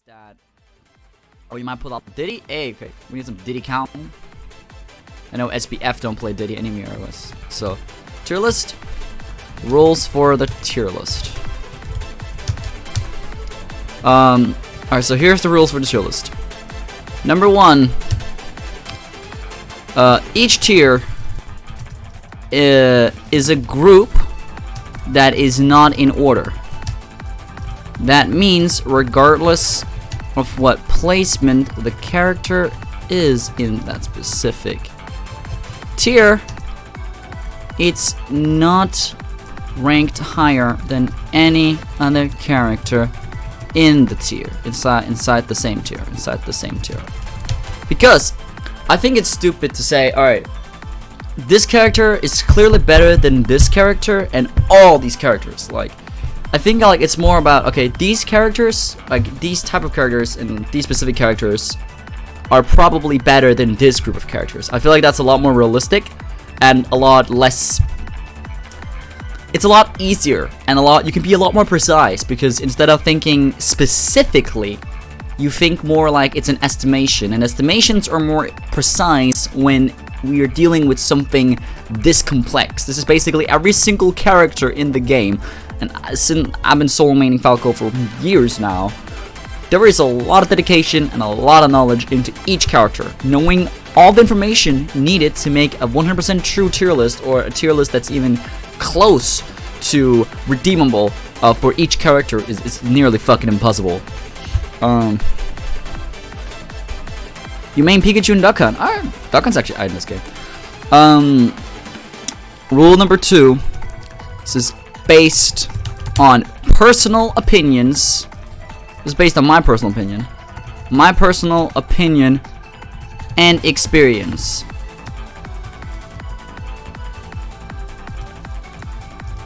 that. Oh, you might pull out Diddy? Hey, okay. We need some Diddy count. I know SPF don't play Diddy anymore. So, tier list. Rules for the tier list. Alright, so here's the rules for the tier list. Number 1. Each tier is a group that is not in order. That means regardless of what placement the character is in that specific tier, it's not ranked higher than any other character in the tier, inside the same tier, because I think it's stupid to say, alright, this character is clearly better than this character and all these characters. Like, I think like it's more about, okay, these characters, like these type of characters and these specific characters are probably better than this group of characters. I feel like that's a lot more realistic and a lot less. It's a lot easier and you can be a lot more precise, because instead of thinking specifically, you think more like it's an estimation, and estimations are more precise when we are dealing with something this complex. This is basically every single character in the game, and since I've been solo maining Falco for years now, there is a lot of dedication and a lot of knowledge into each character. Knowing all the information needed to make a 100% true tier list, or a tier list that's even close to redeemable for each character is nearly fucking impossible. You main Pikachu and Duck Hunt. Alright, Duck Hunt's actually in this game. Rule number 2. This is based on personal opinions. This is based on my personal opinion. My personal opinion and experience.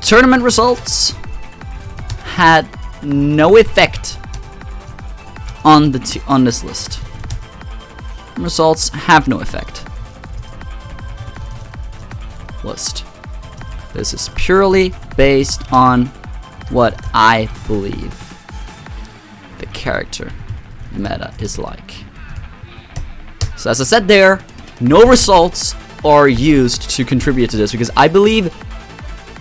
Tournament results had no effect on this list. Results have no effect. List. This is purely based on what I believe the character meta is like. So as I said there, no results are used to contribute to this, because I believe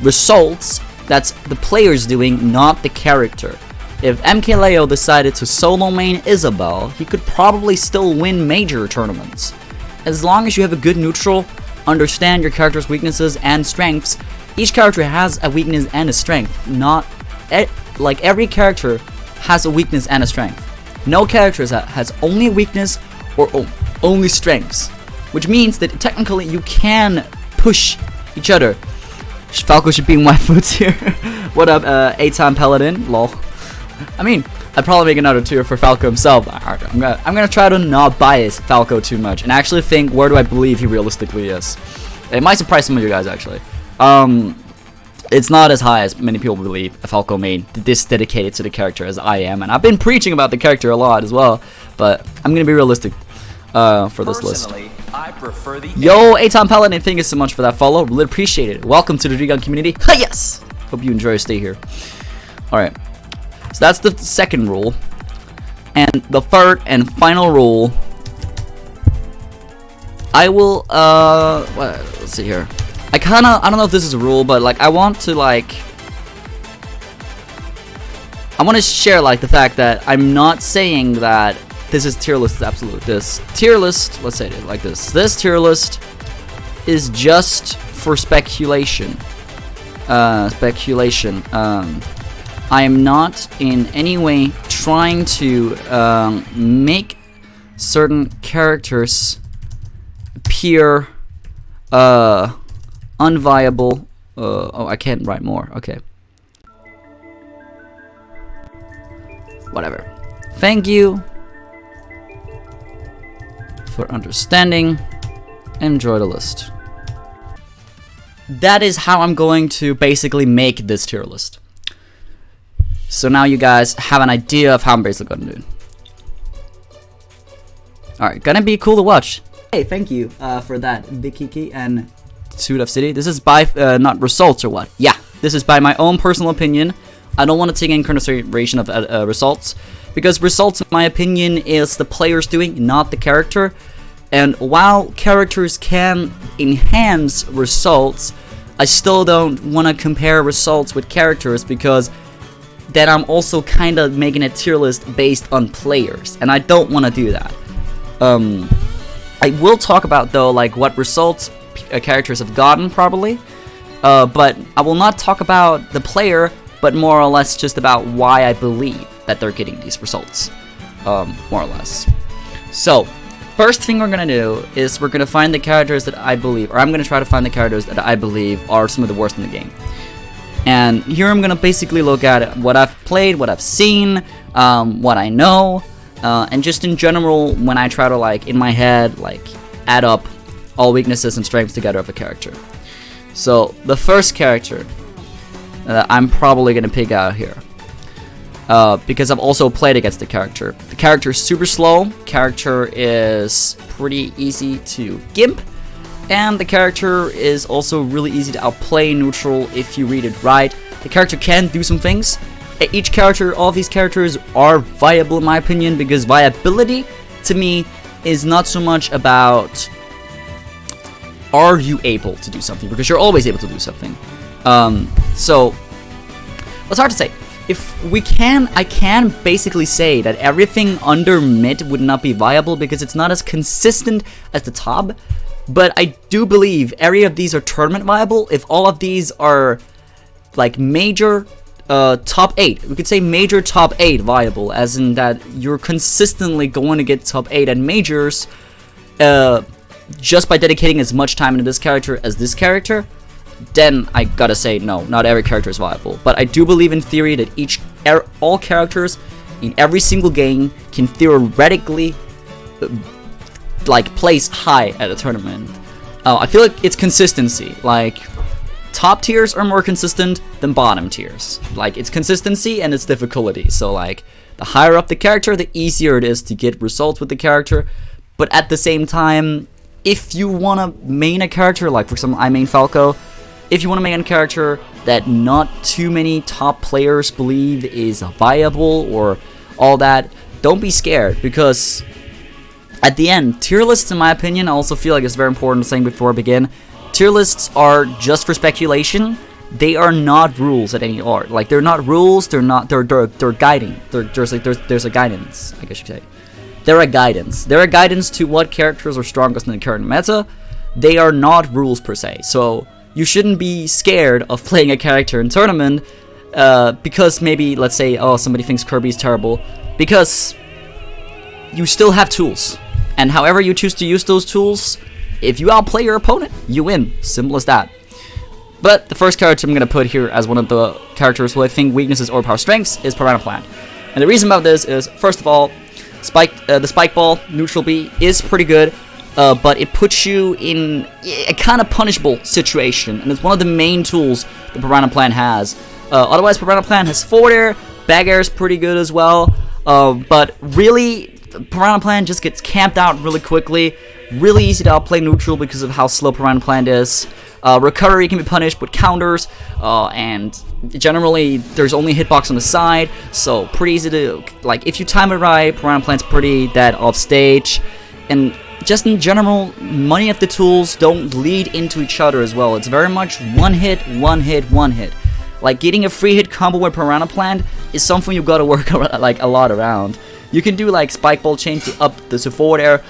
results, that's the players doing, not the character. If MKLeo decided to solo main Isabelle, he could probably still win major tournaments. As long as you have a good neutral, understand your character's weaknesses and strengths. Each character has a weakness and a strength. Like every character has a weakness and a strength. No character has only a weakness or only strengths, which means that technically you can push each other. Falco should be in waifu tier. What up, 8-time Paladin? Lol. I mean, I'd probably make another tier for Falco himself. I'm gonna try to not bias Falco too much and actually think, where do I believe he realistically is? It might surprise some of you guys actually. It's not as high as many people believe a Falco main this dedicated to the character as I am, and I've been preaching about the character a lot as well. But I'm gonna be realistic for this list. I prefer the Yo, 8-time Paladin, thank you so much for that follow. Really appreciate it. Welcome to the DreeGon's community. Yes. Hope you enjoy your stay here. All right. So that's the second rule, and the third and final rule. I will let's see here. I don't know if this is a rule, but like I want to share like the fact that I'm not saying that this is tier list is absolute. This tier list, let's say it like this. This tier list is just for speculation. I am not in any way trying to make certain characters appear unviable. Oh, I can't write more. Okay. Whatever. Thank you for understanding. Enjoy the list. That is how I'm going to basically make this tier list. So now you guys have an idea of how I'm basically gonna do it. Alright, gonna be cool to watch. Hey, thank you for that, Vikiki and Suit of City. This is by, not results or what? Yeah, this is by my own personal opinion. I don't want to take in consideration of results. because results, in my opinion, is the player's doing, not the character. And while characters can enhance results, I still don't want to compare results with characters, because then I'm also kind of making a tier list based on players, and I don't want to do that. I will talk about, though, like what results characters have gotten probably, but I will not talk about the player, but more or less just about why I believe that they're getting these results, more or less. So, first thing we're gonna do is we're gonna find the characters that I believe, or I'm gonna try to find the characters that I believe are some of the worst in the game. And here I'm gonna basically look at what I've played, what I've seen, what I know, and just in general, when I try to, like, in my head, like, add up all weaknesses and strengths together of a character. So, the first character that I'm probably gonna pick out here, because I've also played against the character. The character is super slow, character is pretty easy to gimp, and the character is also really easy to outplay neutral if you read it right. The character can do some things. Each character, all of these characters are viable in my opinion, because viability to me is not so much about are you able to do something, because you're always able to do something. So it's hard to say. If we can, I can basically say that everything under mid would not be viable because it's not as consistent as the top. But I do believe every of these are tournament viable if all of these are like major top 8. We could say major top 8 viable, as in that you're consistently going to get top 8 at majors just by dedicating as much time into this character as this character. Then I gotta say no, not every character is viable. But I do believe in theory that all characters in every single game can theoretically like place high at a tournament. I feel like it's consistency. Like top tiers are more consistent than bottom tiers. Like it's consistency and it's difficulty. So like the higher up the character, the easier it is to get results with the character. But at the same time, if you wanna main a character, like for example I main Falco, if you want to make a character that not too many top players believe is viable or all that, don't be scared, because at the end, tier lists, in my opinion, I also feel like it's very important saying before I begin, tier lists are just for speculation. They are not rules at any art. Like they're not rules. They're guiding. There's a guidance, I guess you could say. They're a guidance. They're a guidance to what characters are strongest in the current meta. They are not rules per se. So you shouldn't be scared of playing a character in tournament because maybe, let's say, oh, somebody thinks Kirby's terrible, because you still have tools. And however you choose to use those tools, if you outplay your opponent, you win. Simple as that. But the first character I'm going to put here as one of the characters who I think weaknesses or power strengths is Piranha Plant. And the reason about this is, first of all, the Spike Ball, neutral B, is pretty good. But it puts you in a kind of punishable situation, and it's one of the main tools the Piranha Plant has. Otherwise, Piranha Plant has forward air, back air is pretty good as well, but really, Piranha Plant just gets camped out really quickly, really easy to outplay neutral because of how slow Piranha Plant is. Recovery can be punished with counters, and generally, there's only a hitbox on the side, so pretty easy to, like, if you time it right, Piranha Plant's pretty dead off stage, and just in general, many of the tools don't lead into each other as well. It's very much one hit, one hit, one hit. Like getting a free hit combo with Piranha Plant is something you've got to work like a lot around. You can do like Spike Ball chain to up the forward air,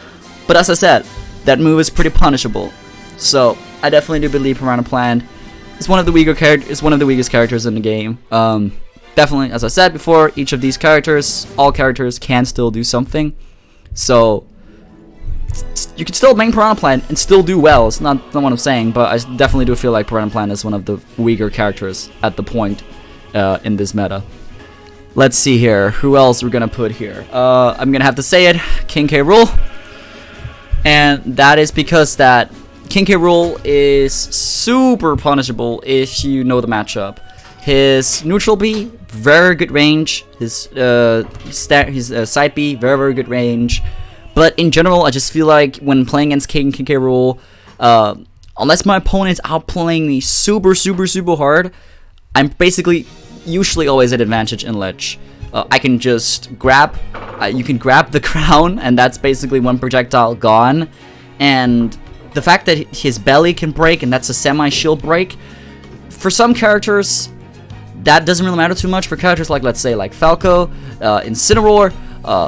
but as I said, that move is pretty punishable. So I definitely do believe Piranha Plant is one of the weakest characters in the game. Definitely, as I said before, each of these characters, all characters can still do something. So you can still main Piranha Plant and still do well. It's not what I'm saying, but I definitely do feel like Piranha Plant is one of the weaker characters at the point in this meta. Let's see here. Who else we're gonna put here? I'm gonna have to say it. King K. Rool. And that is because that King K. Rool is super punishable if you know the matchup. His neutral B, very good range. His side B, very good range. But in general, I just feel like when playing against King K. Rool, unless my opponent's outplaying me super hard, I'm basically usually always at advantage in ledge. I can just grab, you can grab the crown, and that's basically one projectile gone. And the fact that his belly can break, and that's a semi-shield break, for some characters, that doesn't really matter too much. For characters like, let's say, like Falco, Incineroar,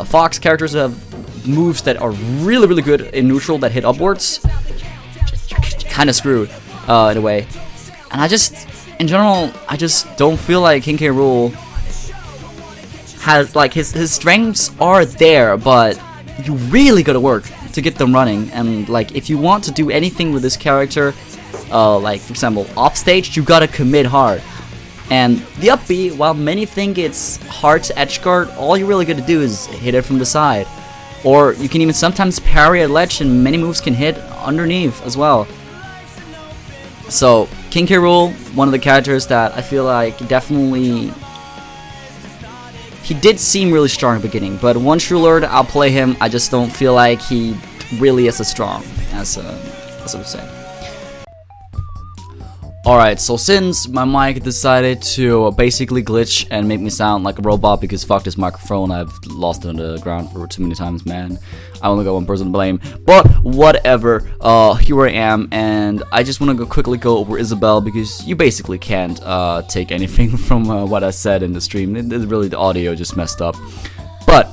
Fox, characters that have moves that are really, really good in neutral that hit upwards, kind of screwed in a way. And I just, in general, I just don't feel like King K. Rool has, like, his strengths are there, but you really gotta work to get them running. And like, if you want to do anything with this character, like for example off stage, you gotta commit hard. And the up B, while many think it's hard to edge guard, all you really gotta do is hit it from the side, or you can even sometimes parry a ledge, and many moves can hit underneath as well. So King K. Rool, one of the characters that I feel like definitely, he did seem really strong at the beginning, but once you learn to outplay him, I just don't feel like he really is as strong as I would say. Alright, so since my mic decided to basically glitch and make me sound like a robot because fuck this microphone, I've lost it on the ground for too many times, man. I only got one person to blame. But whatever, here I am, and I just want to quickly go over Isabelle because you basically can't take anything from what I said in the stream. Really, the audio just messed up. But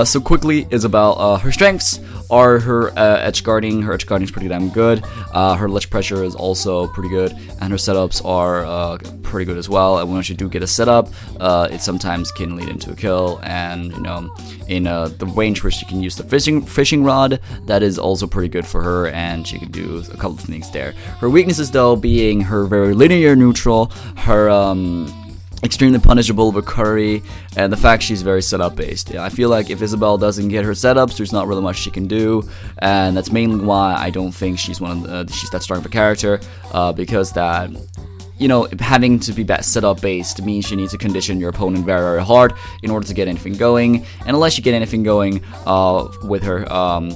so quickly, Isabelle, her strengths are her edge guarding. Her edge guarding is pretty damn good. Her ledge pressure is also pretty good, and her setups are pretty good as well. And once you do get a setup, it sometimes can lead into a kill. And you know, in the range where she can use the fishing rod, that is also pretty good for her, and she can do a couple of things there. Her weaknesses, though, being her very linear neutral, her extremely punishable recurry, and the fact she's very setup based. Yeah, I feel like if Isabelle doesn't get her setups, there's not really much she can do, and that's mainly why I don't think she's she's that strong of a character, because that, you know, having to be setup based means you need to condition your opponent very, very hard in order to get anything going. And unless you get anything going with her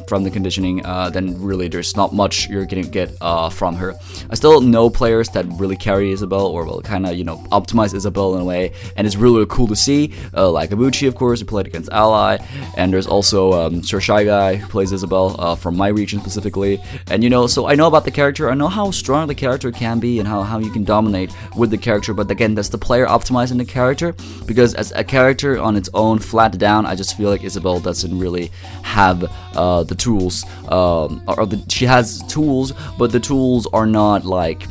from the conditioning, then really there's not much you're gonna get from her. I still know players that really carry Isabelle, or will kind of, you know, optimize Isabelle in a way, and it's really, really cool to see. Like Abuchi, of course, who played against Ally, and there's also Sir Shy Guy who plays Isabelle from my region specifically. And you know, so I know about the character, I know how strong the character can be, and how you can dominate with the character. But again, that's the player optimizing the character, because as a character on its own, flat down, I just feel like Isabelle doesn't really have the tools, she has tools, but the tools are not like,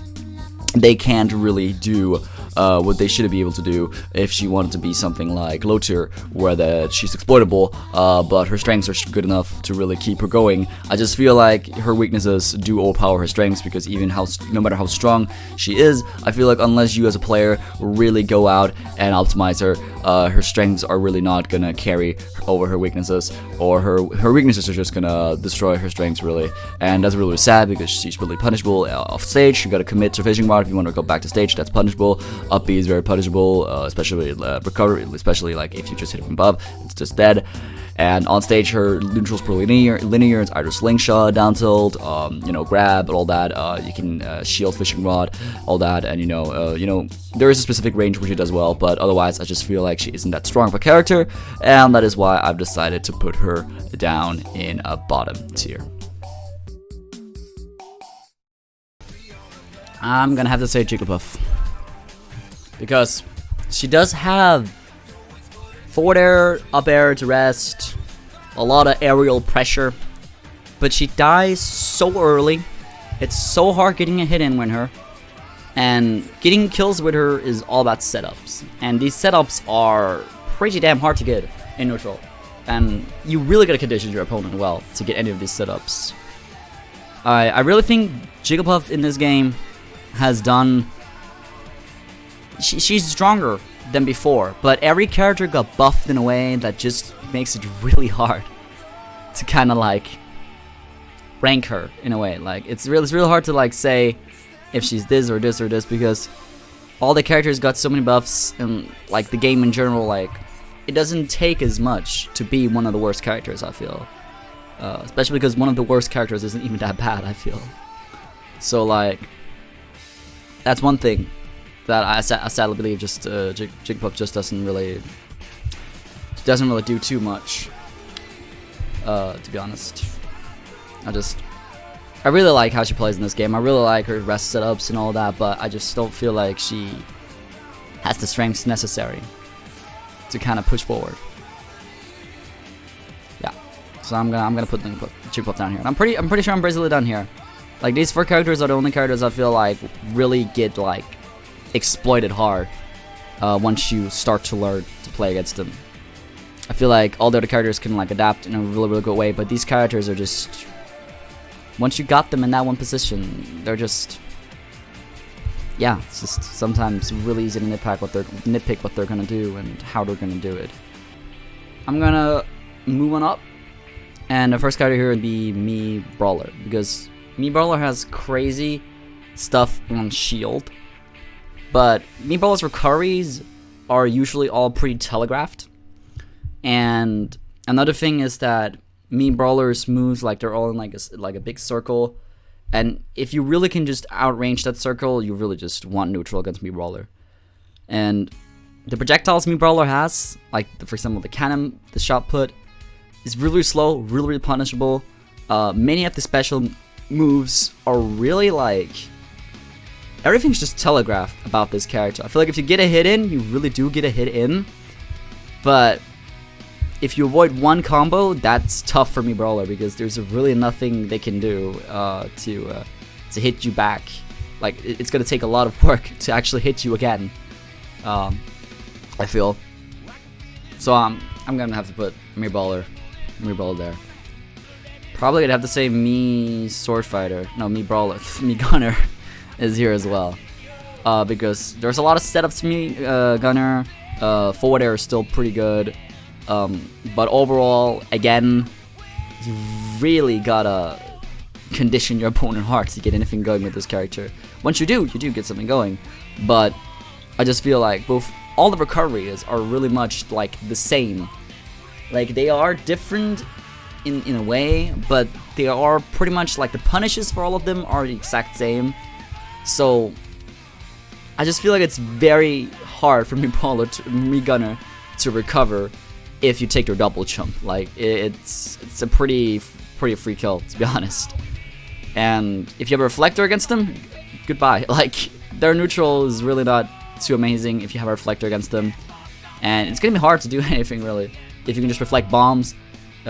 they can't really do what they should be able to do if she wanted to be something like low tier, where she's exploitable, but her strengths are good enough to really keep her going. I just feel like her weaknesses do overpower her strengths, because even no matter how strong she is, I feel like unless you as a player really go out and optimize her, her strengths are really not gonna carry over her weaknesses, or her weaknesses are just gonna destroy her strengths really. And that's really sad, because she's really punishable off stage. You gotta commit to fishing rod if you want to go back to stage, that's punishable. Up B is very punishable, especially recovery, especially like if you just hit it from above, it's just dead. And on stage, her neutral's pretty linear. It's either slingshot, down tilt, you know, grab, all that. You can shield, fishing rod, all that. And you know, there is a specific range where she does well, but otherwise, I just feel like she isn't that strong of a character, and that is why I've decided to put her down in a bottom tier. I'm gonna have to say Jigglypuff, because she does have forward air, up air to rest, a lot of aerial pressure, but she dies so early. It's so hard getting a hit in with her, and getting kills with her is all about setups, and these setups are pretty damn hard to get in neutral, and you really gotta condition your opponent well to get any of these setups. I really think Jigglypuff in this game has done, she's stronger than before, but every character got buffed in a way that just makes it really hard to kind of like rank her in a way. Like it's really hard to like say if she's this or this or this, because all the characters got so many buffs, and like the game in general, like it doesn't take as much to be one of the worst characters, I feel, especially because one of the worst characters isn't even that bad, I feel. So like that's one thing that I sadly believe just Jigglypuff just doesn't really doesn't really do too much. To be honest, I really like how she plays in this game. I really like her rest setups and all that, but I just don't feel like she has the strengths necessary to kind of push forward. Yeah, so I'm gonna put Jigglypuff down here. And I'm pretty sure I'm basically done here. Like, these 4 characters are the only characters I feel like really get like exploited hard once you start to learn to play against them. I feel like all the other characters can like adapt in a really good way, but these characters are just, once you got them in that one position, they're just, yeah, it's just sometimes really easy to nitpick what they're gonna do and how they're gonna do it. I'm gonna move on up, and the first character here would be Mii Brawler, because Mii Brawler has crazy stuff on shield, but Mii Brawler's recoveries are usually all pretty telegraphed. And another thing is that Mii Brawler's moves, like, they're all in like a big circle, and if you really can just outrange that circle, you really just want neutral against Mii Brawler. And the projectiles Mii Brawler has, like for example the cannon, the shot put, is really slow, really punishable. Many of the special moves are really like, everything's just telegraphed about this character. I feel like if you get a hit in, you really do get a hit in, but if you avoid one combo, that's tough for Mii Brawler, because there's really nothing they can do to hit you back. Like, it's gonna take a lot of work to actually hit you again. I feel. So I'm gonna have to put Mii Brawler there. Probably gonna have to say Mii Sword Fighter. No, Mii Brawler. Mii Gunner is here as well, because there's a lot of setups to Mii Gunner. Forward air is still pretty good. But overall, again, you really gotta condition your opponent hard to get anything going with this character. Once you do get something going. But I just feel like all the recoveries are really much like the same. Like, they are different in a way, but they are pretty much like the punishes for all of them are the exact same. So I just feel like it's very hard for Mii Gunner to recover if you take their double jump. Like, it's a pretty free kill, to be honest. And if you have a reflector against them, goodbye. Like, their neutral is really not too amazing if you have a reflector against them, and it's gonna be hard to do anything really if you can just reflect bombs,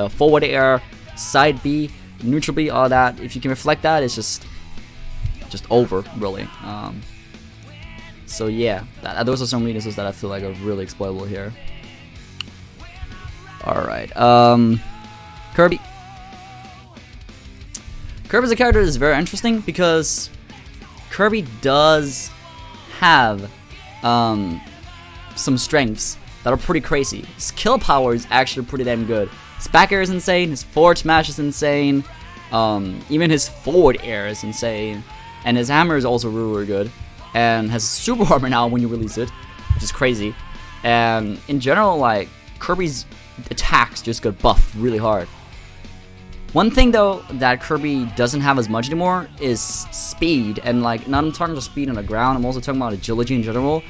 forward air, side B, neutral B, all that. If you can reflect that, it's just over really. So yeah, those are some weaknesses that I feel like are really exploitable here. Alright, Kirby. Kirby's a character that's very interesting because Kirby does have some strengths that are pretty crazy. His kill power is actually pretty damn good. His back air is insane, his forward smash is insane, even his forward air is insane, and his hammer is also really good, and has super armor now when you release it, which is crazy. And in general, like, Kirby's attacks just got buffed really hard. One thing though that Kirby doesn't have as much anymore is speed, and like, not I'm talking about speed on the ground, I'm also talking about agility in general.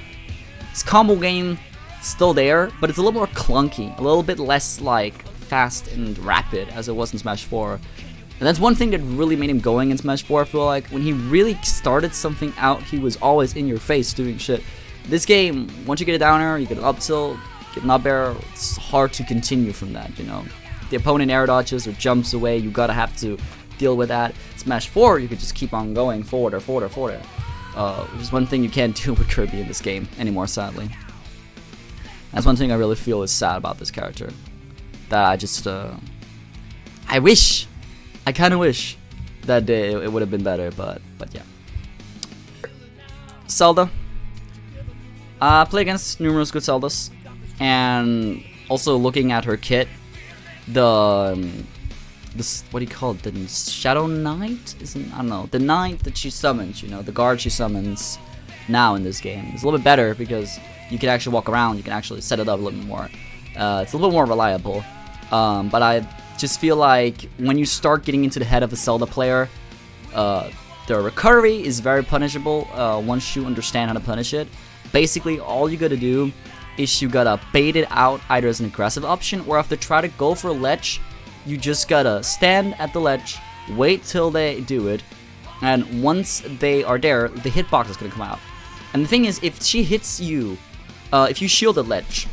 His combo game is still there, but it's a little more clunky, a little bit less like fast and rapid as it was in Smash 4. And that's one thing that really made him going in Smash 4. I feel like when he really started something out, he was always in your face doing shit. This game, once you get a down air, you get an up tilt, get an up air, it's hard to continue from that, you know. The opponent air dodges or jumps away, you gotta have to deal with that. Smash 4, you could just keep on going forward, which is one thing you can't do with Kirby in this game anymore, sadly. That's one thing I really feel is sad about this character. That I just, I kind of wish that it would have been better, but yeah. Zelda. I play against numerous good Zeldas, and also looking at her kit, this, what do you call it, the Shadow Knight? I don't know, the knight that she summons, you know, the guard she summons now in this game is a little bit better because you can actually walk around, you can actually set it up a little bit more. It's a little bit more reliable, but I just feel like when you start getting into the head of a Zelda player, the recovery is very punishable once you understand how to punish it. Basically, all you gotta do is you gotta bait it out either as an aggressive option, or if they try to go for a ledge, you just gotta stand at the ledge, wait till they do it, and once they are there, the hitbox is gonna come out. And the thing is, if she hits you, if you shield the ledge,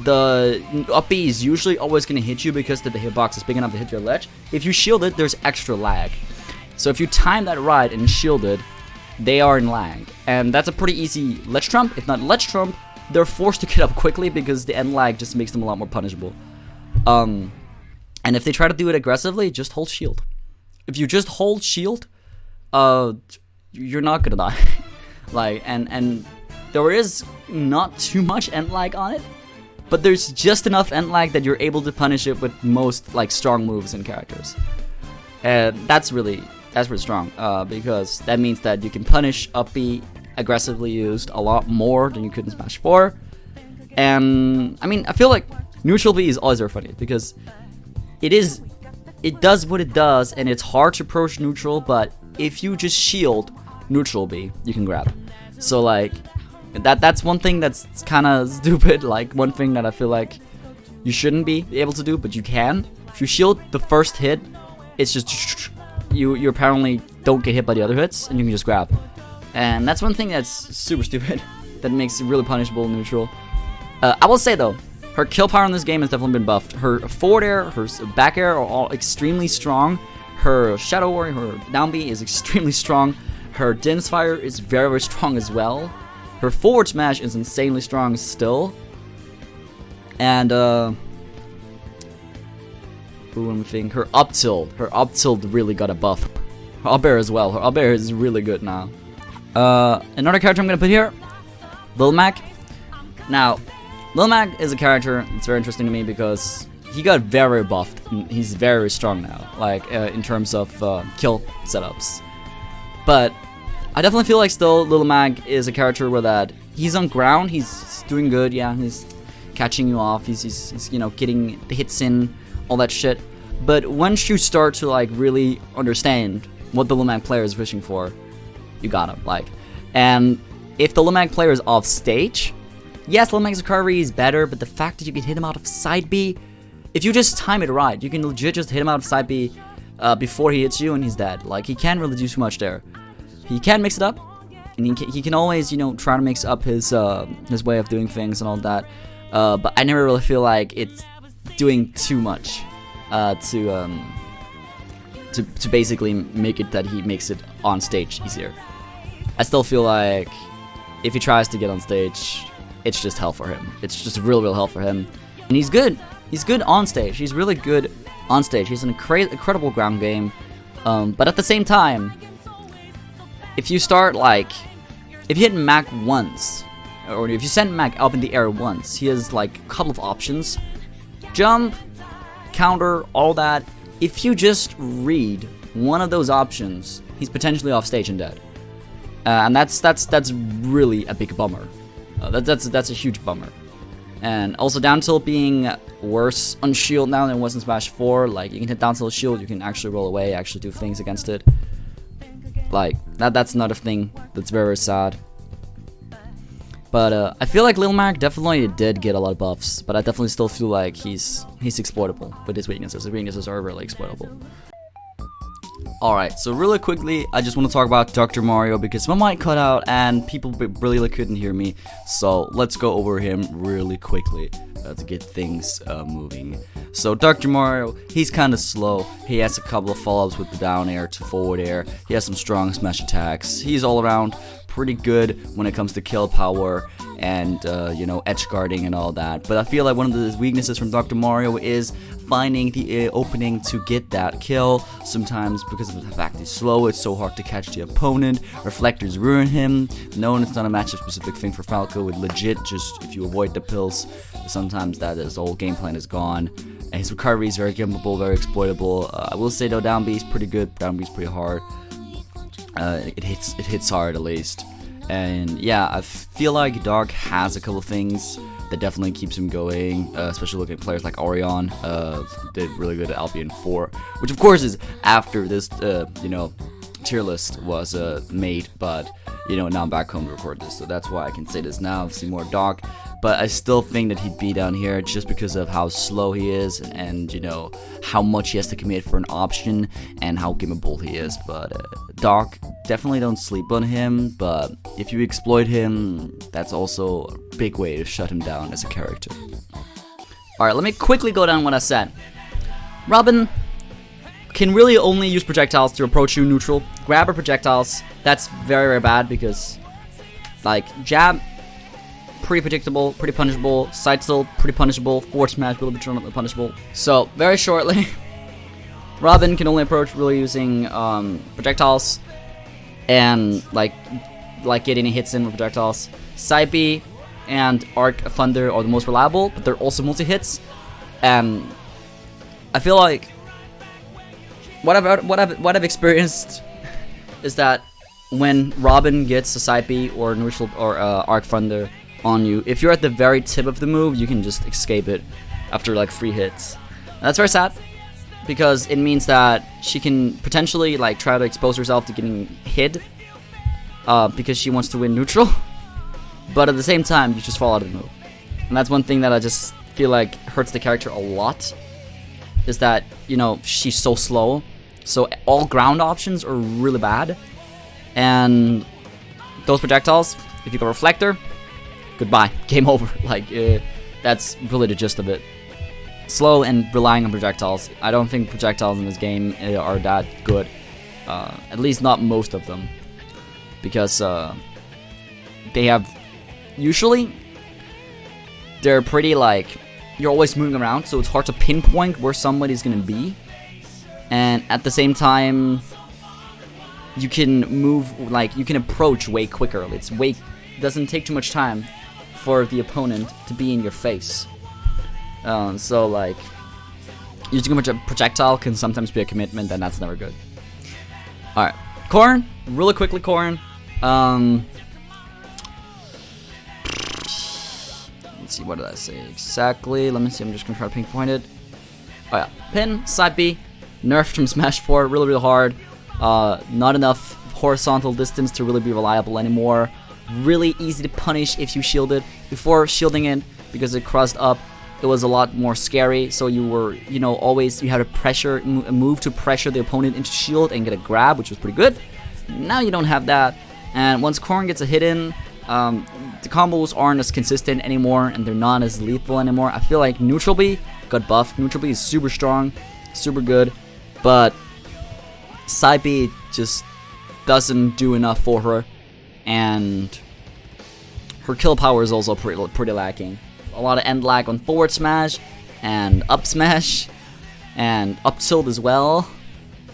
the up B is usually always going to hit you because the hitbox is big enough to hit your ledge. If you shield it, there's extra lag. So if you time that right and shield it, they are in lag. And that's a pretty easy ledge trump. If not ledge trump, they're forced to get up quickly because the end lag just makes them a lot more punishable. And if they try to do it aggressively, just hold shield. If you just hold shield, you're not going to die. Like, and there is not too much end lag on it, but there's just enough end lag that you're able to punish it with most like strong moves and characters. And that's really strong, because that means that you can punish up B aggressively used a lot more than you could in Smash 4. And I mean, I feel like neutral B is always very funny because it does what it does, and it's hard to approach neutral, but if you just shield neutral B, you can grab. So like that's one thing that's kind of stupid, like one thing that I feel like you shouldn't be able to do, but you can. If you shield the first hit, it's just you apparently don't get hit by the other hits, and you can just grab. And that's one thing that's super stupid that makes it really punishable in neutral. I will say though, her kill power in this game has definitely been buffed. Her forward air, her back air are all extremely strong. Her Shadow Warrior, her down B is extremely strong. Her Din's Fire is very, very strong as well. Her forward smash is insanely strong still. And what am I thinking? Her up tilt really got a buff. Her up air as well. Her up air is really good now. Another character I'm gonna put here, Lil Mac. Now, Lil Mac is a character that's very interesting to me because he got very buffed. And he's very strong now, like in terms of kill setups. But I definitely feel like still Lil Mac is a character where that he's on ground, he's doing good, yeah, he's catching you off, he's you know getting the hits in, all that shit. But once you start to like really understand what the Lil Mac player is wishing for, you got him. Like, and if the Lil Mac player is off stage, yes, Lil Mac's recovery is better, but the fact that you can hit him out of side B, if you just time it right, you can legit just hit him out of side B before he hits you and he's dead. Like, he can't really do too much there. He can mix it up, and he can always, you know, try to mix up his way of doing things and all that. But I never really feel like it's doing too much to basically make it that he makes it on stage easier. I still feel like if he tries to get on stage, it's just hell for him. It's just real hell for him. And he's good. He's good on stage. He's really good on stage. He's an incredible ground game. But at the same time, if you start like, if you hit Mac once, or if you send Mac up in the air once, he has like a couple of options. Jump, counter, all that. If you just read one of those options, he's potentially off stage and dead. And that's really a big bummer. That's a huge bummer. And also down tilt being worse on shield now than it was in Smash 4. Like, you can hit down tilt shield, you can actually roll away, actually do things against it. Like, that's another thing that's very, very sad. But I feel like Lil Mac definitely did get a lot of buffs, but I definitely still feel like he's exploitable with his weaknesses. His weaknesses are really exploitable. Alright, so really quickly, I just want to talk about Dr. Mario because my mic cut out and people really couldn't hear me. So let's go over him really quickly to get things moving. So Dr. Mario, he's kind of slow. He has a couple of follow-ups with the down air to forward air. He has some strong smash attacks. He's all around pretty good when it comes to kill power and you know, edge guarding and all that. But I feel like one of the weaknesses from Dr. Mario is finding the opening to get that kill. Sometimes because of the fact he's slow, it's so hard to catch the opponent. Reflectors ruin him. No, it's not a matchup specific thing for Falco. With legit, just if you avoid the pills, sometimes that his whole game plan is gone. And his recovery is very gimbable, very exploitable. I will say though, down B is pretty good. Down B is pretty hard. It hits hard at least. And yeah, I feel like Dark has a couple things that definitely keeps him going, especially looking at players like Orion, did really good at Albion 4, which of course is after this, you know, tier list was made, but, you know, now I'm back home to record this, so that's why I can say this now. See more Dark, but I still think that he'd be down here just because of how slow he is and, you know, how much he has to commit for an option and how gameable he is. But Doc, definitely don't sleep on him, but if you exploit him, that's also a big way to shut him down as a character. Alright, let me quickly go down what I said. Robin can really only use projectiles to approach you neutral. Grab her projectiles, that's very, very bad because, like, jab, pretty predictable, pretty punishable. Side tilt, pretty punishable. Forward smash, really punishable. So, very shortly, Robin can only approach really using projectiles and, like getting hits in with projectiles. Side B and Arc Thunder are the most reliable, but they're also multi-hits. And I feel like what I've experienced is that when Robin gets a side B or neutral or Arc Thunder on you, if you're at the very tip of the move, you can just escape it after like 3 hits. And that's very sad because it means that she can potentially like try to expose herself to getting hit because she wants to win neutral, but at the same time you just fall out of the move. And that's one thing that I just feel like hurts the character a lot, is that, you know, she's so slow, so all ground options are really bad, and those projectiles, if you go Reflector, goodbye, game over. Like, that's really the gist of it. Slow and relying on projectiles. I don't think projectiles in this game are that good, at least not most of them, because they have, usually, they're pretty like, you're always moving around, so it's hard to pinpoint where somebody's gonna be. And at the same time, you can move, like, you can approach way quicker. Doesn't take too much time for the opponent to be in your face. So, like, using a projectile can sometimes be a commitment, and that's never good. Alright, Corrin, really quickly, Corrin. Let's see, what did I say exactly? Let me see, I'm just gonna try to pinpoint it. Oh yeah, pin, side B, nerfed from Smash 4, really, really hard. Not enough horizontal distance to really be reliable anymore. Really easy to punish if you shielded. Before shielding it, because it crossed up, it was a lot more scary, so you were, you know, always, you had to pressure, move to pressure the opponent into shield and get a grab, which was pretty good. Now you don't have that, and once Corrin gets a hit in, the combos aren't as consistent anymore, and they're not as lethal anymore. I feel like Neutral B got buffed. Neutral B is super strong, super good, but Side B just doesn't do enough for her, and her kill power is also pretty lacking. A lot of end lag on forward smash, and up smash, and up tilt as well,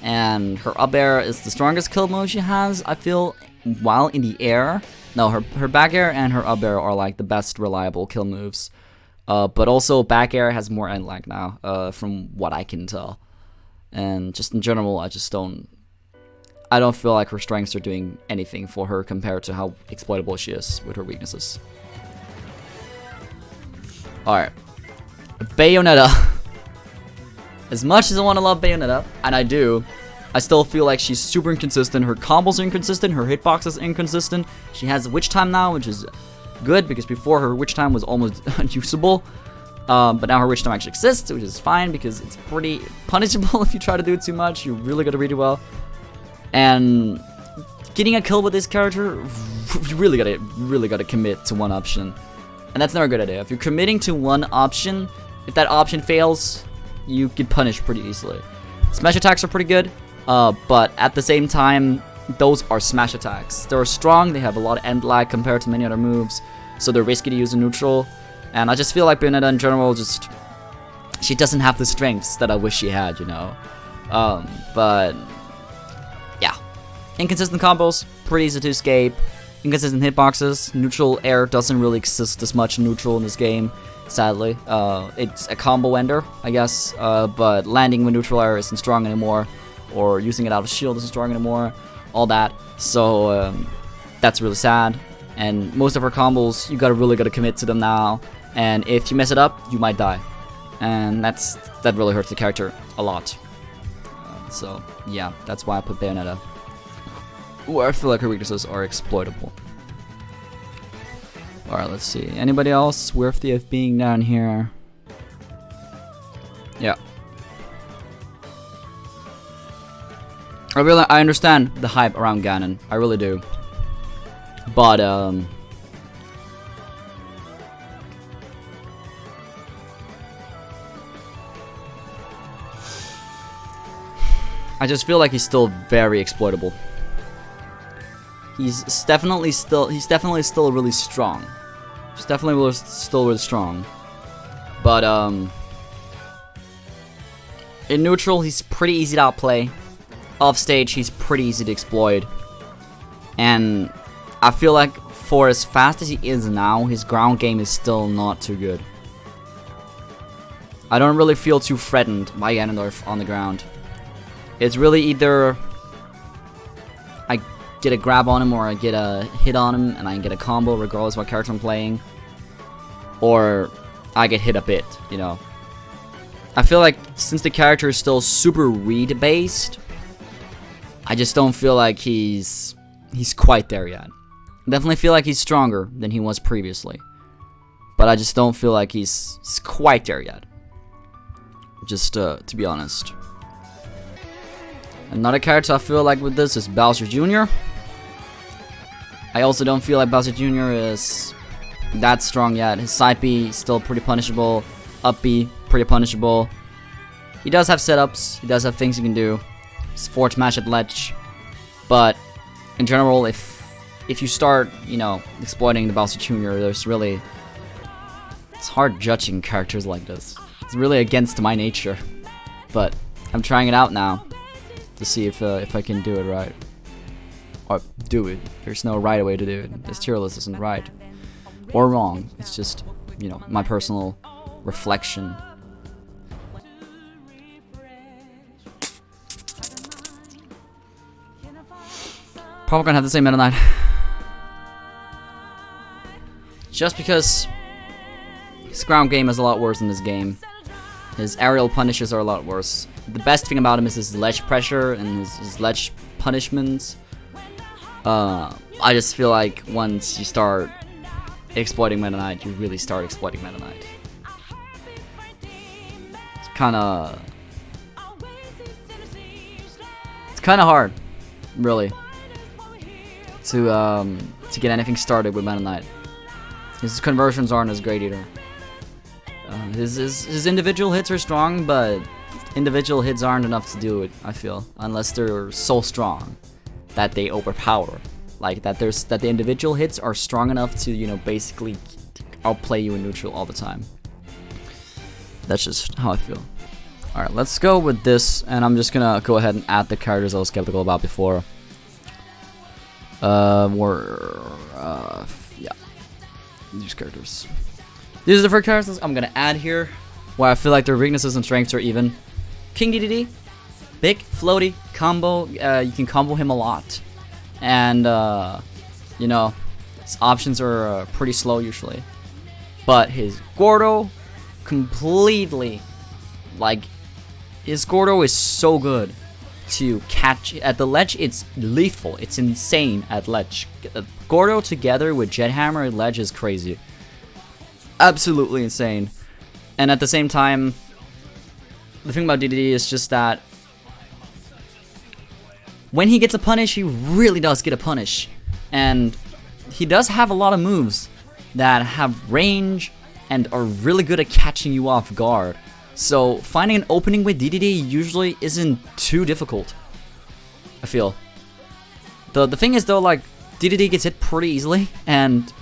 and her up air is the strongest kill move she has, I feel, while in the air. No, her back air and her up air are like the best reliable kill moves. But also back air has more end lag now, from what I can tell. And just in general, I don't feel like her strengths are doing anything for her compared to how exploitable she is with her weaknesses. Alright. Bayonetta. As much as I want to love Bayonetta, and I do, I still feel like she's super inconsistent. Her combos are inconsistent, her hitbox is inconsistent. She has Witch Time now, which is good, because before her Witch Time was almost unusable. But now her Witch Time actually exists, which is fine, because it's pretty punishable if you try to do it too much. You really gotta read it well. And getting a kill with this character, you really gotta commit to one option. And that's never a good idea. If you're committing to one option, if that option fails, you get punished pretty easily. Smash attacks are pretty good. But at the same time, those are smash attacks. They're strong, they have a lot of end lag compared to many other moves, so they're risky to use in neutral. And I just feel like Bayonetta in general, she doesn't have the strengths that I wish she had, you know. But yeah, inconsistent combos, pretty easy to escape. Inconsistent hitboxes, neutral air doesn't really exist as much neutral in this game, sadly. It's a combo ender, I guess, but landing with neutral air isn't strong anymore, or using it out of shield isn't strong anymore, all that. So that's really sad. And most of her combos, you really gotta commit to them now. And if you mess it up, you might die. And that really hurts the character a lot. So yeah, that's why I put Bayonetta, where I feel like her weaknesses are exploitable. Alright, let's see. Anybody else worthy of being down here? Yeah. I understand the hype around Ganon. I really do. But, I just feel like he's still very exploitable. He's definitely still really strong. He's definitely still really strong. But in neutral, he's pretty easy to outplay. Off stage, he's pretty easy to exploit. And I feel like for as fast as he is now, his ground game is still not too good. I don't really feel too threatened by Ganondorf on the ground. It's really either I get a grab on him or I get a hit on him and I get a combo regardless of what character I'm playing. Or I get hit a bit, you know. I feel like since the character is still super read based, I just don't feel like he's quite there yet. I definitely feel like he's stronger than he was previously. But I just don't feel like he's quite there yet. Just to be honest. Another character I feel like with this is Bowser Jr. I also don't feel like Bowser Jr. is that strong yet. His side B is still pretty punishable. Up B, pretty punishable. He does have setups. He does have things he can do. His forward smash at ledge. But in general, if you start, you know, exploiting the Bowser Jr., there's really... It's hard judging characters like this. It's really against my nature. But I'm trying it out now to see if I can do it right. Or do it. There's no right way to do it. This tier list isn't right or wrong. It's just, you know, my personal reflection. Probably gonna have to say Meta Knight. Just because his ground game is a lot worse in this game. His aerial punishes are a lot worse. The best thing about him is his ledge pressure and his ledge punishments. I just feel like once you start exploiting Meta Knight, you really start exploiting Meta Knight. It's kind of hard, really, to get anything started with Meta Knight. His conversions aren't as great either. His individual hits are strong, but individual hits aren't enough to do it, I feel, unless they're so strong that they overpower. Like that the individual hits are strong enough to, you know, basically outplay you in neutral all the time. That's just how I feel. Alright, let's go with this, and I'm just gonna go ahead and add the characters I was skeptical about before. Yeah. These characters. These are the first characters I'm gonna add here, where I feel like their weaknesses and strengths are even. King DDD, big, floaty, combo, you can combo him a lot. And, you know, his options are pretty slow usually. But his Gordo, completely, like, his Gordo is so good to catch. At the ledge, it's lethal. It's insane at ledge. Gordo together with Jet Hammer at ledge is crazy. Absolutely insane. And at the same time, the thing about DDD is just that when he gets a punish, he really does get a punish. And he does have a lot of moves that have range and are really good at catching you off guard. So finding an opening with DDD usually isn't too difficult, I feel. The thing is though, like, DDD gets hit pretty easily, and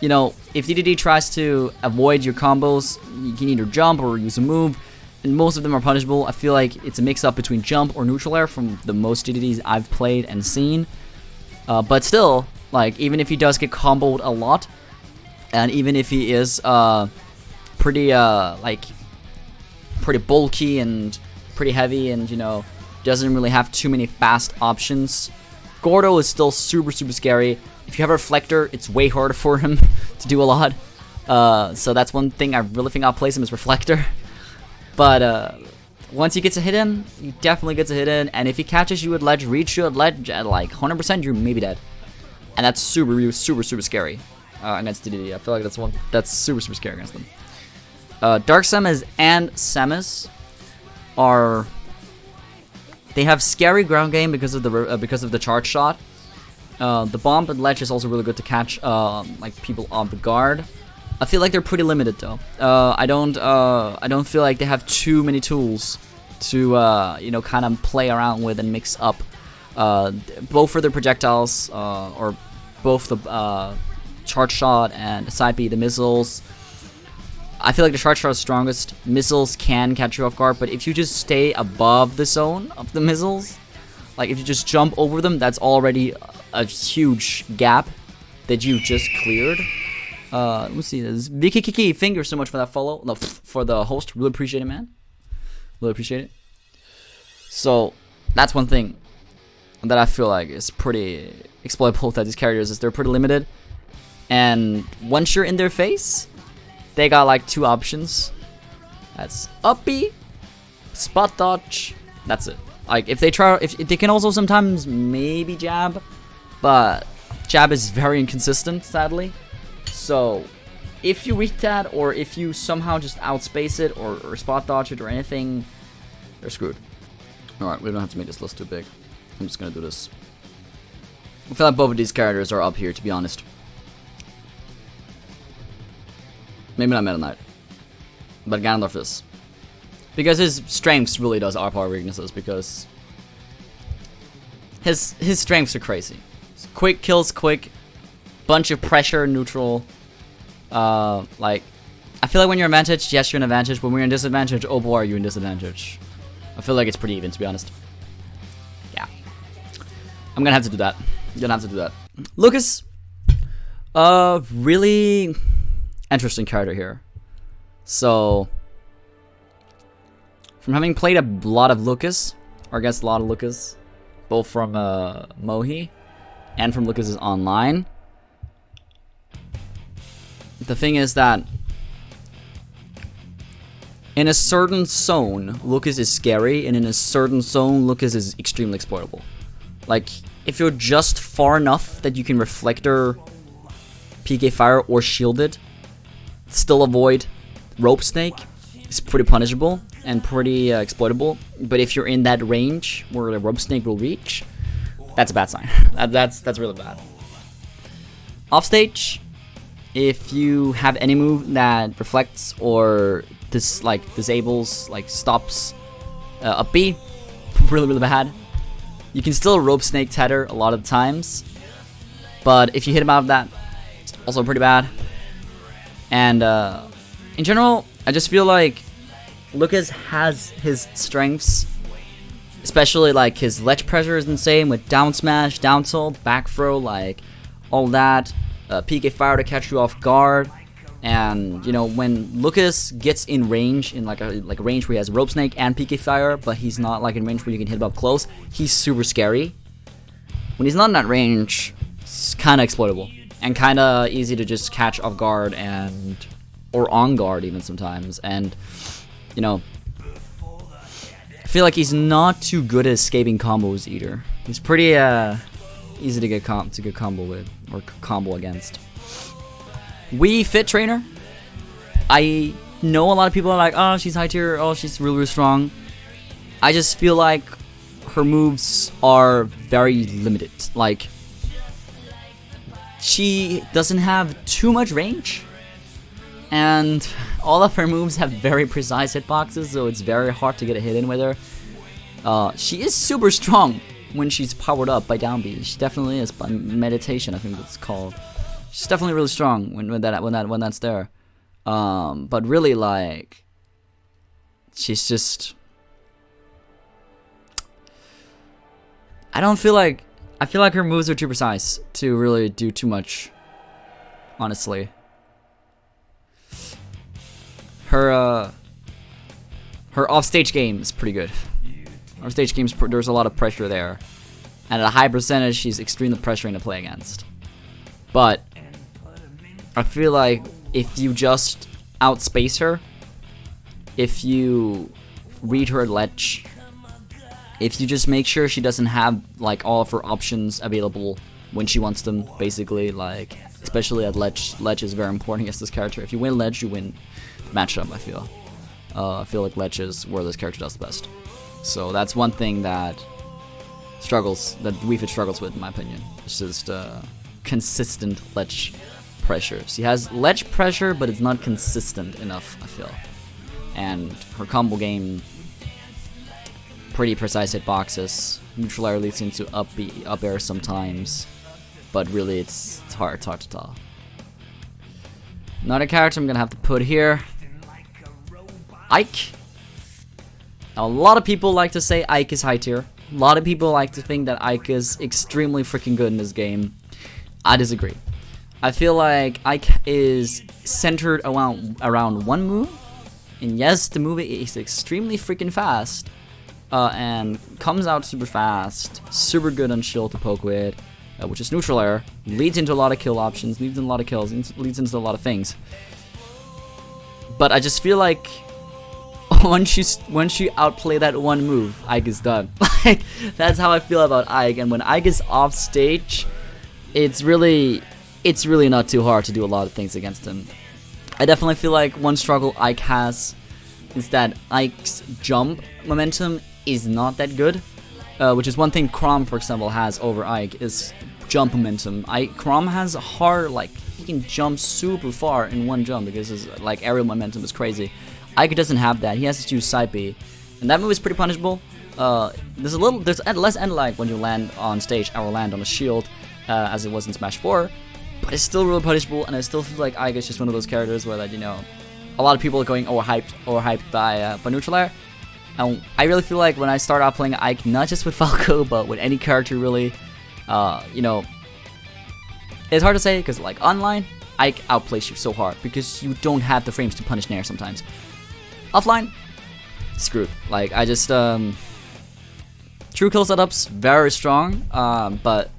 you know, if DDD tries to avoid your combos, you can either jump or use a move, and most of them are punishable. I feel like it's a mix-up between jump or neutral air from the most DDDs I've played and seen. But still, like, even if he does get comboed a lot, and even if he is pretty bulky and pretty heavy and, you know, doesn't really have too many fast options, Gordo is still super scary. If you have a Reflector, it's way harder for him to do a lot. So that's one thing I really think outplays him is Reflector. But once he gets a hit in, he definitely gets a hit in. And if he catches you at ledge, reach you at ledge at like 100%, you're maybe dead. And that's super scary. against DDD. I feel like that's super scary against them. Dark Samus and Samus they have scary ground game because of the charge shot. The bomb and ledge is also really good to catch like people off the guard. I feel like they're pretty limited though. I don't feel like they have too many tools to you know, kind of play around with and mix up both for their projectiles or both the charge shot and side B, the missiles. I feel like the charge shot is strongest. Missiles can catch you off guard, but if you just stay above the zone of the missiles, like if you just jump over them, that's already a huge gap that you just cleared. Let me see this. Vicky Kiki, thank you so much for that follow. No, for the host. Really appreciate it, man. Really appreciate it. So that's one thing that I feel like is pretty exploitable with these characters, is they're pretty limited. And once you're in their face, they got like two options. That's up B, spot dodge. That's it. Like if they can also sometimes maybe jab, but jab is very inconsistent, sadly. So if you reach that, or if you somehow just outspace it or spot dodge it or anything, they're screwed. Alright, we don't have to make this list too big. I'm just gonna do this. I feel like both of these characters are up here, to be honest. Maybe not Meta Knight, but Ganondorf is. Because his strengths really does outpower weaknesses, because his strengths are crazy. Quick kills, quick, bunch of pressure, neutral. Like, I feel like when you're advantaged, yes, you're an advantage, but when you're in disadvantage, oh boy, are you in disadvantage. I feel like it's pretty even, to be honest. Yeah. I'm gonna have to do that. Gonna have to do that. Lucas, really interesting character here. So, from having played a lot of Lucas, or against a lot of Lucas, both from Mohi and from Lucas's online, the thing is that in a certain zone, Lucas is scary, and in a certain zone, Lucas is extremely exploitable. Like, if you're just far enough that you can Reflector, PK Fire, or shield it, still avoid Rope Snake, it's pretty punishable and pretty exploitable. But if you're in that range where the Rope Snake will reach, that's a bad sign. That's really bad. Offstage, if you have any move that reflects or disables, like stops up B, really bad. You can still Rope Snake Tether a lot of the times, but if you hit him out of that, it's also pretty bad. And in general, I just feel like Lucas has his strengths, especially like his ledge pressure is insane with down smash, down tilt, back throw, like all that. PK Fire to catch you off guard. And you know, when Lucas gets in range, in like a range where he has Rope Snake and PK Fire, but he's not like in range where you can hit him up close, he's super scary. When he's not in that range, it's kind of exploitable and kind of easy to just catch off guard or on guard even sometimes. And you know, I feel like he's not too good at escaping combos either. He's pretty easy to get combo with or combo against. Wii Fit Trainer, I know a lot of people are like, oh, she's high tier, oh, she's really strong. I just feel like her moves are very limited. Like, she doesn't have too much range, and all of her moves have very precise hitboxes, so it's very hard to get a hit in with her. She is super strong when she's powered up by down B. She definitely is, by meditation, I think it's called. She's definitely really strong when that's there. But really, like, she's just, I feel like her moves are too precise to really do too much, honestly. Her offstage game is pretty good. Her stage games, there's a lot of pressure there, and at a high percentage, she's extremely pressuring to play against. But I feel like if you just outspace her, if you read her ledge, if you just make sure she doesn't have like all of her options available when she wants them, basically, like especially at ledge. Ledge is very important against this character. If you win ledge, you win the matchup, I feel like ledge is where this character does the best. So that's one thing that Wii Fit struggles with, in my opinion. It's just consistent ledge pressure. She has ledge pressure, but it's not consistent enough, I feel. And her combo game, pretty precise hitboxes. Neutral air leads into up air sometimes, but really it's hard to tell. Another character I'm gonna have to put here, Ike. Now, a lot of people like to say Ike is high tier. A lot of people like to think that Ike is extremely freaking good in this game. I disagree. I feel like Ike is centered around one move, and yes, the move is extremely freaking fast, and comes out super fast, super good on shield to poke with, which is neutral air, leads into a lot of kill options, leads into a lot of kills, leads into a lot of things. But I just feel like once you outplay that one move, Ike is done. Like, that's how I feel about Ike. And when Ike is off stage, it's really not too hard to do a lot of things against him. I definitely feel like one struggle Ike has is that Ike's jump momentum is not that good, which is one thing Chrom, for example, has over Ike, is jump momentum. Chrom has a hard, like, he can jump super far in one jump because his like aerial momentum is crazy. Ike doesn't have that. He has to use side B, and that move is pretty punishable. There's less end lag when you land on stage or land on a shield, as it was in Smash 4, but it's still really punishable. And I still feel like Ike is just one of those characters where, like, you know, a lot of people are going overhyped by neutral air. And I really feel like when I start out playing Ike, not just with Falco, but with any character really, you know, it's hard to say because, like, online, Ike outplays you so hard because you don't have the frames to punish Nair sometimes. Offline, screwed. Like, I just, true kill setups, very strong, but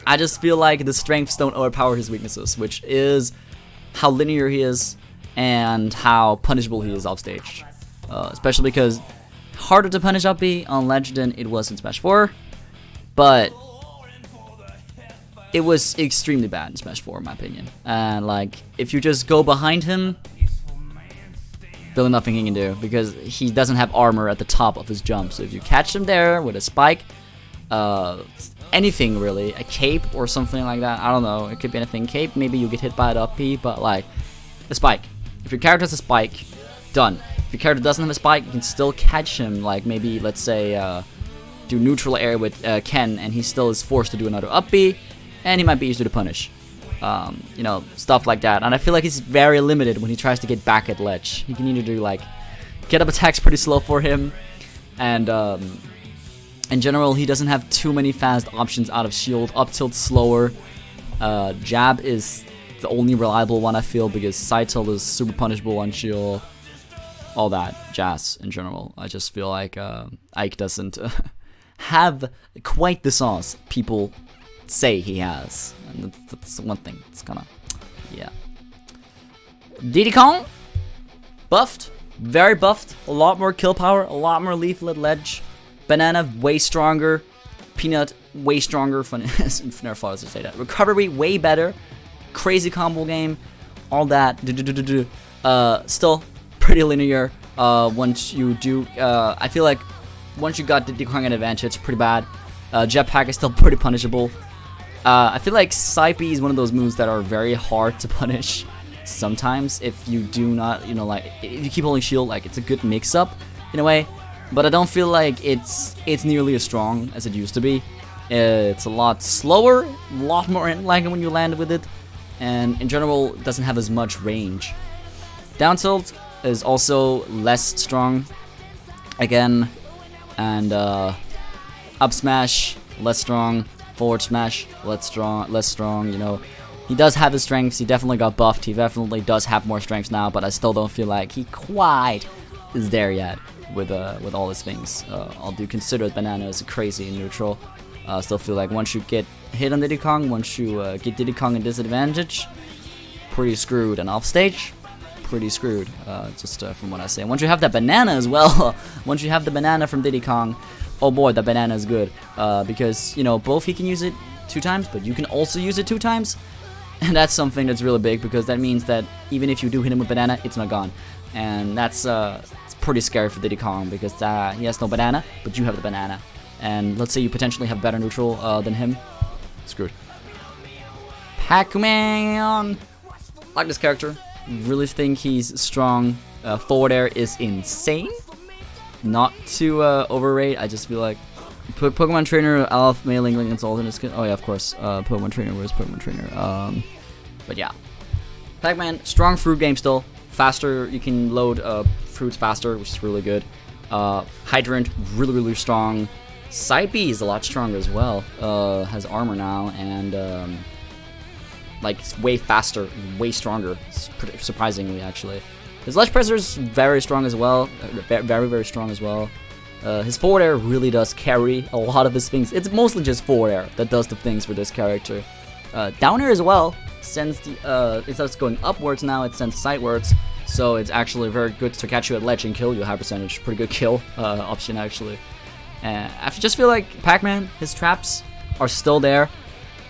I just feel like the strengths don't overpower his weaknesses, which is how linear he is and how punishable he is off stage. Especially because harder to punish up B on ledge than it was in Smash 4, but it was extremely bad in Smash 4 in my opinion. And like, if you just go behind him, really nothing he can do because he doesn't have armor at the top of his jump. So if you catch him there with a spike, anything really, a cape or something like that, I don't know, it could be anything. Cape, maybe you get hit by it up B, but like, a spike. If your character has a spike, done. If your character doesn't have a spike, you can still catch him, like maybe, let's say, do neutral air with Ken, and he still is forced to do another up B, and he might be easier to punish. You know, stuff like that. And I feel like he's very limited when he tries to get back at ledge. He can either do, like, get up attacks pretty slow for him, and in general, he doesn't have too many fast options out of shield. Up tilt slower. Jab is the only reliable one, I feel, because side tilt is super punishable on shield. All that jazz in general. I just feel like Ike doesn't have quite the sauce people say he has. And that's one thing. It's kind of, yeah. Diddy Kong, buffed, very buffed. A lot more kill power, a lot more leaflet ledge. Banana way stronger. Peanut way stronger. Never thought I was to say that. Recovery way better. Crazy combo game. All that. Still pretty linear. Once you do, I feel like once you got the Diddy Kong advantage, it's pretty bad. Jetpack is still pretty punishable. I feel like side B is one of those moves that are very hard to punish sometimes if you do not, you know, like, if you keep holding shield, like, it's a good mix-up in a way, but I don't feel like it's nearly as strong as it used to be. It's a lot slower, a lot more lagging when you land with it, and in general, it doesn't have as much range. Down tilt is also less strong, again, and up smash, less strong. Forward smash, less strong, you know. He does have his strengths, he definitely got buffed, he definitely does have more strengths now, but I still don't feel like he quite is there yet with all his things. I do consider Banana as crazy in neutral. Still feel like once you get hit on Diddy Kong, once you get Diddy Kong in disadvantage, pretty screwed. And off stage, pretty screwed, just from what I say. Once you have that banana as well, once you have the banana from Diddy Kong, oh boy, the banana is good, because, you know, both he can use it 2 times, but you can also use it 2 times, And that's something that's really big, because that means that even if you do hit him with banana, it's not gone. And that's it's pretty scary for Diddy Kong, because he has no banana, but you have the banana. And let's say you potentially have better neutral than him. Screwed. Pac-Man! Like this character. Really think he's strong. Forward air is insane. Not to overrate. I just feel like Pokemon Trainer, Alph, Mailing, Link, and Sultan is good. Oh yeah, of course. Pokemon Trainer, where's Pokemon Trainer? But yeah. Pac-Man, strong fruit game still. Faster, you can load fruits faster, which is really good. Hydrant, really, really strong. Side B is a lot stronger as well. Has armor now, and like it's way faster, way stronger. Surprisingly, actually. His ledge presser is very strong as well. Very, very strong as well. His forward air really does carry a lot of his things. It's mostly just forward air that does the things for this character. Down air as well sends the instead of going upwards now, it sends sidewards. So it's actually very good to catch you at ledge and kill you. High percentage, pretty good kill option actually. I just feel like Pac-Man, his traps are still there.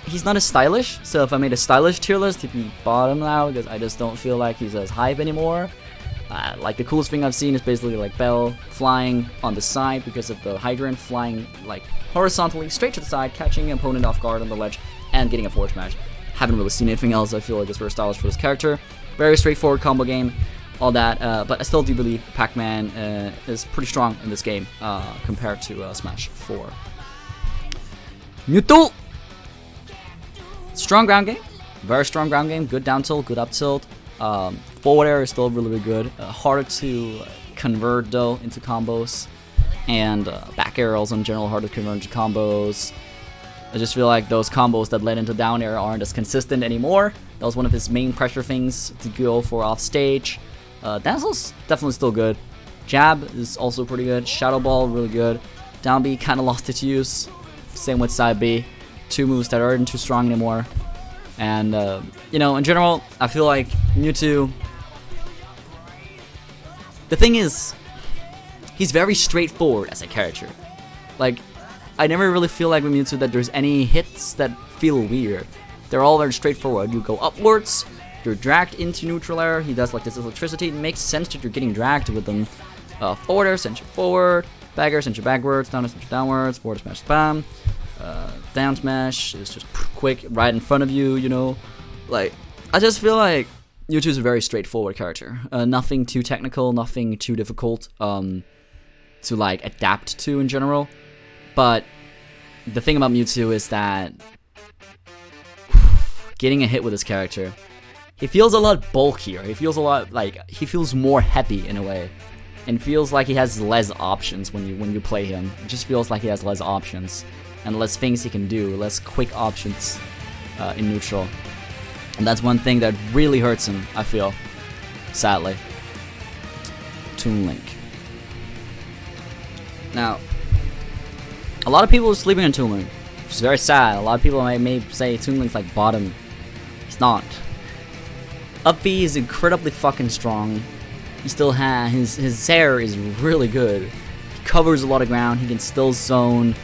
He's not as stylish, so if I made a stylish tier list, he'd be bottom now, because I just don't feel like he's as hype anymore. Like the coolest thing I've seen is basically like Bell flying on the side because of the hydrant, flying like horizontally straight to the side, catching an opponent off guard on the ledge, and getting a forward smash. Haven't really seen anything else. I feel like it's very stylish for this character. Very straightforward combo game, all that. But I still do believe Pac-Man is pretty strong in this game compared to Smash 4. Mewtwo! Strong ground game. Very strong ground game. Good down tilt, good up tilt. Forward air is still really, really good. Harder to convert though into combos, and back air also in general harder to convert into combos. I just feel like those combos that led into down air aren't as consistent anymore. That was one of his main pressure things to go for off stage. Dazzle's definitely still good. Jab is also pretty good. Shadow Ball really good. Down B kind of lost its use. Same with side B. Two moves that aren't too strong anymore. And, you know, in general, I feel like Mewtwo... The thing is, he's very straightforward as a character. Like, I never really feel like with Mewtwo that there's any hits that feel weird. They're all very straightforward. You go upwards, you're dragged into neutral air, he does like this electricity, it makes sense that you're getting dragged with them. Forward air sends you forward, back air sends you backwards, down air sends you downwards, forward smash spam. Down smash is just quick, right in front of you, you know. Like, I just feel like Mewtwo's a very straightforward character. Nothing too technical, nothing too difficult to like adapt to in general. But the thing about Mewtwo is that getting a hit with this character, he feels a lot bulkier. He feels a lot like he feels more heavy in a way, and feels like he has less options when you play him. It just feels like he has less options and less things he can do, less quick options in neutral. And that's one thing that really hurts him, I feel, sadly. Toon Link. Now, a lot of people are sleeping on Toon Link, which is very sad. A lot of people may say Toon Link's like bottom. He's not. Up B is incredibly fucking strong. He still has, his hair is really good. He covers a lot of ground, he can still zone.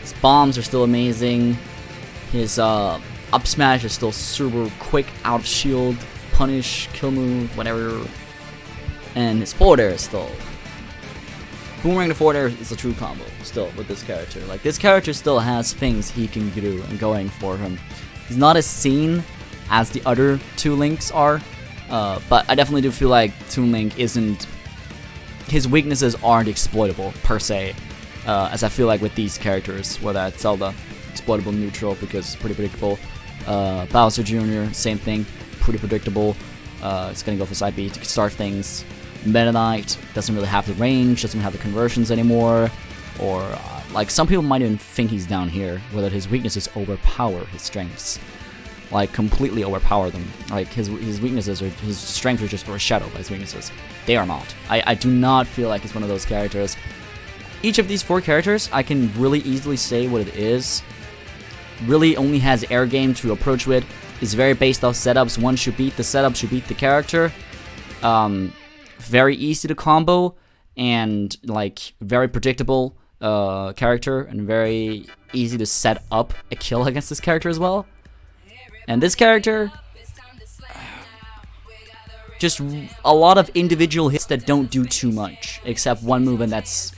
His bombs are still amazing. His up smash is still super quick, out of shield, punish, kill move, whatever. And his forward air is still... Boomerang to forward air is a true combo still with this character. Like, this character still has things he can do and going for him. He's not as seen as the other two Links are, but I definitely do feel like Toon Link isn't... His weaknesses aren't exploitable, per se. As I feel like with these characters, whether it's Zelda, exploitable neutral because it's pretty predictable. Bowser Jr., same thing, pretty predictable. It's gonna go for side B to start things. Meta Knight doesn't really have the range, doesn't have the conversions anymore. Or, like, some people might even think he's down here, whether his weaknesses overpower his strengths. Like, completely overpower them. Like, his weaknesses, or his strengths are just overshadowed by his weaknesses. They are not. I do not feel like he's one of those characters. Each of these four characters, I can really easily say what it is. Really only has air game to approach with. Is very based off setups. Once you beat the setup, you beat the character. Very easy to combo, and like very predictable character, and very easy to set up a kill against this character as well. And this character, just a lot of individual hits that don't do too much, except one move, and that's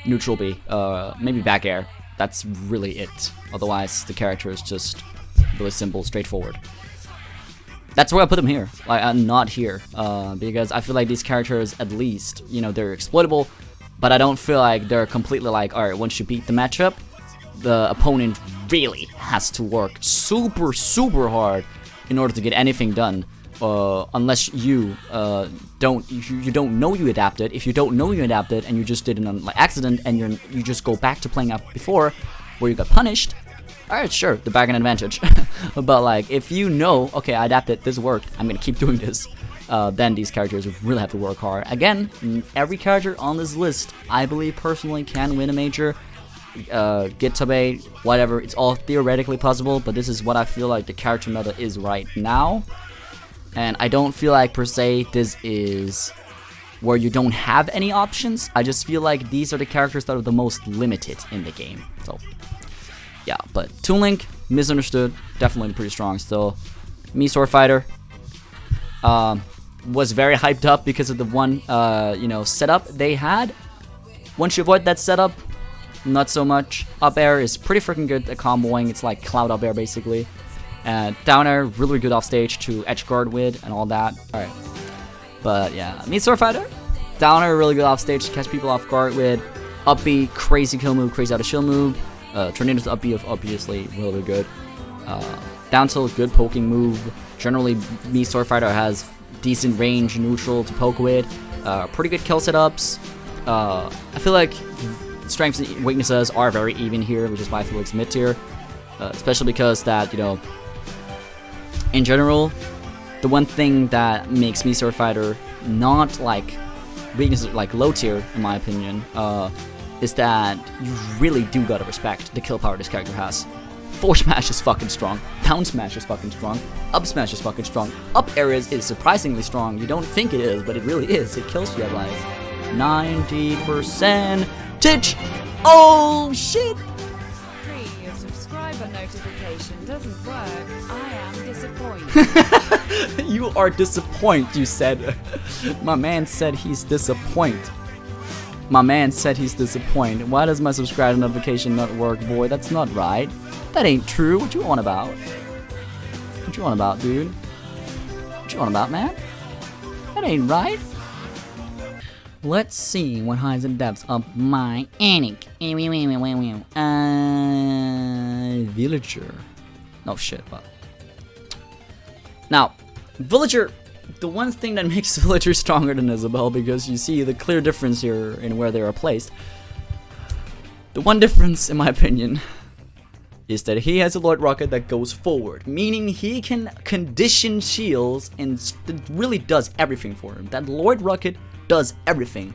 neutral B, maybe back air. That's really it. Otherwise, the character is just really simple, straightforward. That's why I put them here. Like, I'm not here, because I feel like these characters, at least, you know, they're exploitable, but I don't feel like they're completely like, alright, once you beat the matchup, the opponent really has to work super, super hard in order to get anything done. Unless you you don't know you adapted. If you don't know you adapted and you just did it on like accident and you just go back to playing up before where you got punished, alright, sure, the back end advantage. But like, if you know, okay, I adapted, this worked, I'm gonna keep doing this, then these characters really have to work hard. Again, every character on this list, I believe personally, can win a major. Get top 8, whatever, it's all theoretically possible, but this is what I feel like the character meta is right now. And I don't feel like, per se, this is where you don't have any options. I just feel like these are the characters that are the most limited in the game. So, yeah, but Toon Link, misunderstood, definitely pretty strong still. Mii Sword Fighter was very hyped up because of the one, you know, setup they had. Once you avoid that setup, not so much. Up air is pretty freaking good at comboing. It's like cloud up air, basically. Down air, really good off stage to edge guard with and all that. Alright. But yeah, Mii Sword Fighter. Down air, really good off stage to catch people off guard with. Up B, crazy kill move, crazy out of shield move. Tornado's up B, obviously, really good. Down tilt, good poking move. Generally, Mii Sword Fighter has decent range, neutral to poke with. Pretty good kill setups. I feel like strengths and weaknesses are very even here, which is why I feel like it's mid tier. Especially because that, you know, in general, the one thing that makes Mii Sword Fighter not like weaknesses like low tier, in my opinion, is that you really do gotta respect the kill power this character has. Forward smash is fucking strong, down smash is fucking strong, up smash is fucking strong, up areas is surprisingly strong. You don't think it is, but it really is. It kills you at like 90%. Oh shit! Your subscriber notification doesn't work. I am disappointed. You are disappointed, you said. My man said he's disappointed. My man said he's disappointed. Why does my subscriber notification not work, boy? That's not right. That ain't true. What you on about? What you on about, dude? What you on about, man? That ain't right. Let's see what hides and depths of my Anik. Villager. No shit, but. Now, Villager, the one thing that makes Villager stronger than Isabelle, because you see the clear difference here in where they are placed. The one difference, in my opinion, is that he has a Lord Rocket that goes forward, meaning he can condition shields and it really does everything for him. That Lord Rocket does everything.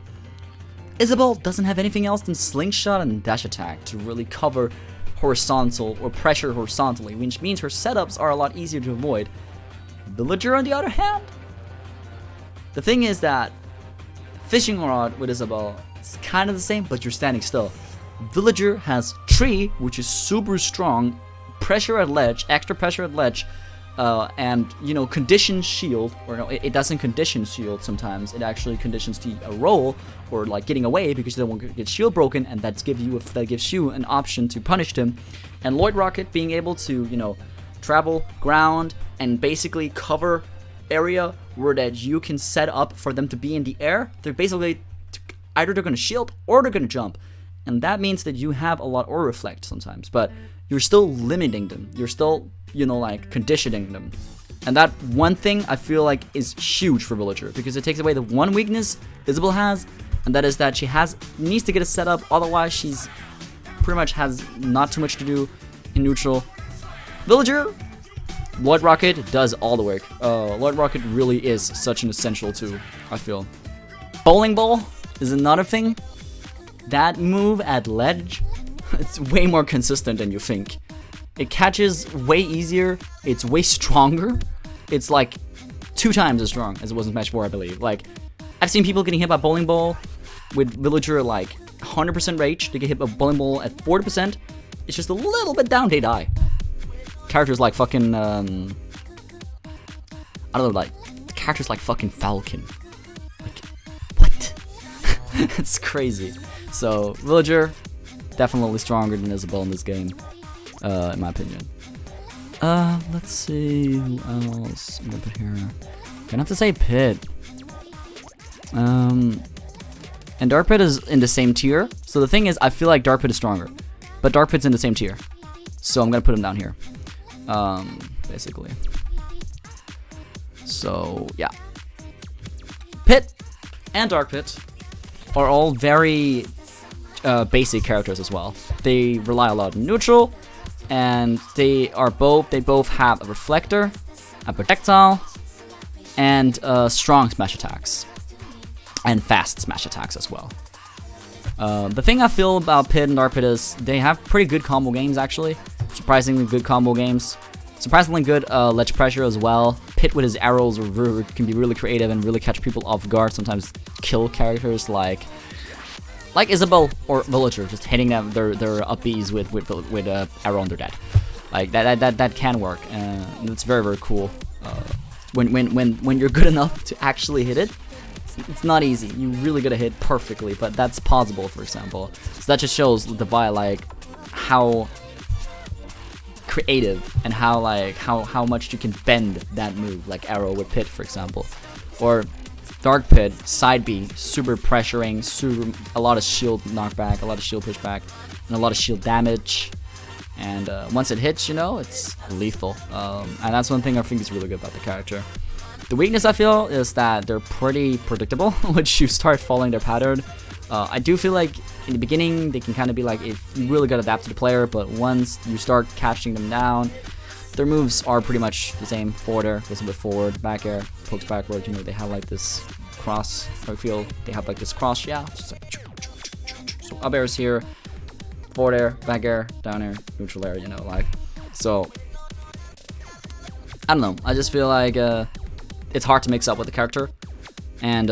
Isabelle doesn't have anything else than Slingshot and Dash Attack to really cover horizontal or pressure horizontally, which means her setups are a lot easier to avoid. Villager, on the other hand, the thing is that Fishing Rod with Isabelle is kind of the same, but you're standing still. Villager has Tree, which is super strong, pressure at ledge, extra pressure at ledge, and, you know, condition shield, or no, it doesn't condition shield sometimes, it actually conditions the roll, or like getting away, because you don't want to get shield broken, and that gives you an option to punish him. And Lloyd Rocket being able to, you know, travel ground, and basically cover area where that you can set up for them to be in the air. They're basically, either they're going to shield, or they're going to jump. And that means that you have a lot, or reflect sometimes, but you're still limiting them. You're still, you know, like conditioning them. And that one thing I feel like is huge for Villager, because it takes away the one weakness Isabelle has, and that is that she needs to get a setup, otherwise she's pretty much has not too much to do in neutral. Villager, Lord Rocket does all the work. Lord Rocket really is such an essential tool, I feel. Bowling Ball is another thing. That move at ledge, it's way more consistent than you think. It catches way easier, it's way stronger. It's like 2 times as strong as it was in match 4, I believe. Like, I've seen people getting hit by Bowling Ball with Villager like 100% rage. They get hit by Bowling Ball at 40%. It's just a little bit down, they die. characters like fucking I don't know, like characters like fucking Falcon. Like what? It's crazy. So Villager definitely stronger than Isabelle in this game, in my opinion. Let's see who else I'm gonna put here. Gonna have to say Pit. And Dark Pit is in the same tier. So the thing is, I feel like Dark Pit is stronger, but Dark Pit's in the same tier. So I'm gonna put him down here. Basically. So yeah, Pit and Dark Pit are all very basic characters as well. They rely a lot on neutral, and they both have a reflector, a projectile, and strong smash attacks, and fast smash attacks as well. The thing I feel about Pit and Dark Pit is they have pretty good combo games actually. Surprisingly good combo games. Surprisingly good ledge pressure as well. Pit with his arrows can be really creative and really catch people off guard. Sometimes kill characters like Isabelle or Villager, just hitting them their up Bs with arrow on their dead. Like that can work. And it's very cool. When you're good enough to actually hit it. It's not easy. You really gotta hit perfectly, but that's possible, for example. So that just shows the like how creative and how much you can bend that move, like arrow with Pit, for example, or Dark Pit side B, super pressuring, a lot of shield knockback, a lot of shield pushback, and a lot of shield damage. And once it hits, you know, it's lethal. And that's one thing I think is really good about the character. The weakness I feel is that they're pretty predictable once you start following their pattern. I do feel like in the beginning they can kind of be like, if you really gotta adapt to the player, but once you start catching them down, their moves are pretty much the same. Forward air, goes a bit forward, back air, pokes backward. You know, they have like this cross. I feel they have like this cross. Yeah, it's just like, so up air is here, forward air, back air, down air, neutral air. You know, like so. I don't know. I just feel like it's hard to mix up with the character, and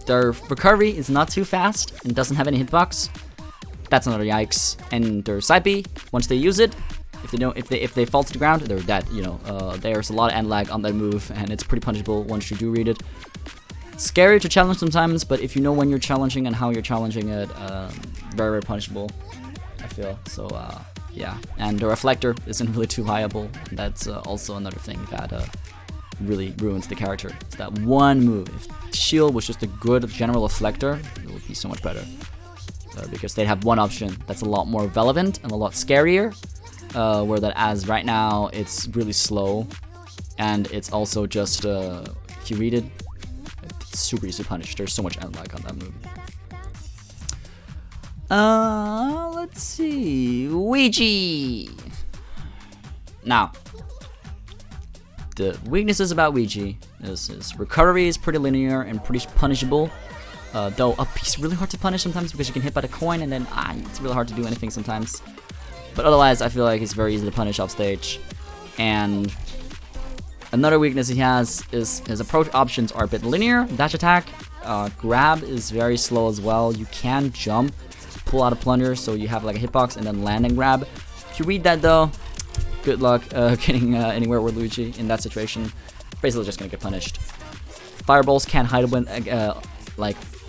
their recovery is not too fast and doesn't have any hitbox. That's another yikes. And their side B, once they use it, if they fall to the ground, they're dead. You know, there's a lot of end lag on that move, and it's pretty punishable once you do read it. It's scary to challenge sometimes, but if you know when you're challenging and how you're challenging it, very punishable, I feel. So yeah, and the reflector isn't really too viable. That's also another thing that really ruins the character. It's that one move. If shield was just a good general reflector, it would be so much better. Because they'd have one option that's a lot more relevant and a lot scarier. Where that as right now, it's really slow. And it's also just, if you read it, it's super easy to punish. There's so much end lag on that move. Let's see. Ouija! Now, the weaknesses about Ouija is his recovery is pretty linear and pretty punishable. Though up B's really hard to punish sometimes because you can hit by the coin and then it's really hard to do anything sometimes. But otherwise, I feel like it's very easy to punish off stage. And another weakness he has is his approach options are a bit linear. Dash attack, grab is very slow as well. You can jump, pull out a plunger, so you have like a hitbox and then land and grab. If you read that though, good luck getting anywhere with Luigi in that situation. Basically just gonna get punished. Fireballs can't hide when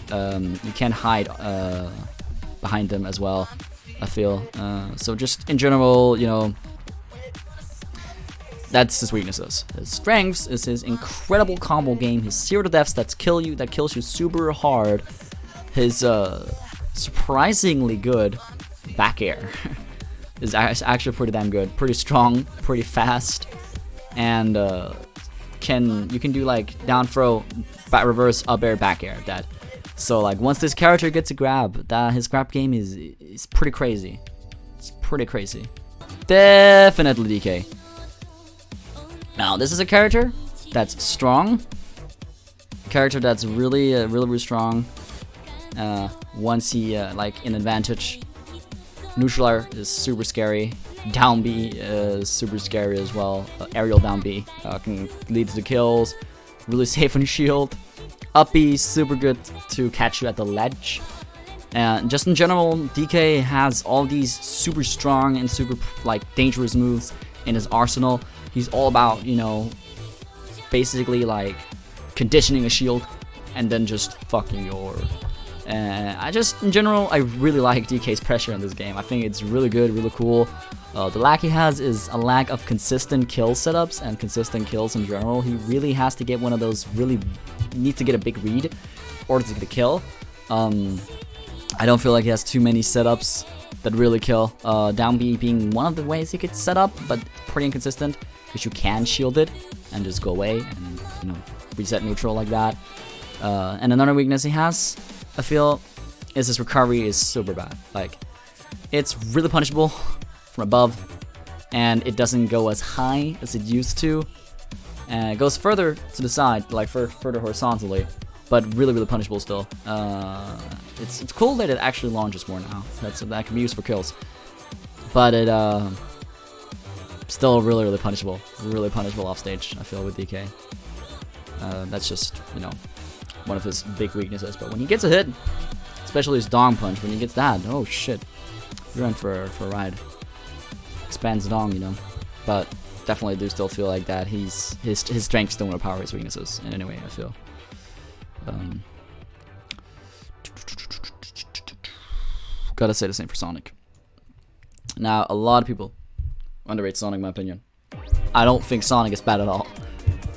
you can't hide behind them as well, I feel. So just in general, you know, that's his weaknesses. His strengths is his incredible combo game, his 0 to deaths that kills you super hard, his surprisingly good back air is actually pretty damn good, pretty strong, pretty fast, and you can do like down throw, back reverse, up air, back air. That so like once this character gets a grab, his grab game is pretty crazy. It's pretty crazy. Definitely DK. Now this is a character that's strong, character that's really strong. Once he like in advantage. Neutral air is super scary. Down B is super scary as well. Aerial down B can lead to the kills. Really safe on shield. Up B super good to catch you at the ledge. And just in general, DK has all these super strong and super like dangerous moves. in his arsenal. He's all about, you know, basically like conditioning a shield and then just fucking you over. I just, in general, I really like DK's pressure in this game. I think it's really good, really cool. The lack he has is a lack of consistent kill setups and consistent kills in general. He really has to get one of those, really needs to get a big read in order to get a kill. I don't feel like he has too many setups that really kill. Down B being one of the ways he could set up, but pretty inconsistent because you can shield it and just go away and, you know, reset neutral like that. And another weakness he has, I feel, is his recovery is super bad. Like, it's really punishable from above, and it doesn't go as high as it used to. And it goes further to the side, like further horizontally, but really, really punishable still. It's cool that it actually launches more now. That can be used for kills, but it still really, really punishable. Really punishable off stage, I feel, with DK. That's just, you know, one of his big weaknesses. But when he gets a hit, especially his dong punch, when he gets that, oh shit, you're in for a ride. Expands dong, you know. But definitely do still feel like that his strengths don't overpower his weaknesses in any way, I feel. Gotta say the same for Sonic. Now, a lot of people underrate Sonic, in my opinion. I don't think Sonic is bad at all.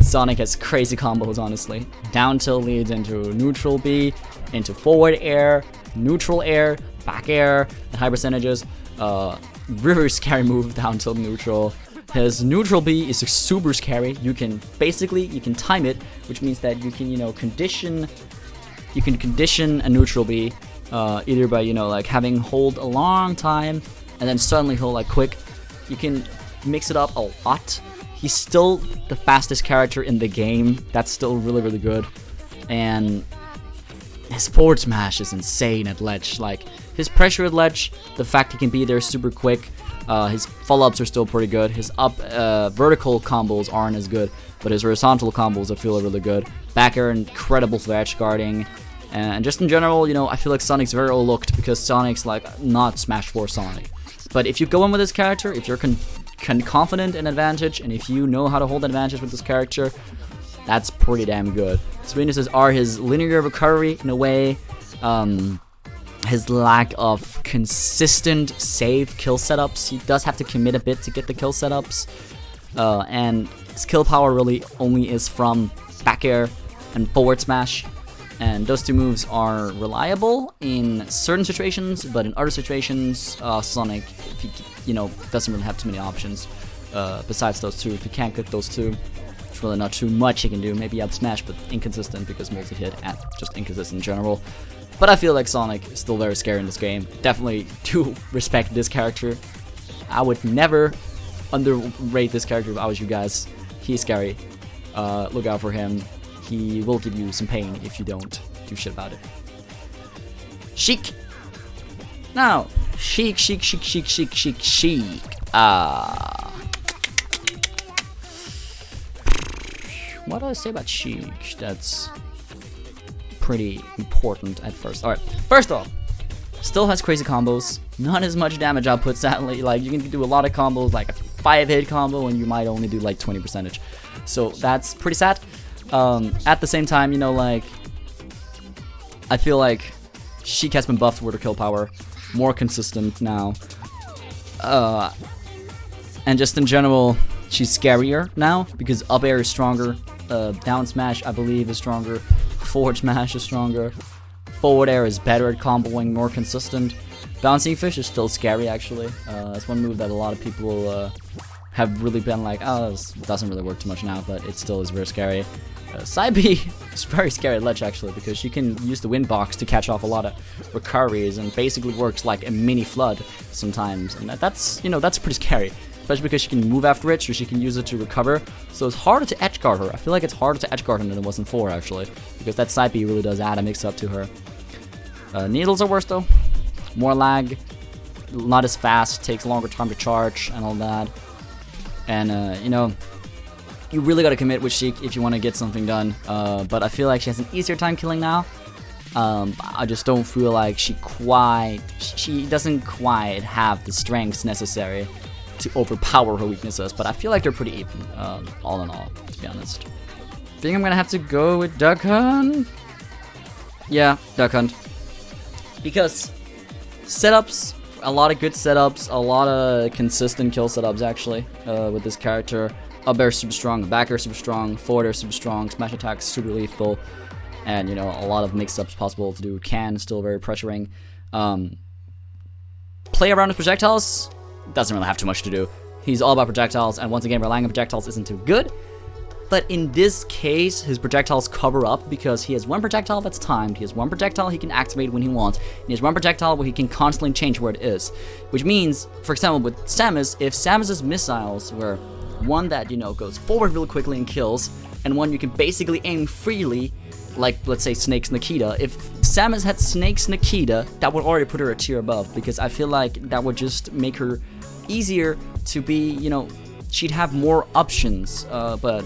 Sonic has crazy combos, honestly. Down tilt leads into neutral B, into forward air, neutral air, back air, at high percentages. Really scary move, down tilt neutral. His neutral B is super scary. You can time it, which means that you can, you know, condition a neutral B, either by, you know, like having hold a long time and then suddenly hold like quick. You can mix it up a lot. He's still the fastest character in the game. That's still really, really good. And his forward smash is insane at ledge. Like, his pressure at ledge, the fact he can be there super quick. His follow-ups are still pretty good. His vertical combos aren't as good, but his horizontal combos I feel are really good. Back air, incredible for edge guarding. And just in general, you know, I feel like Sonic's very overlooked because Sonic's like not Smash 4 Sonic. But if you go in with this character, if you're confident in advantage, and if you know how to hold advantage with this character, that's pretty damn good. His weaknesses are his linear recovery in a way, his lack of consistent save kill setups. He does have to commit a bit to get the kill setups, and his kill power really only is from back air and forward smash. And those two moves are reliable in certain situations, but in other situations, Sonic, you know, doesn't really have too many options besides those two. If you can't get those two, it's really not too much he can do. Maybe up smash, but inconsistent because multi-hit and just inconsistent in general. But I feel like Sonic is still very scary in this game. Definitely do respect this character. I would never underrate this character if I was you guys. He's scary. Look out for him. He will give you some pain if you don't do shit about it. Sheik! Now, Sheik. What do I say about Sheik? That's pretty important at first. Alright, first off, still has crazy combos. Not as much damage output, sadly. Like, you can do a lot of combos, like a 5-hit combo, and you might only do like 20%. So that's pretty sad. At the same time, you know, like, I feel like Sheik has been buffed with her kill power, more consistent now, and just in general, she's scarier now, because up air is stronger, down smash, I believe, is stronger, forward smash is stronger, forward air is better at comboing, more consistent. Bouncing fish is still scary, actually. That's one move that a lot of people have really been like, oh, this doesn't really work too much now, but it still is very scary. Side B is very scary at ledge, actually, because you can use the wind box to catch off a lot of recoveries and basically works like a mini flood sometimes. And that's, you know, that's pretty scary, especially because she can move after it, so she can use it to recover. So it's harder to edge guard her. I feel like it's harder to edge guard her than it was in 4, actually, because that side B really does add a mix up to her. Needles are worse, though. More lag, not as fast, takes longer time to charge and all that. And, you know, you really gotta commit with Sheik if you want to get something done, but I feel like she has an easier time killing now. I just don't feel like she doesn't quite have the strengths necessary to overpower her weaknesses, but I feel like they're pretty even, all in all, to be honest. I think I'm gonna have to go with Duck Hunt. Yeah, Duck Hunt. Because setups, a lot of good setups, a lot of consistent kill setups actually, with this character. Up air super strong, back air super strong, forward air super strong, smash attack super lethal, and you know, a lot of mix-ups possible to do. Can still very pressuring. Play around his projectiles, doesn't really have too much to do. He's all about projectiles, and once again, relying on projectiles isn't too good. But in this case, his projectiles cover up because he has one projectile that's timed, he has one projectile he can activate when he wants, and he has one projectile where he can constantly change where it is. Which means, for example, with Samus, if Samus's missiles were one that, you know, goes forward really quickly and kills, and one you can basically aim freely, like, let's say, Snake's Nikita. If Samus had Snake's Nikita, that would already put her a tier above, because I feel like that would just make her easier to be, you know, she'd have more options, but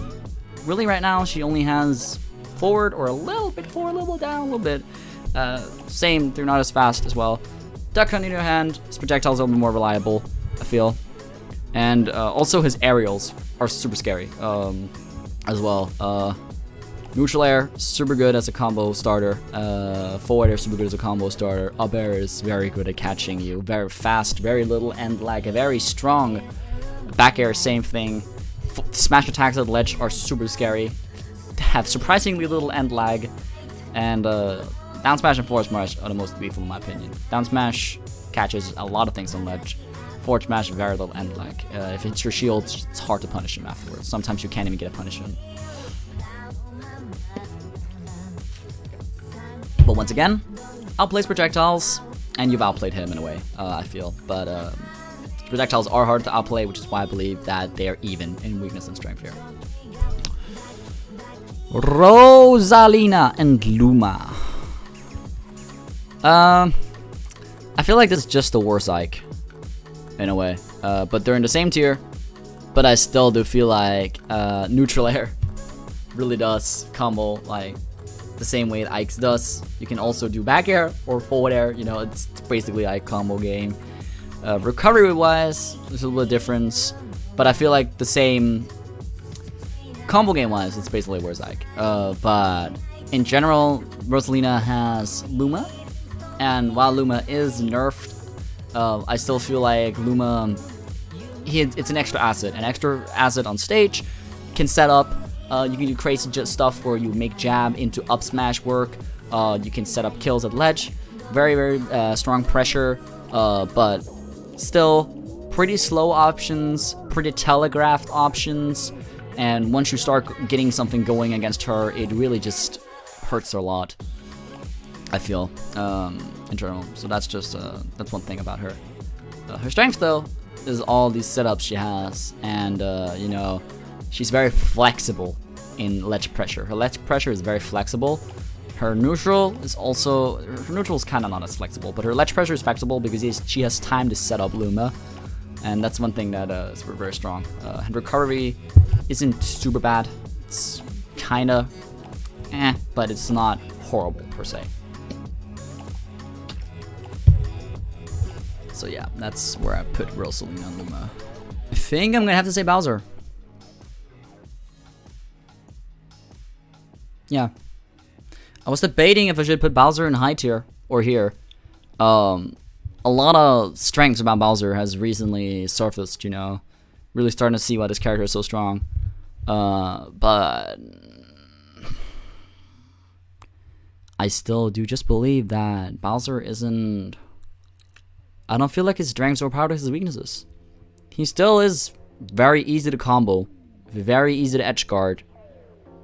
really right now she only has forward or a little bit forward, a little bit down, a little bit. Same, they're not as fast as well. Duck Hunt in your hand, his projectiles are a little bit more reliable, I feel. And also his aerials are super scary as well. Neutral air, super good as a combo starter. Forward air, super good as a combo starter. Up air is very good at catching you. Very fast, very little end lag, very strong. Back air, same thing. Smash attacks at ledge are super scary. Have surprisingly little end lag. And down smash and forward smash are the most lethal in my opinion. Down smash catches a lot of things on ledge. Forward smash, very little end lag. If it's your shield, it's hard to punish him afterwards. Sometimes you can't even get a punish him. But once again, outplays projectiles, and you've outplayed him in a way, I feel. But projectiles are hard to outplay, which is why I believe that they are even in weakness and strength here. Rosalina and Luma. I feel like this is just the worst Ike, in a way. But they're in the same tier. But I still do feel like neutral air really does combo like the same way that Ike's does. You can also do back air or forward air. You know, it's basically Ike combo game. Recovery wise, there's a little difference, but I feel like the same combo game wise, it's basically where's Ike. But in general, Rosalina has Luma, and while Luma is nerfed, I still feel like Luma, it's an extra asset on stage, can set up. You can do crazy stuff where you make jab into up smash work. You can set up kills at ledge. Very, very strong pressure, but still pretty slow options, pretty telegraphed options. And once you start getting something going against her, it really just hurts her a lot, I feel, in general. So that's just, that's one thing about her. Her strength, though, is all these setups she has. And, you know, she's very flexible in ledge pressure. Her ledge pressure is very flexible. Her neutral is kind of not as flexible, but her ledge pressure is flexible because she has time to set up Luma. And that's one thing that is very strong. And recovery isn't super bad. It's kind of but it's not horrible per se. So yeah, that's where I put Rosalina and Luma. I think I'm gonna have to say Bowser. Yeah. I was debating if I should put Bowser in high tier or here. A lot of strengths about Bowser has recently surfaced, you know. Really starting to see why this character is so strong. But I still do just believe that Bowser isn't... I don't feel like his strengths overpower his weaknesses. He still is very easy to combo, very easy to edge guard,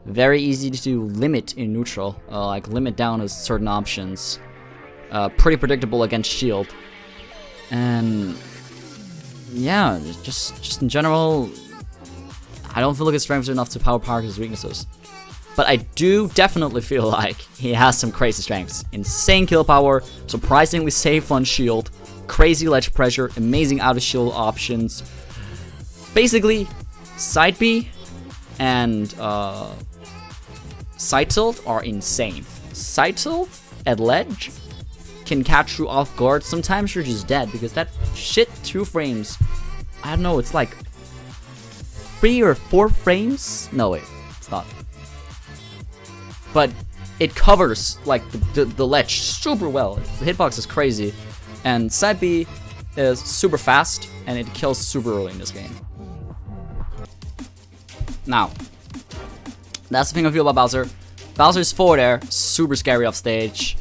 very easy to limit in neutral, like limit down his certain options. Pretty predictable against shield. And yeah, just in general, I don't feel like his strengths are enough to power his weaknesses. But I do definitely feel like he has some crazy strengths. Insane kill power, surprisingly safe on shield, crazy ledge pressure, amazing out of shield options. Basically, side B and side tilt are insane. Side tilt at ledge can catch you off guard. Sometimes you're just dead because that shit 2 frames I don't know, it's like 3 or 4 frames? No, wait, it's not. But it covers like the ledge super well. The hitbox is crazy, and side B is super fast, and it kills super early in this game. Now, that's the thing I feel about Bowser. Bowser's forward air, super scary off stage,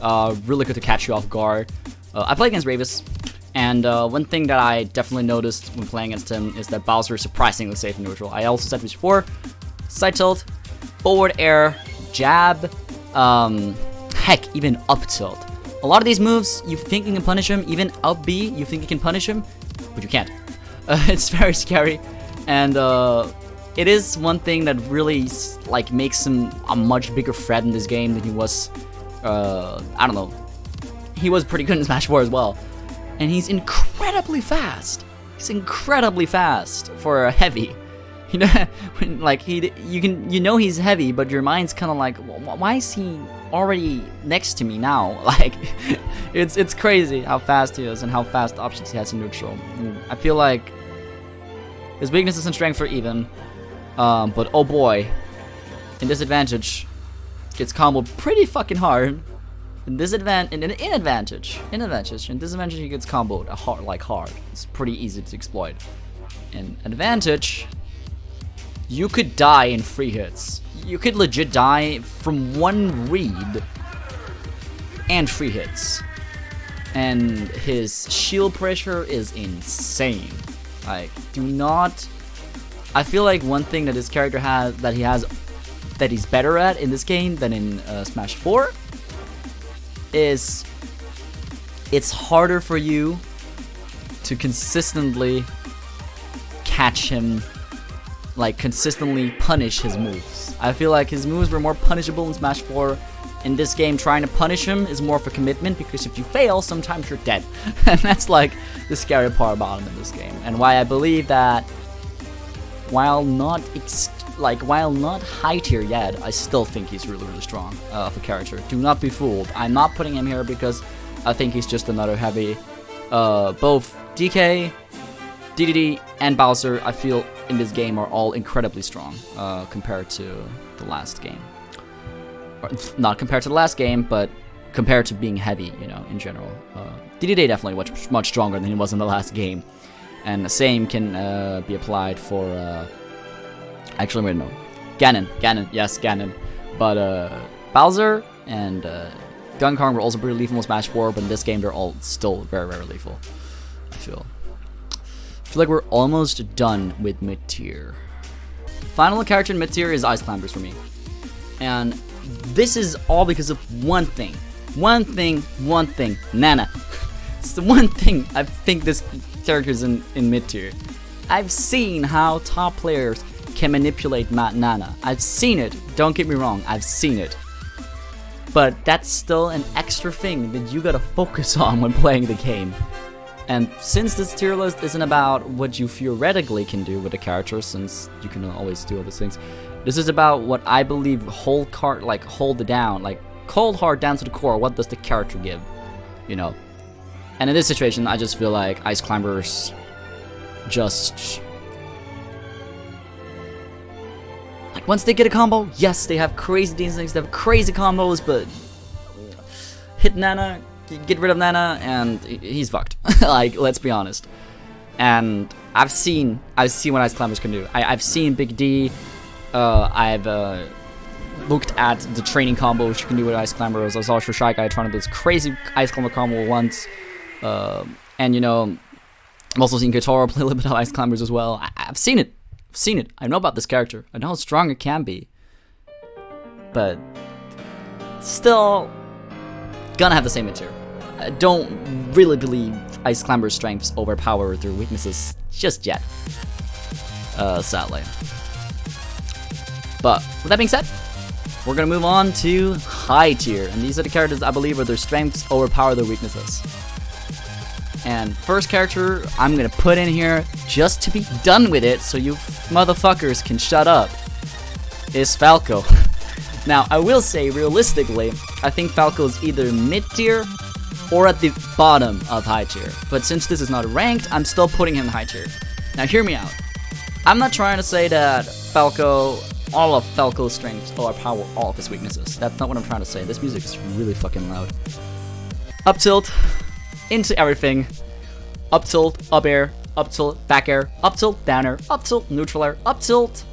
really good to catch you off guard. I play against Ravis, and one thing that I definitely noticed when playing against him is that Bowser is surprisingly safe in neutral. I also said this before, side tilt, forward air, jab, heck, even up tilt. A lot of these moves, you think you can punish him, even up B, you think you can punish him, but you can't. It's very scary, and it is one thing that really like makes him a much bigger threat in this game than he was. I don't know. He was pretty good in Smash 4 as well, and he's incredibly fast. He's incredibly fast for a heavy. You know, when, like you know he's heavy, but your mind's kind of like, why is he already next to me now? Like, it's crazy how fast he is and how fast options he has in neutral. And I feel like his weaknesses and strength are even. But oh boy, in disadvantage, gets comboed pretty fucking hard. In disadvantage, in disadvantage, he gets comboed hard. It's pretty easy to exploit. In advantage, you could die in 3 hits. You could legit die from 1 read and 3 hits. And his shield pressure is insane. Like, do not. I feel like one thing that this character has, that he's better at in this game than in Smash 4, is it's harder for you to consistently catch him, like consistently punish his moves. I feel like his moves were more punishable in Smash 4. In this game, trying to punish him is more of a commitment, because if you fail, sometimes you're dead. And that's like the scary part about him in this game, and why I believe that while not high tier yet, I still think he's really, really strong of a character. Do not be fooled. I'm not putting him here because I think he's just another heavy. Both DK, DDD, and Bowser, I feel in this game are all incredibly strong compared to the last game. Or, not compared to the last game, but compared to being heavy, you know, in general. DDD definitely much stronger than he was in the last game. And the same can be applied for, actually, wait, no. Ganon, yes, Ganon. But Bowser and Gun Kong were also pretty lethal in Smash 4, but in this game they're all still very, very lethal, I feel. I feel like we're almost done with mid-tier. Final character in mid-tier is Ice Climbers for me. And this is all because of one thing. One thing, Nana. It's the one thing I think this character's in mid-tier. I've seen how top players can manipulate Nana. I've seen it. Don't get me wrong. I've seen it. But that's still an extra thing that you gotta focus on when playing the game. And since this tier list isn't about what you theoretically can do with the character, since you can always do all these things, this is about what I believe hold it down, like cold hard down to the core. What does the character give? You know. And in this situation, I just feel like Ice Climbers just, like, once they get a combo, yes, they have crazy instincts, they have crazy combos, but hit Nana, get rid of Nana, and he's fucked. Like, let's be honest. And I've seen what Ice Climbers can do. I've seen Big D. I've looked at the training combo which you can do with Ice Climbers. I saw Shy Guy trying to do this crazy Ice Climber combo once. And you know, I've also seen Kitaro play a little bit of Ice Climbers as well. I've seen it. I know about this character. I know how strong it can be. But still gonna have the same material. I don't really believe Ice Climber's strengths overpower their weaknesses just yet. Sadly. But with that being said, we're gonna move on to high tier, and these are the characters I believe where their strengths overpower their weaknesses. And first character I'm gonna put in here, just to be done with it, so you motherfuckers can shut up, is Falco. Now, I will say, realistically, I think Falco is either mid-tier or at the bottom of high tier. But since this is not ranked, I'm still putting him in high tier. Now hear me out. I'm not trying to say that Falco, all of Falco's strengths overpower all of his weaknesses. That's not what I'm trying to say. This music is really fucking loud. Up tilt, into everything. Up tilt, up air, up tilt, back air, up tilt, down air, up tilt, neutral air, up tilt,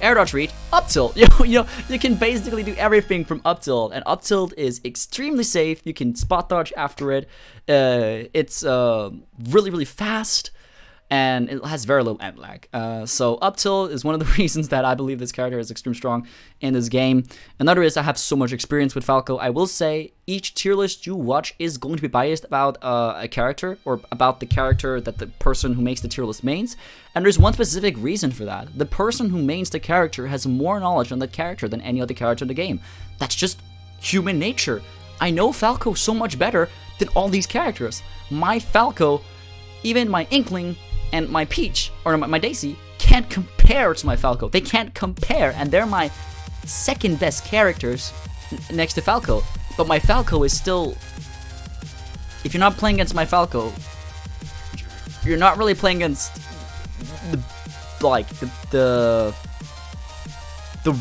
air dodge read, up tilt. You can basically do everything from up tilt, and up tilt is extremely safe. You can spot dodge after it. It's really, really fast, and it has very little end lag. So up tilt is one of the reasons that I believe this character is extremely strong in this game. Another is I have so much experience with Falco. I will say each tier list you watch is going to be biased about a character, or about the character that the person who makes the tier list mains. And there's one specific reason for that. The person who mains the character has more knowledge on that character than any other character in the game. That's just human nature. I know Falco so much better than all these characters. My Falco, even my Inkling, and my Peach, or my Daisy, can't compare to my Falco. They can't compare, and they're my second best characters next to Falco. But my Falco is still... If you're not playing against my Falco, you're not really playing against the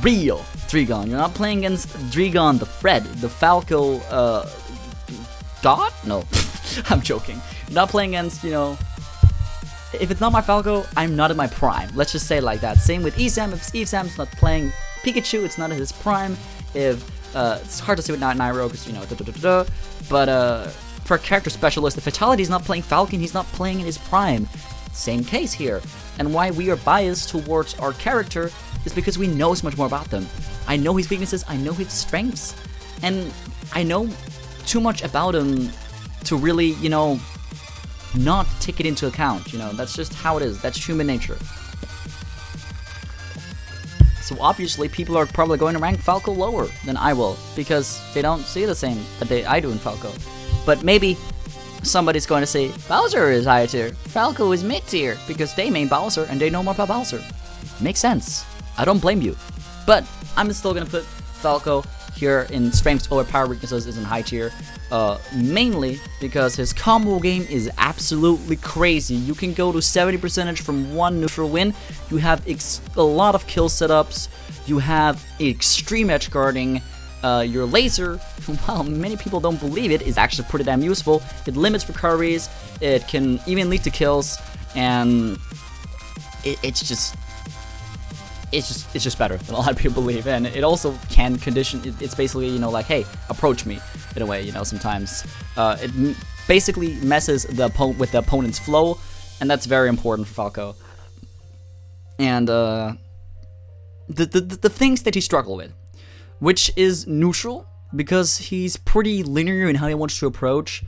real DreeGon. You're not playing against DreeGon, the Fred, the Falco, God? No, I'm joking. You're not playing against, if it's not my Falco, I'm not in my prime. Let's just say it like that. Same with Esam. If Esam's not playing Pikachu, it's not in his prime. If it's hard to say with Nairo because but for a character specialist, if Fatality is not playing Falcon, he's not playing in his prime. Same case here. And why we are biased towards our character is because we know so much more about them. I know his weaknesses, I know his strengths, and I know too much about him to really, not take it into account. That's just how it is. That's human nature. So obviously people are probably going to rank Falco lower than I will, because they don't see the same that I do in Falco. But maybe somebody's going to say Bowser is high tier, Falco is mid tier, because they main Bowser and they know more about Bowser. Makes sense. I don't blame you. But I'm still going to put Falco here in strengths over power weaknesses is in high tier. Mainly because his combo game is absolutely crazy. You can go to 70% from one neutral win. You have a lot of kill setups. You have extreme edge guarding. Your laser, while many people don't believe it, is actually pretty damn useful. It limits recoveries. It can even lead to kills, and it's just better than a lot of people believe. And it also can condition. It's basically like, hey, approach me in a way. Sometimes it basically messes with the opponent's flow, and that's very important for Falco. And the things that he struggled with, which is neutral, because he's pretty linear in how he wants to approach,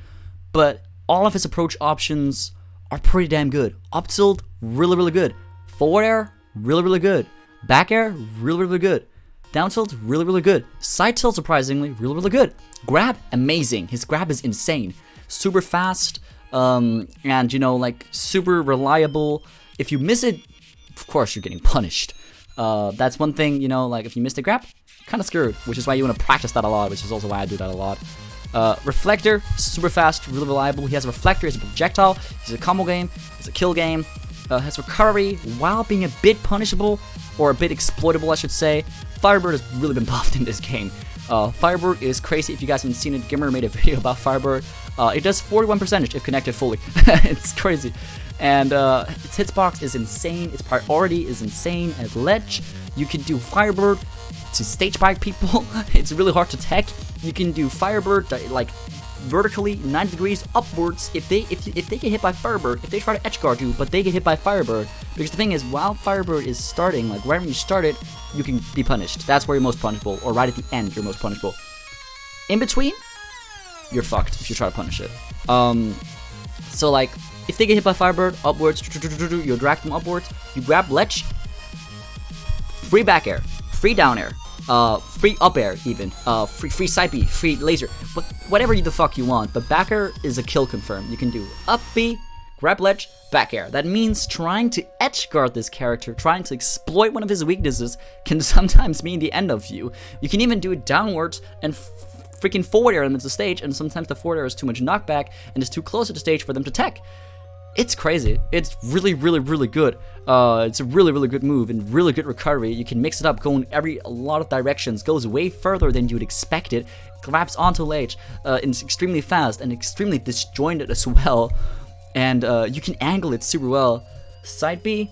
but all of his approach options are pretty damn good. Up tilt, really, really good. Forward air, really, really good. Back air, really, really good. Down tilt, really, really good. Side tilt, surprisingly, really, really good. Grab, amazing. His grab is insane. Super fast, and super reliable. If you miss it, of course you're getting punished. That's one thing, if you miss the grab, kind of screwed, which is why you want to practice that a lot, which is also why I do that a lot. Reflector, super fast, really reliable. He has a reflector, he's a projectile, he's a combo game, he's a kill game, has recovery while being a bit punishable, or a bit exploitable, I should say. Firebird has really been buffed in this game. Firebird is crazy. If you guys haven't seen it, Gimmer made a video about Firebird. It does 41% if connected fully. It's crazy. And its hitbox is insane, its priority is insane. At ledge, you can do Firebird to stage bike people. It's really hard to tech. You can do Firebird vertically 90 degrees upwards if they get hit by Firebird, if they try to edge guard you, but they get hit by Firebird. Because the thing is, while Firebird is starting, right when you start it, you can be punished. That's where you're most punishable, or right at the end, you're most punishable. In between, you're fucked if you try to punish it. So if they get hit by Firebird, upwards, you drag them upwards, you grab ledge, free back air, free down air, free up air even, free side B, free laser, but whatever the fuck you want. But back air is a kill confirm. You can do up B, grab ledge, back air. That means trying to edge guard this character, trying to exploit one of his weaknesses, can sometimes mean the end of you. You can even do it downwards and freaking forward air them into the stage, and sometimes the forward air is too much knockback and is too close to the stage for them to tech. it's crazy. It's really, really, really good. It's a really, really good move and really good recovery. You can mix it up, go in a lot of directions, goes way further than you would expect it, grabs onto ledge, it's extremely fast and extremely disjointed as well. And you can angle it super well. Side B,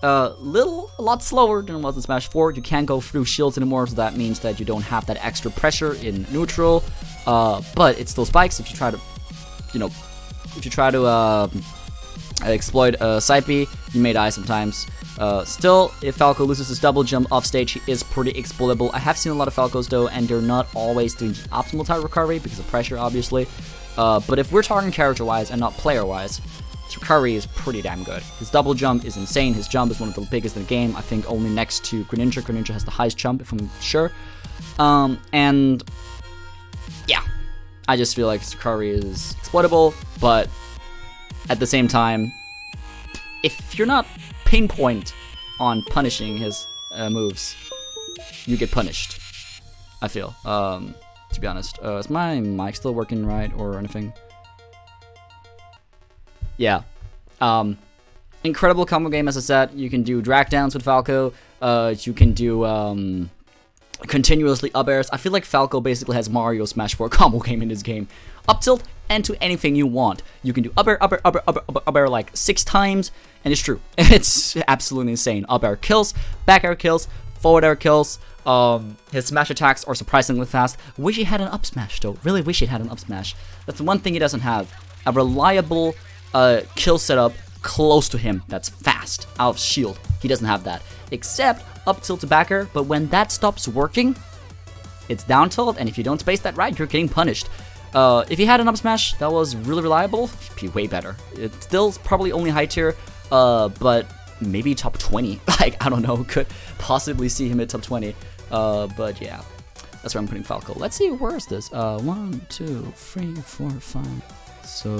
a lot slower than it was in Smash 4. You can't go through shields anymore, so that means that you don't have that extra pressure in neutral. But it still spikes if you try to, exploit side B, you may die sometimes. Still, if Falco loses his double jump off stage, he is pretty exploitable. I have seen a lot of Falcos though, and they're not always doing the optimal type recovery because of pressure, obviously. But if we're talking character-wise and not player-wise, his recovery is pretty damn good. His double jump is insane. His jump is one of the biggest in the game. I think only next to Greninja. Greninja has the highest jump, if I'm sure. And yeah, I just feel like his recovery is exploitable, but at the same time, if you're not pinpoint on punishing his moves, you get punished, I feel, to be honest. Is my mic still working right or anything? Yeah. Incredible combo game, as I said. You can do drag downs with Falco. You can do continuously up airs. I feel like Falco basically has Mario Smash 4 combo game in this game. Up tilt and to anything you want. You can do up air like 6 times, and it's true. It's absolutely insane. Up air kills, back air kills, forward air kills. His smash attacks are surprisingly fast. Wish he had an up smash though. Really wish he had an up smash. That's the one thing he doesn't have. A reliable kill setup close to him that's fast out of shield. He doesn't have that, except up tilt to back air. But when that stops working, it's down tilt, and if you don't space that right, you're getting punished. If he had an up smash that was really reliable, he'd be way better. It's still probably only high tier, but maybe top 20. Like, I don't know, could possibly see him at top 20. But yeah, that's where I'm putting Falco. Let's see, where is this? 1, 2, 3, 4, 5. So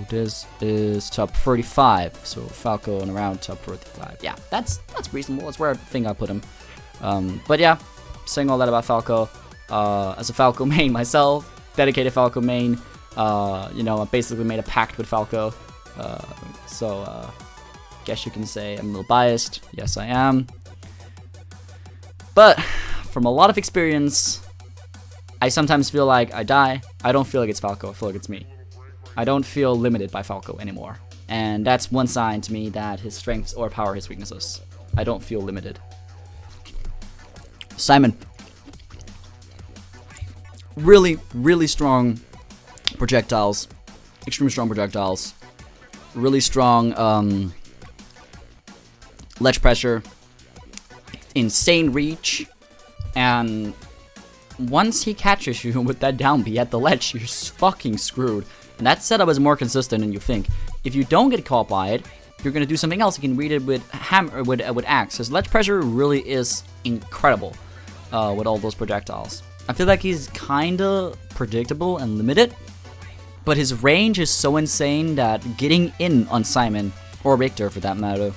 this is top 35. So Falco and around top 35. Yeah, that's reasonable. That's where I think I put him. But yeah, saying all that about Falco. As a Falco main myself, dedicated Falco main. I basically made a pact with Falco. Guess you can say I'm a little biased. Yes, I am. But from a lot of experience, I sometimes feel like I die. I don't feel like it's Falco. I feel like it's me. I don't feel limited by Falco anymore. And that's one sign to me that his strengths overpower his weaknesses. I don't feel limited. Simon. Really, really strong projectiles. Extremely strong projectiles. Really strong ledge pressure. Insane reach. And once he catches you with that down B at the ledge, you're fucking screwed. And that setup is more consistent than you think. If you don't get caught by it, you're gonna do something else. You can read it with hammer, with axe. His ledge pressure really is incredible with all those projectiles. I feel like he's kinda predictable and limited, but his range is so insane that getting in on Simon, or Richter for that matter,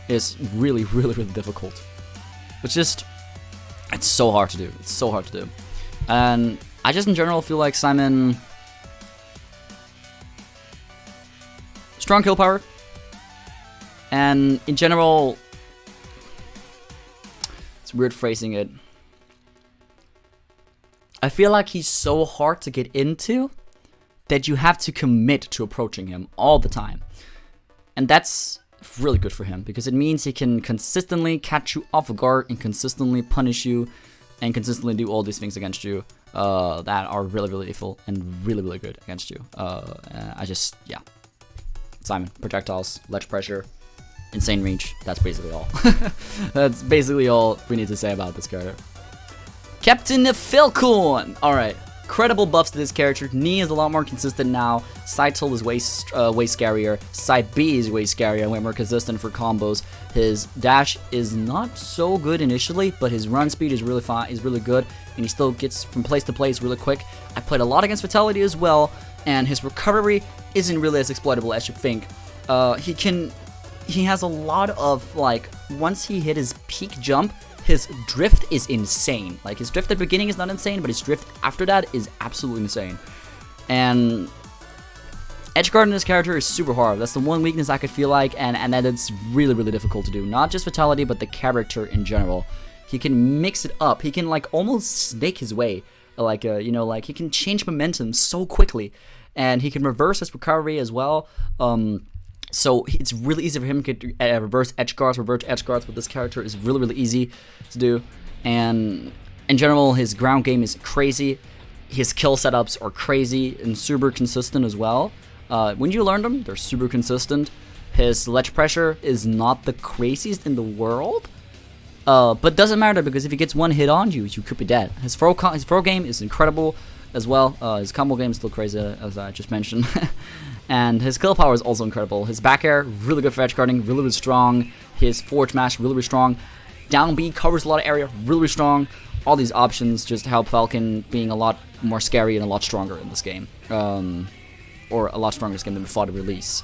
is really, really, really difficult. It's so hard to do. It's so hard to do. And I just in general feel like Simon, strong kill power, and in general, it's weird phrasing it. I feel like he's so hard to get into that you have to commit to approaching him all the time. And that's really good for him because it means he can consistently catch you off guard and consistently punish you and consistently do all these things against you that are really, really lethal and really, really good against you. Yeah. Simon, projectiles, ledge pressure, insane reach. That's basically all. That's basically all we need to say about this character. Captain Falcon! Alright, credible buffs to this character. Knee is a lot more consistent now. Side tilt is way scarier. Side B is way scarier and way more consistent for combos. His dash is not so good initially, but his run speed is really fine. Is really good, and he still gets from place to place really quick. I played a lot against Vitality as well, and his recovery isn't really as exploitable as you think. He has a lot of, like, once he hit his peak jump, his drift is insane. Like, his drift at the beginning is not insane, but his drift after that is absolutely insane. And Edge guard in this character is super hard. That's the one weakness I could feel like, and that it's really, really difficult to do. Not just Vitality, but the character in general. He can mix it up. He can like almost snake his way. Like, you know, like he can change momentum so quickly. And he can reverse his recovery as well. So it's really easy for him to reverse edge guards with this character is really, really easy to do. And in general, his ground game is crazy. His kill setups are crazy and super consistent as well. When you learn them, they're super consistent. His ledge pressure is not the craziest in the world. But doesn't matter because if he gets one hit on you, you could be dead. His throw game is incredible as well. His combo game is still crazy, as I just mentioned. And his kill power is also incredible. His back air, really good for edge guarding, really, really strong. His forward smash, really, really strong. Down B covers a lot of area, really, really strong. All these options just help Falcon being a lot more scary and a lot stronger in this game. Or a lot stronger in this game than before the release.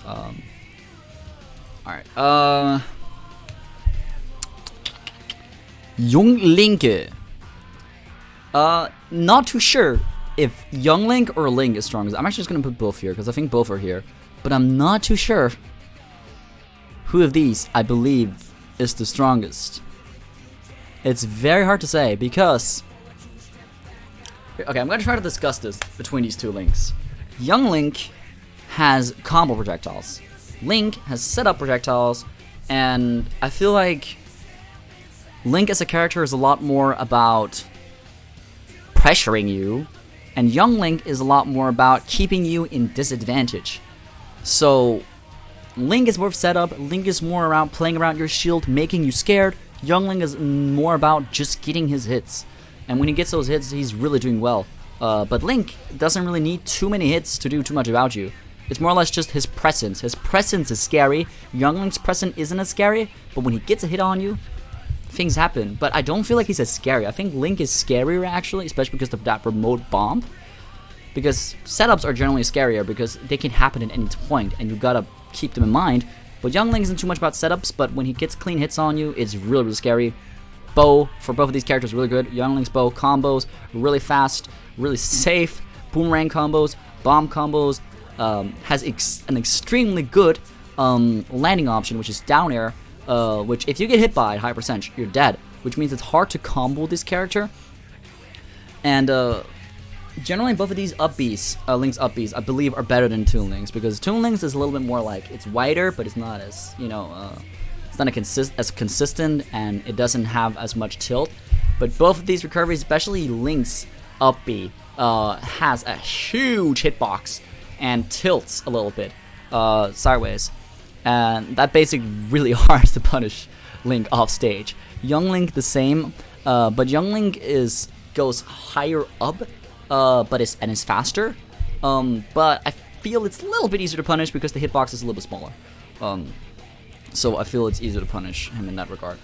Alright. Young Link. Not too sure if Young Link or Link is strongest. I'm actually just gonna put both here because I think both are here. But I'm not too sure who of these I believe is the strongest. It's very hard to say because... Okay, I'm gonna try to discuss this between these two Links. Young Link has combo projectiles. Link has setup projectiles, and I feel like Link as a character is a lot more about pressuring you, and Young Link is a lot more about keeping you in disadvantage. So Link is more of setup, Link is more around playing around your shield, making you scared. Young Link is more about just getting his hits, and when he gets those hits, he's really doing well. But Link doesn't really need too many hits to do too much about you. It's more or less just his presence. His presence is scary. Young Link's presence isn't as scary, but when he gets a hit on you, things happen. But I don't feel like he's as scary. I think Link is scarier actually, especially because of that remote bomb. Because setups are generally scarier because they can happen at any point, and you gotta keep them in mind. But Young Link isn't too much about setups, but when he gets clean hits on you, it's really, really scary. Bow, for both of these characters, really good. Young Link's bow combos, really fast, really safe. Boomerang combos, bomb combos. Has an extremely good landing option, which is down air, which if you get hit by at high percentage, you're dead, which means it's hard to combo this character. And generally both of these Link's up Bs, I believe, are better than Toon Link's, because Toon Link's is a little bit more like, it's wider, but it's not as, you know, it's not as consistent, and it doesn't have as much tilt. But both of these recoveries, especially Link's up B, has a huge hitbox and tilts a little bit sideways, and that basically really hard to punish Link off stage. Young Link the same, but Young Link goes higher up, but is faster. But I feel it's a little bit easier to punish because the hitbox is a little bit smaller. So I feel it's easier to punish him in that regard.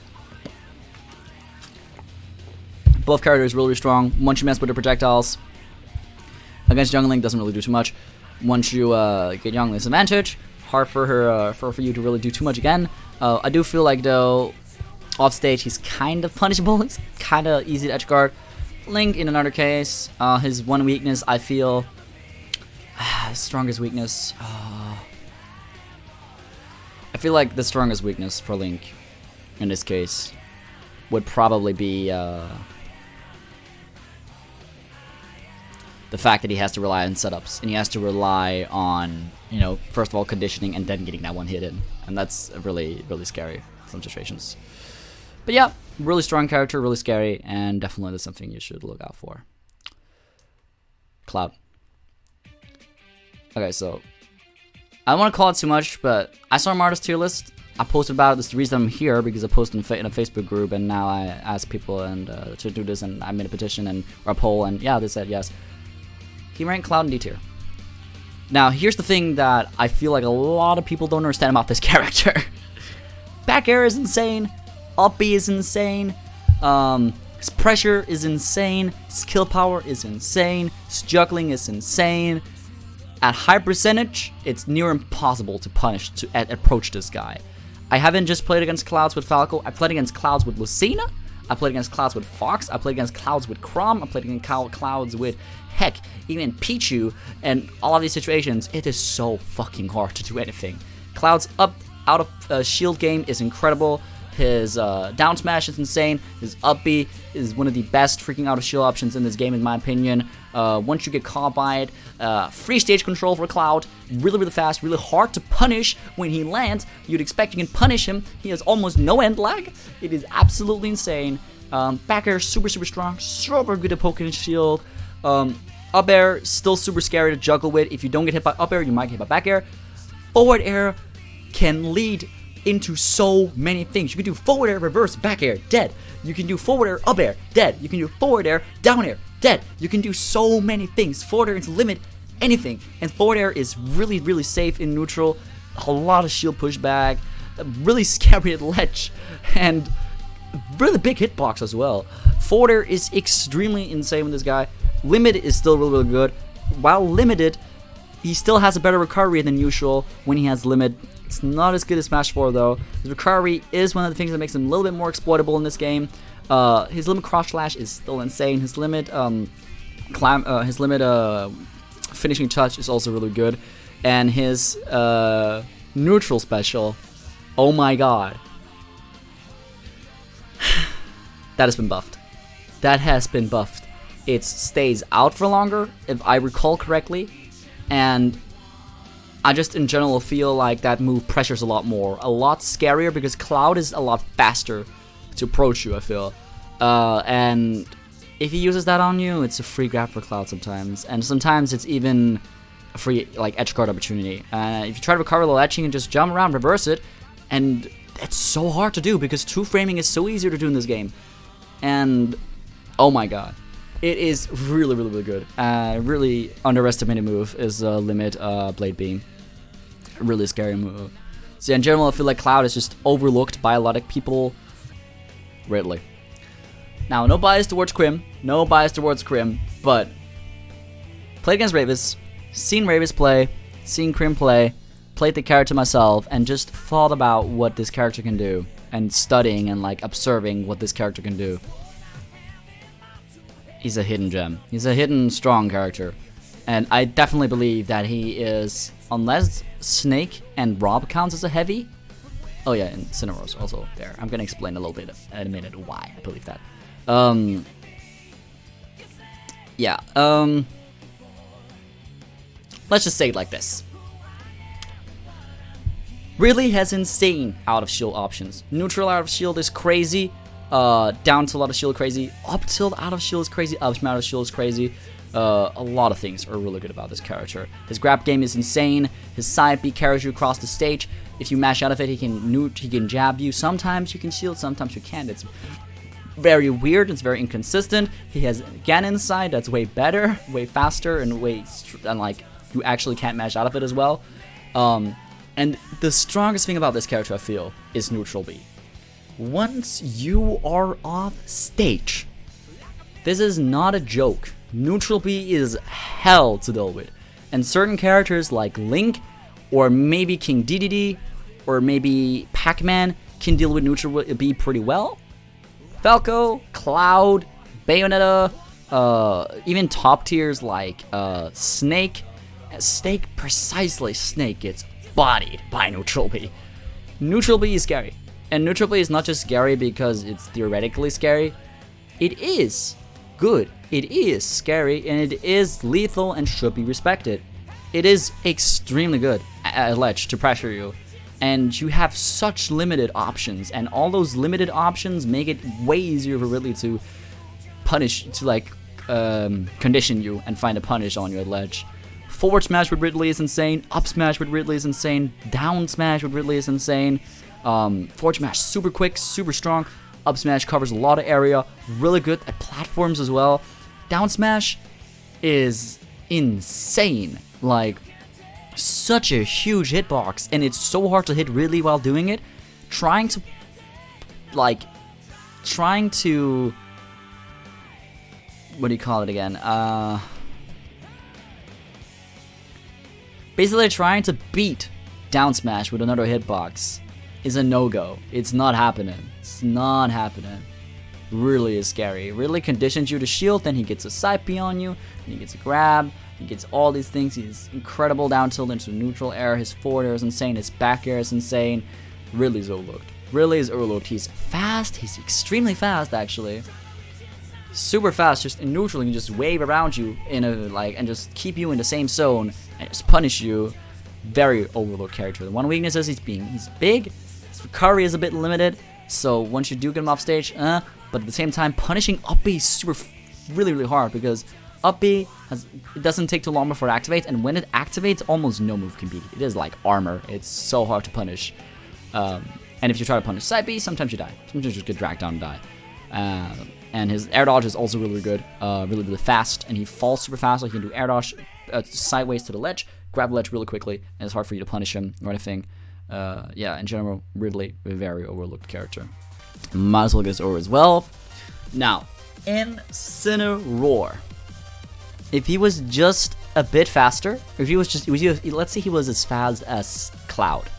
Both characters really strong. Once you mess with the projectiles, against Young Link doesn't really do too much. Once you get Young Link's advantage, hard for her for you to really do too much again. I do feel like though, off stage he's kind of punishable. He's kind of easy to edge guard. Link in another case, his one weakness I feel, his strongest weakness. I feel like the strongest weakness for Link in this case would probably be the fact that he has to rely on setups, and he has to rely on, you know, first of all conditioning and then getting that one hit in, and that's really, really scary in some situations. But yeah, really strong character, really scary, and definitely something you should look out for. Cloud. Okay, so I don't want to call it too much, but I saw an artist tier list. I posted about it. This is the reason I'm here, because I posted in a Facebook group, and now I asked people to do this, and I made a petition or a poll, and yeah, they said yes. He ranked Cloud in D tier. Now, here's the thing that I feel like a lot of people don't understand about this character. Back air is insane. Up B is insane. His pressure is insane. His kill power is insane. His juggling is insane. At high percentage, it's near impossible to approach this guy. I haven't just played against Clouds with Falco. I played against Clouds with Lucina. I played against Clouds with Fox. I played against Clouds with Chrom. I played against Clouds with, heck, even Pichu. And all of these situations, it is so fucking hard to do anything. Clouds up out of shield game is incredible. His down smash is insane. His up B is one of the best freaking out of shield options in this game, in my opinion. Once you get caught by it, free stage control for Cloud, really, really fast, really hard to punish when he lands. You'd expect you can punish him. He has almost no end lag. It is absolutely insane. Back air, super, super strong, super good at poking his shield. Up air, still super scary to juggle with. If you don't get hit by up air, you might get hit by back air. Forward air can lead into so many things. You can do forward air, reverse, back air, dead. You can do forward air, up air, dead. You can do forward air, down air, dead. You can do so many things. Forward air is limit anything. And forward air is really, really safe in neutral. A lot of shield pushback. Really scary at ledge. And really big hitbox as well. Forward air is extremely insane with this guy. Limit is still really, really good. While limited, he still has a better recovery than usual when he has limit. It's not as good as Smash 4 though. His recovery is one of the things that makes him a little bit more exploitable in this game. His limit cross slash is still insane. His limit finishing touch is also really good, and his neutral special, oh my god, that has been buffed. That has been buffed. It stays out for longer, if I recall correctly, and I just in general feel like that move pressures a lot more. A lot scarier because Cloud is a lot faster to approach you, I feel. And if he uses that on you, it's a free grab for Cloud sometimes. And sometimes it's even a free like edge guard opportunity. If you try to recover the ledge, you can just jump around, reverse it. And it's so hard to do because two framing is so easier to do in this game. And oh my god. It is really, really, really good. Really underestimated move is limit blade beam. Really scary move. So in general, I feel like Cloud is just overlooked by a lot of people. Greatly. Now, no bias towards Crim. No bias towards Crim. But played against Ravis. Seen Ravis play. Seen Crim play. Played the character myself. And just thought about what this character can do. And studying and like observing what this character can do. He's a hidden gem. He's a hidden strong character. And I definitely believe that he is, unless Snake and Rob counts as a heavy. Oh yeah, and Cinnaro's also there. I'm gonna explain a little bit in a minute why I believe that. Let's just say it like this. Really has insane out of shield options. Neutral out of shield is crazy. Down tilt out of shield crazy, up tilt out of shield is crazy, up smash out of shield is crazy. A lot of things are really good about this character. His grab game is insane. His side B carries you across the stage. If you mash out of it, he can jab you. Sometimes you can shield, sometimes you can't. It's very weird. It's very inconsistent. He has Ganon side that's way better, way faster, and like you actually can't mash out of it as well. And the strongest thing about this character, I feel, is neutral B. Once you are off stage, this is not a joke. Neutral B is hell to deal with. And certain characters like Link, or maybe King Dedede, or maybe Pac-Man can deal with neutral B pretty well. Falco, Cloud, Bayonetta, even top tiers like Snake. Precisely, Snake gets bodied by neutral B. Neutral B is scary. And neutral B is not just scary because it's theoretically scary. It is good. It is scary, and it is lethal and should be respected. It is extremely good at ledge to pressure you. And you have such limited options, and all those limited options make it way easier for Ridley to punish, to like condition you and find a punish on you at ledge. Forward smash with Ridley is insane. Up smash with Ridley is insane. Down smash with Ridley is insane. Forward smash super quick, super strong. Up smash covers a lot of area. Really good at platforms as well. Down smash is insane. Like, such a huge hitbox, and it's so hard to hit Ridley while doing it. Trying to what do you call it again? Basically trying to beat down smash with another hitbox is a no-go. It's not happening. It's not happening. really is scary. It really conditions you to shield, then he gets a side B on you, and he gets a grab, he gets all these things. He's incredible down tilt into neutral air, his forward air is insane, his back air is insane. Really is overlooked. Really is overlooked. He's fast, he's extremely fast actually. Super fast, just in neutral, he can just wave around you in a and just keep you in the same zone and just punish you. Very overlooked character. The one weakness is he's big, his recovery is a bit limited, so once you do get him off stage, but at the same time, punishing up B is really hard because up B it doesn't take too long before it activates, and when it activates, almost no move can beat it. It is like armor. It's so hard to punish. And if you try to punish side B, sometimes you die. Sometimes you just get dragged down and die. And his air dodge is also really good, really fast, and he falls super fast, so he can do air dodge sideways to the ledge, grab the ledge really quickly, and it's hard for you to punish him or anything. Yeah, in general, really a very overlooked character. Might as well get this over as well. Now, Incineroar. If he was just a bit faster, if he was just, let's say he was as fast as Cloud.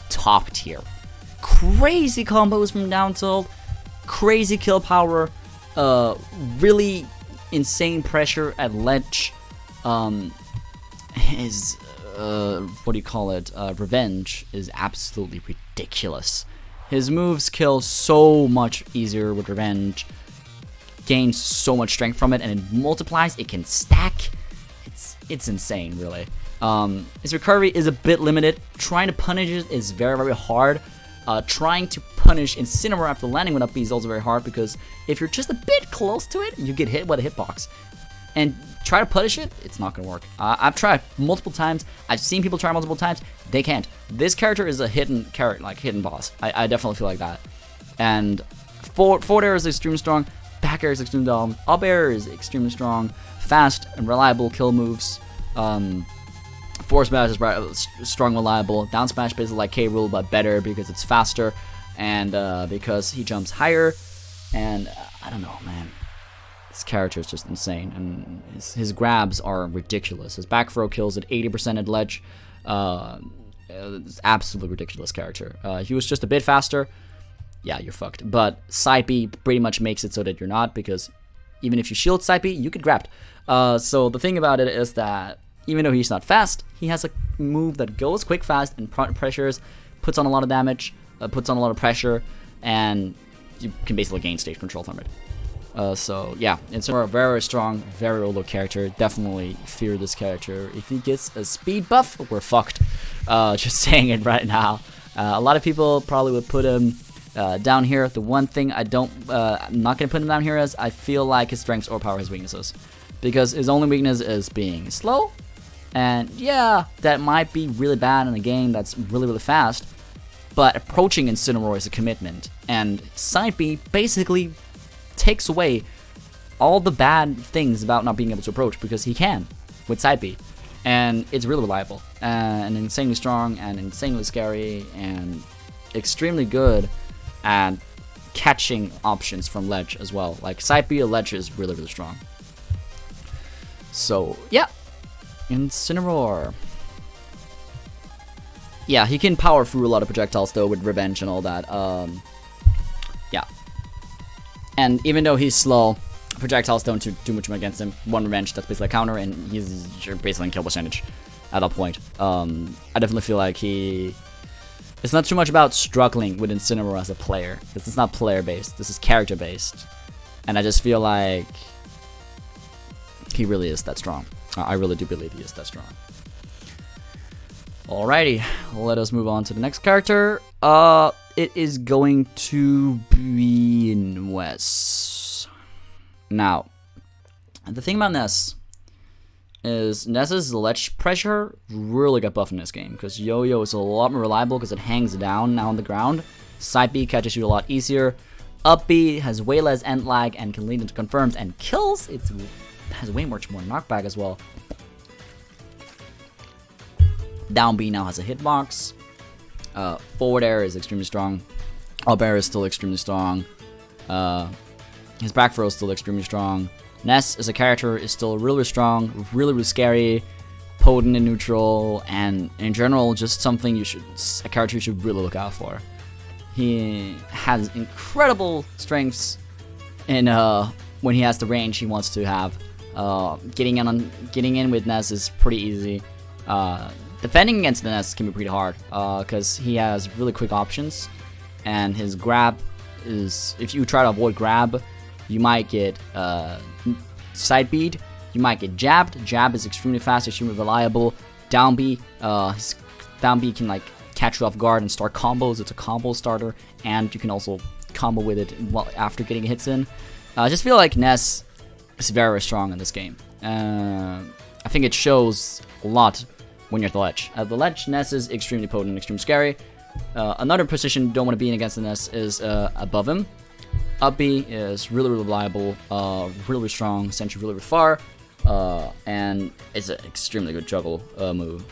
Top tier. Crazy combos from down tilt, crazy kill power, really insane pressure at ledge. His what do you call it? Revenge is absolutely ridiculous. His moves kill so much easier with revenge. Gains so much strength from it, and it multiplies. It can stack. It's insane, really. His recovery is a bit limited. Trying to punish it is very hard. Trying to punish Incineroar after landing with up B is also very hard because if you're just a bit close to it, you get hit with a hitbox. And try to punish it, it's not gonna work. I've tried multiple times. I've seen people try multiple times. They can't. This character is a hidden character, like hidden boss. I definitely feel like that. And forward air is extremely strong. Back air is extremely strong. Up air is extremely strong. Fast and reliable kill moves. Forward smash is strong, reliable. Down smash basically like Rool, but better because it's faster and because he jumps higher. And I don't know, man. This character is just insane, and his grabs are ridiculous. His back throw kills at 80% at ledge. It's absolutely ridiculous character. He was just a bit faster. Yeah, you're fucked. But side B pretty much makes it so that you're not, because even if you shield side B, you get grabbed. So the thing about it is that even though he's not fast, he has a move that goes quick, fast, and pressures, puts on a lot of damage, puts on a lot of pressure, and you can basically gain stage control from it. So yeah, it's a very strong, very overlooked character. Definitely fear this character. If he gets a speed buff, we're fucked. Just saying it right now. A lot of people probably would put him down here. The one thing I'm not gonna put him down here is I feel like his strengths overpower his weaknesses, because his only weakness is being slow. And yeah, that might be really bad in a game that's really fast, but approaching Incineroar is a commitment, and side B basically takes away all the bad things about not being able to approach, because he can with side B, and it's really reliable and insanely strong and insanely scary and extremely good at catching options from ledge as well. Like side B ledge is really strong. So yeah, Incineroar. Yeah, he can power through a lot of projectiles though with revenge and all that. Yeah. And even though he's slow, projectiles don't do much against him. One revenge, that's basically a counter, and he's basically in kill percentage at that point. I definitely feel like it's not too much about struggling with Incineroar as a player. This is not player-based, this is character-based. And I just feel like he really is that strong. I really do believe he is that strong. Alrighty, let us move on to the next character. It is going to be Ness. Now, the thing about Ness is Ness's ledge pressure really got buffed in this game, because Yo-Yo is a lot more reliable because it hangs down now on the ground. Side B catches you a lot easier. Up B has way less end lag and can lead into confirms and kills. It has way much more knockback as well. Down B now has a hitbox. Forward air is extremely strong. Up air is still extremely strong. His back throw is still extremely strong. Ness as a character is still really strong, really scary, potent in neutral, and in general just something a character you should really look out for. He has incredible strengths, in when he has the range he wants to have. Getting in with Ness is pretty easy. Defending against Ness can be pretty hard because he has really quick options, and his grab is, if you try to avoid grab, you might get side beat, you might get jabbed. Jab is extremely fast, extremely reliable. Down B, his down B can like catch you off guard and start combos. It's a combo starter, and you can also combo with it after getting hits in. I just feel like Ness is very, very strong in this game. I think it shows a lot when you're at the ledge. At the ledge, Ness is extremely potent, extremely scary. Another position you don't want to be in against the Ness is above him. Up B is really, really reliable, really strong, sends you really, really far, and it's an extremely good juggle move.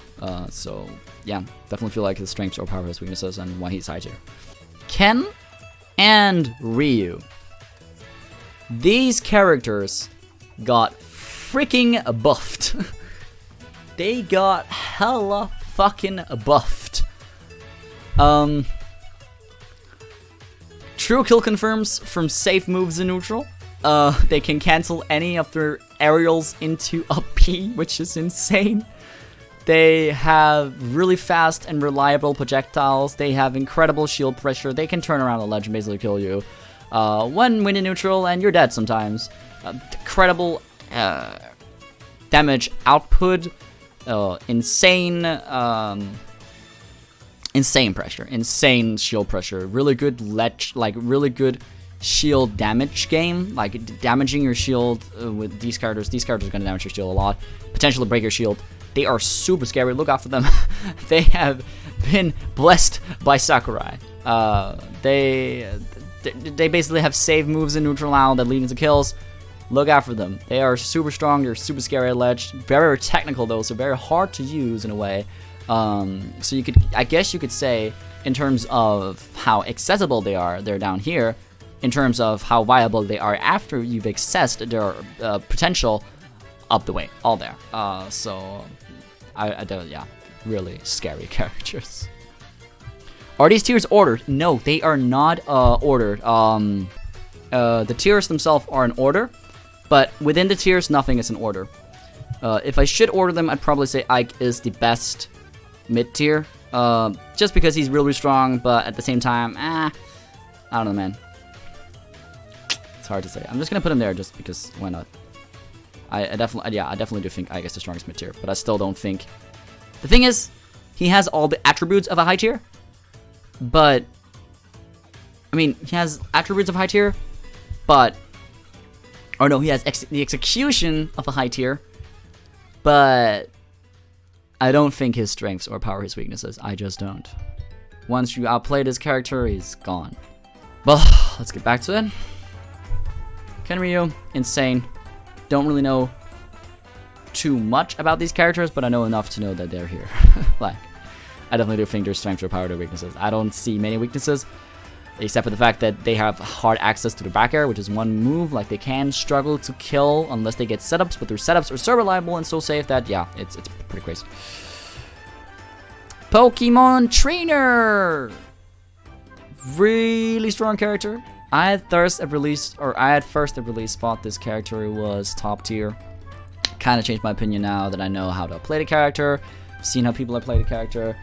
So yeah, definitely feel like his strengths overpower his weaknesses and why he's high tier. Ken and Ryu. These characters got freaking buffed. They got hella fucking buffed. True kill confirms from safe moves in neutral. They can cancel any of their aerials into up B, which is insane. They have really fast and reliable projectiles. They have incredible shield pressure. They can turn around the ledge and basically kill you. When in neutral, and you're dead sometimes. Incredible damage output. Insane pressure, insane shield pressure, really good ledge, like really good shield damage game, like damaging your shield with these characters. These characters are going to damage your shield a lot, potentially break your shield. They are super scary, look out for them. They have been blessed by Sakurai. They basically have save moves in neutral now that lead into kills. Look out for them. They are super strong, they're super scary at ledge, very technical though, so very hard to use in a way. So you could, I guess you could say, in terms of how accessible they are, they're down here. In terms of how viable they are after you've accessed their potential, up the way, all there. So, yeah, really scary characters. Are these tiers ordered? No, they are not ordered. The tiers themselves are in order, but within the tiers, nothing is in order. If I should order them, I'd probably say Ike is the best mid-tier, just because he's really strong, but at the same time, I don't know, man. It's hard to say. I'm just gonna put him there just because, why not? I definitely do think Ike is the strongest mid-tier, but I still don't think... The thing is, he has all the attributes of a high tier, but... I mean, he has attributes of high tier, but... Or no, he has the execution of a high tier, but... I don't think his strengths overpower his weaknesses. I just don't. Once you outplay this character, he's gone. Well, let's get back to it. Ken Ryu, insane. Don't really know too much about these characters, but I know enough to know that they're here. Like, I definitely do think their strengths overpower their weaknesses. I don't see many weaknesses, except for the fact that they have hard access to the back air, which is one move. Like, they can struggle to kill unless they get setups, but their setups are so reliable and so safe that, yeah, it's pretty crazy. Pokemon Trainer! Really strong character. I had first at release thought this character was top tier. Kind of changed my opinion now that I know how to play the character, seen how people have played the character.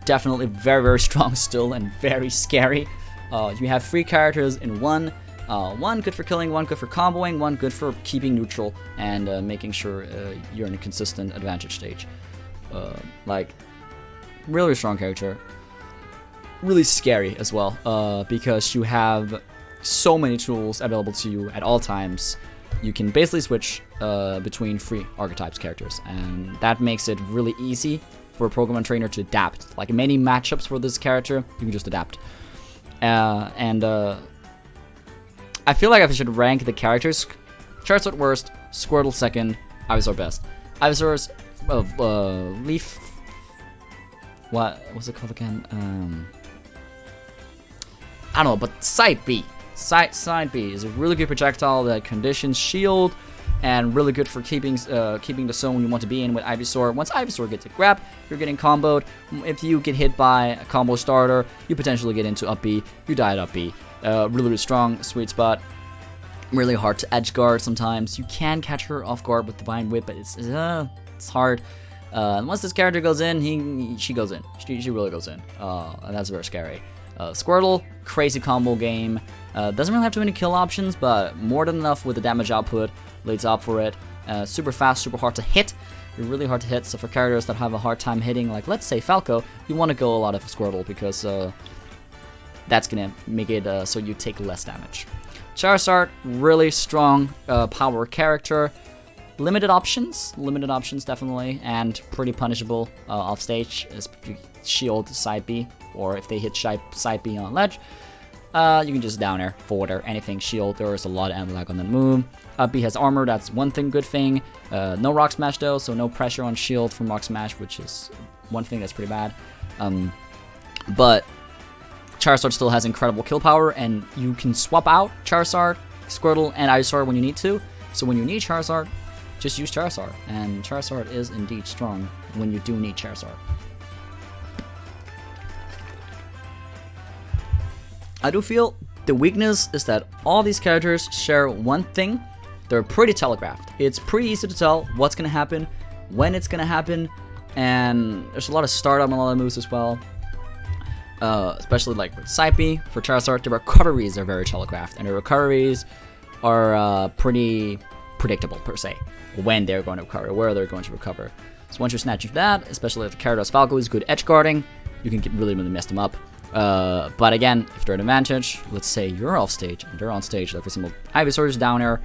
Definitely very, very strong still and very scary. You have 3 characters in one. One good for killing, one good for comboing, one good for keeping neutral and making sure you're in a consistent advantage stage. Like, really strong character. Really scary as well, because you have so many tools available to you at all times. You can basically switch between 3 archetypes characters, and that makes it really easy for a Pokemon trainer to adapt. Like, many matchups for this character, you can just adapt. I feel like I should rank the characters. Charizard worst, Squirtle second, Ivysaur best. Ivysaur's Leaf... What's it called again? I don't know, but Side B. Side B is a really good projectile that conditions shield and really good for keeping the zone you want to be in with Ivysaur. Once Ivysaur gets a grab, you're getting comboed. If you get hit by a combo starter, you potentially get into up B. You die at up B. Really, really strong, sweet spot. Really hard to edge guard sometimes. You can catch her off guard with Divine Whip, but it's hard. And once this character goes in, she goes in. She really goes in. And that's very scary. Squirtle, crazy combo game. Doesn't really have too many kill options, but more than enough with the damage output. Leads up for it. Super fast, super hard to hit. Really hard to hit, so for characters that have a hard time hitting, like let's say Falco, you want to go a lot of Squirtle because that's gonna make it so you take less damage. Charizard, really strong power character. Limited options definitely, and pretty punishable off stage. If you shield side B, or if they hit side B on ledge, you can just down air, forward air, anything shield. There is a lot of anti-lag on that move. Up B has armor, that's one thing, good thing. No rock smash though, so no pressure on shield from rock smash, which is one thing that's pretty bad. But Charizard still has incredible kill power, and you can swap out Charizard, Squirtle, and Ivysaur when you need to. So when you need Charizard, just use Charizard, and Charizard is indeed strong when you do need Charizard. I do feel the weakness is that all these characters share one thing. They're pretty telegraphed. It's pretty easy to tell what's going to happen, when it's going to happen, and there's a lot of startup on a lot of moves as well. Especially like with Psype, for Charizard, the recoveries are very telegraphed, and the recoveries are pretty predictable per se. When they're going to recover, where they're going to recover. So once you're snatching that, especially if the character as Falco is good edge guarding, you can really mess them up. But again, if they're an advantage, let's say you're off stage and they're on stage, like for example, Ivysaur is down air,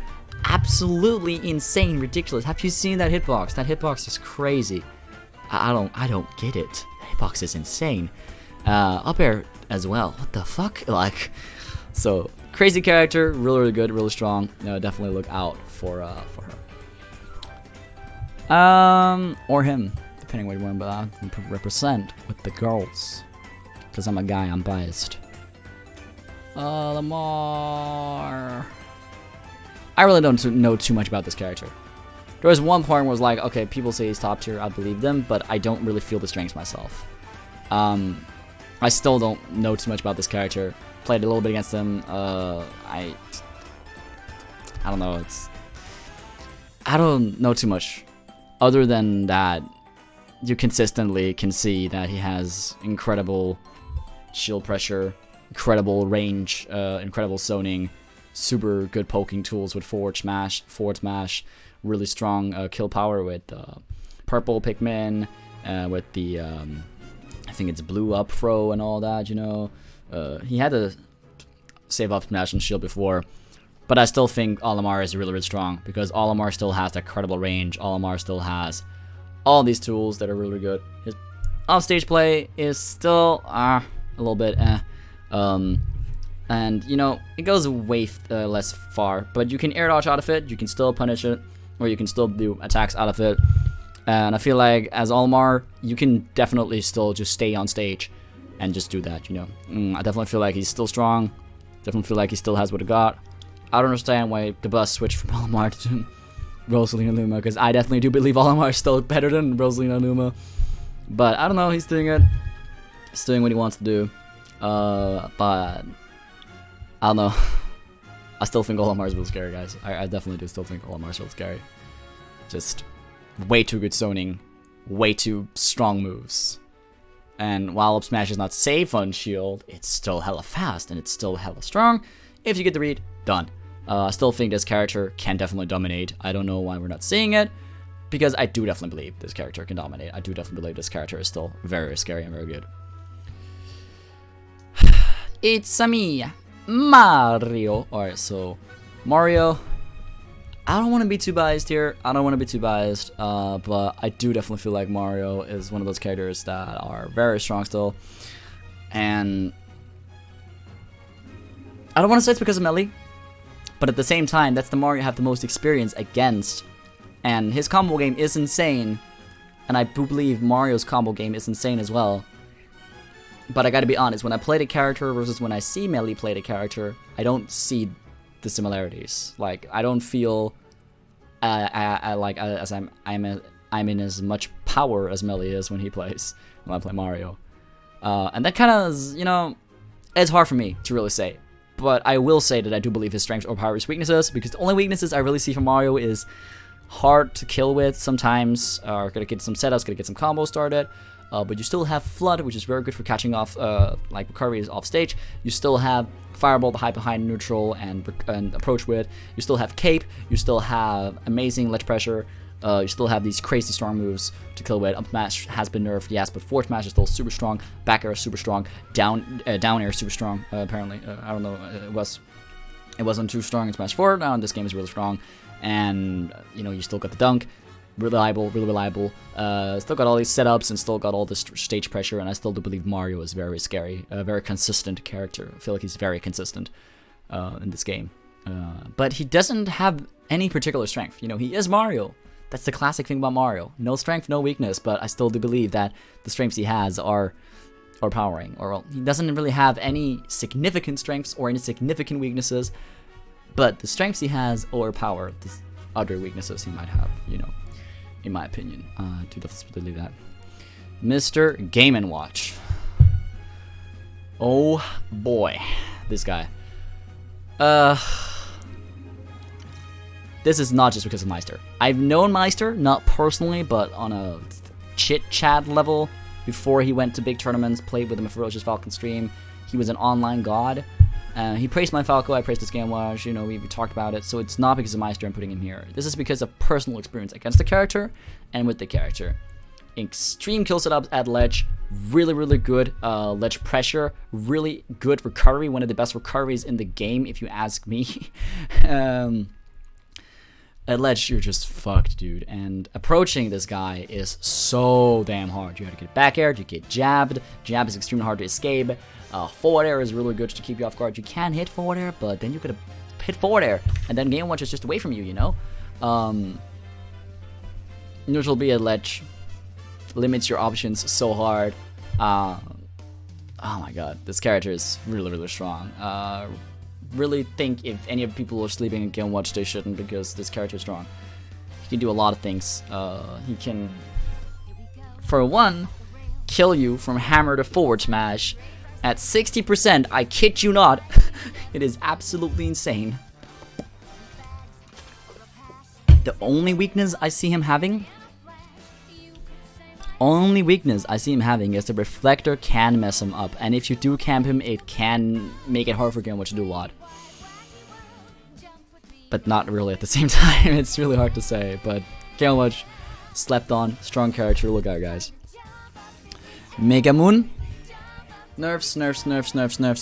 absolutely insane, ridiculous. Have you seen that hitbox? That hitbox is crazy. I don't get it. That hitbox is insane. Up air as well. What the fuck? Like, so crazy character, really good, really strong. Definitely look out for her. Or him, depending what you want to represent with the girls. Because I'm a guy, I'm biased. Lamar. I really don't know too much about this character. There was one point where I was like, okay, people say he's top tier, I believe them, but I don't really feel the strengths myself. I still don't know too much about this character. Played a little bit against him. I don't know. I don't know too much. Other than that, you consistently can see that he has incredible shield pressure, incredible range, incredible zoning, super good poking tools with forward smash, really strong kill power with purple Pikmin, with the I think it's blue up throw and all that, you know. He had to save up smash and shield before, but I still think Olimar is really strong because Olimar still has that credible range. Olimar still has all these tools that are really good. His off-stage play is still a little bit and you know, it goes way less far, but you can air dodge out of it, you can still punish it, or you can still do attacks out of it. And I feel like as Olimar, you can definitely still just stay on stage and just do that, you know. I definitely feel like he's still strong. Definitely feel like he still has what he got. I don't understand why the bus switched from Olimar to Rosalina Luma, because I definitely do believe Olimar is still better than Rosalina Luma. But I don't know, he's doing it. He's doing what he wants to do. But I don't know. I still think Olimar is really scary, guys. I definitely do still think Olimar is really scary. Just way too good zoning, way too strong moves. And while up smash is not safe on shield, it's still hella fast and it's still hella strong. If you get the read, done. I still think this character can definitely dominate. I don't know why we're not seeing it, because I do definitely believe this character can dominate. I do definitely believe this character is still very scary and very good. It's me, Mario. Alright, so Mario, I don't want to be too biased here. But I do definitely feel like Mario is one of those characters that are very strong still. And I don't want to say it's because of melee, but at the same time, that's the Mario I have the most experience against. And his combo game is insane. And I do believe Mario's combo game is insane as well. But I gotta be honest, when I play the character versus when I see melee play the character, I don't see the similarities. Like, I don't feel as I'm in as much power as melee is when he plays, when I play Mario. And that kind of is, you know, it's hard for me to really say. but I will say that I do believe his strengths overpower his weaknesses, because the only weaknesses I really see from Mario is hard to kill with sometimes, or gonna get some setups, gonna get some combos started. But you still have Flood, which is very good for catching off, like recoveries off stage. You still have Fireball to hide behind neutral and approach with. You still have Cape. You still have amazing ledge pressure. You still have these crazy strong moves to kill with. Up smash has been nerfed, yes, but forward smash is still super strong. Back air is super strong. Down air is super strong. Apparently, I don't know. It wasn't too strong in Smash 4. Now this game is really strong, and you know you still got the dunk. Reliable, really reliable. Still got all these setups and still got all this stage pressure, and I still do believe Mario is very scary, a very consistent character. I feel like he's very consistent in this game. But he doesn't have any particular strength. You know, he is Mario. That's the classic thing about Mario. No strength, no weakness, but I still do believe that the strengths he has are overpowering. Or well, he doesn't really have any significant strengths or any significant weaknesses, but the strengths he has overpower the other weaknesses he might have, you know. In my opinion, I do believe that. Mr. Game & Watch. Oh boy, this guy. This is not just because of Meister. I've known Meister, not personally, but on a chit-chat level. Before he went to big tournaments, played with him at Ferocious Falcon stream. He was an online god. He praised my Falco, I praised his Game Watch, you know, we talked about it, so it's not because of Meister I'm putting him here. This is because of personal experience against the character and with the character. Extreme kill setups at ledge, really, really good ledge pressure, really good recovery, one of the best recoveries in the game, if you ask me. At ledge, you're just fucked, dude, and approaching this guy is so damn hard. You have to get back air, you get jabbed, jab is extremely hard to escape. Forward air is really good to keep you off guard. You can hit forward air, but then you could hit forward air, and then Game Watch is just away from you, you know? Neutral B at ledge limits your options so hard. Oh my god, this character is really, really strong. Really think if any of the people are sleeping in Game Watch, they shouldn't, because this character is strong. He can do a lot of things. He can, for one, kill you from hammer to forward smash at 60%. I kid you not. It is absolutely insane. The only weakness I see him having is the reflector can mess him up, and if you do camp him, it can make it hard for Game Watch to do a lot. But not really at the same time. It's really hard to say, but Game Watch slept on, strong character. Look out, guys. Mega Moon. Nerfs.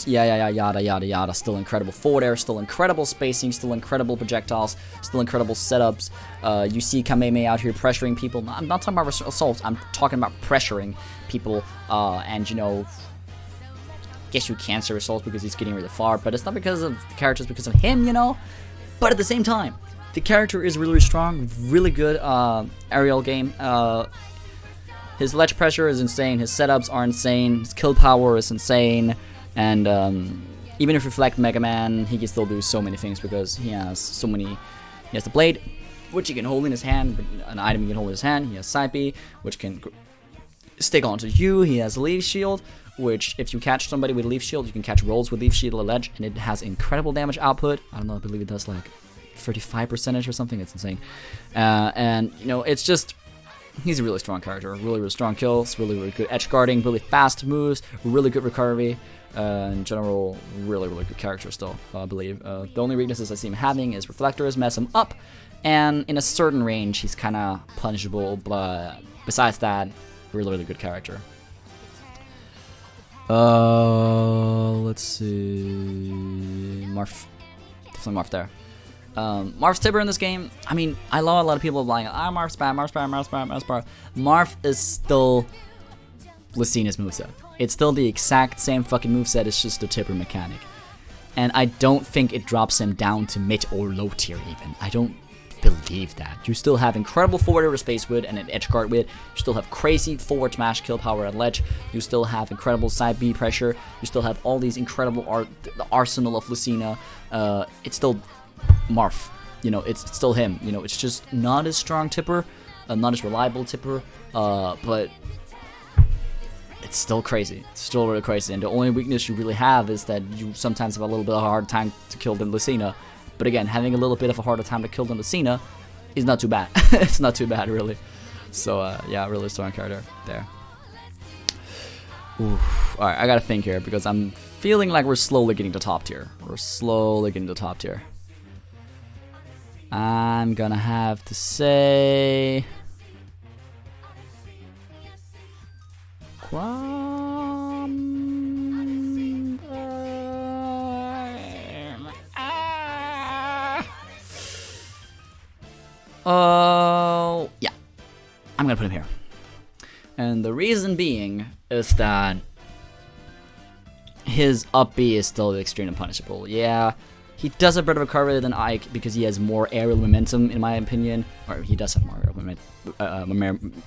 Yeah, yada. Still incredible forward air, still incredible spacing, still incredible projectiles, still incredible setups. You see Kameme out here pressuring people. I'm not talking about assaults, I'm talking about pressuring people. And, you know, guess you can't say assaults because he's getting really far, but it's not because of the character, it's because of him, you know? But at the same time, the character is really strong, really good aerial game. His ledge pressure is insane, his setups are insane, his kill power is insane, and even if Reflect Mega Man, he can still do so many things because he has so many. He has the blade, which he can hold in his hand, an item he can hold in his hand. He has Side B, which can stick onto you. He has Leaf Shield, which if you catch somebody with Leaf Shield, you can catch rolls with Leaf Shield at ledge, and it has incredible damage output. I don't know, I believe it does like 35% or something. It's insane. And, you know, it's just, he's a really strong character. Really, really strong kills, really, really good edge guarding, really fast moves, really good recovery. In general, really, really good character still, I believe. The only weaknesses I see him having is reflectors mess him up, and in a certain range, he's kind of punishable, but besides that, really, really good character. Let's see. Marth. Definitely Marth there. Marth's Tibber in this game, I mean, I know a lot of people are like, Marth's bad, Marth's bad, Marth's bad, Marth's bad. Marth is still Lucina's moveset. It's still the exact same fucking moveset, it's just a Tibber mechanic. And I don't think it drops him down to mid or low tier even. I don't believe that. You still have incredible forward air space wit and an edge guard wit. You still have crazy forward smash kill power at ledge. You still have incredible side B pressure. You still have all these incredible the arsenal of Lucina. It's still Marth. You know, it's still him. You know, it's just not as strong Tipper, not as reliable Tipper, but it's it's still crazy. It's still really crazy. And the only weakness you really have is that you sometimes have a little bit of a hard time to kill the Lucina. But again, having a little bit of a harder time to kill the Lucina is not too bad. It's not too bad, really. So, yeah, really strong character there. Alright, I gotta think here because I'm feeling like we're slowly getting to top tier. We're slowly getting to top tier. I'm gonna have to say... Oh, yeah. I'm gonna put him here. And the reason being is that his up B is still extremely punishable. Yeah, he does have better recovery than Ike because he has more aerial momentum, in my opinion. Or he does have more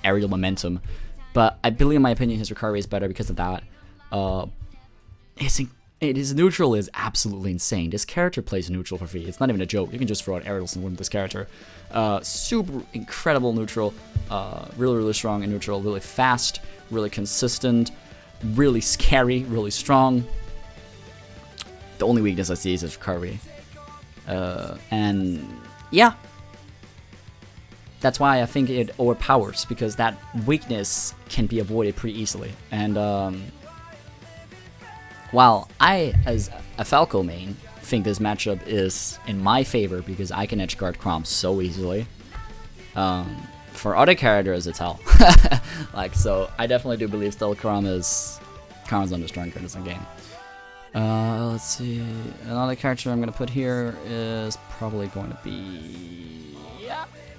aerial momentum. But I believe, in my opinion, his recovery is better because of that. His neutral is absolutely insane. This character plays neutral for free. It's not even a joke. You can just throw out aerials and win with this character. Super incredible neutral. Really, really strong in neutral. Really fast. Really consistent. Really scary. Really strong. The only weakness I see is his recovery. And yeah. That's why I think it overpowers, because that weakness can be avoided pretty easily. And while I, as a Falco main, think this matchup is in my favor because I can edge guard Chrom so easily, for other characters it's hell. Like, so I definitely do believe still Chrome's under stronger in this game. Let's see, another character I'm gonna put here is probably going to be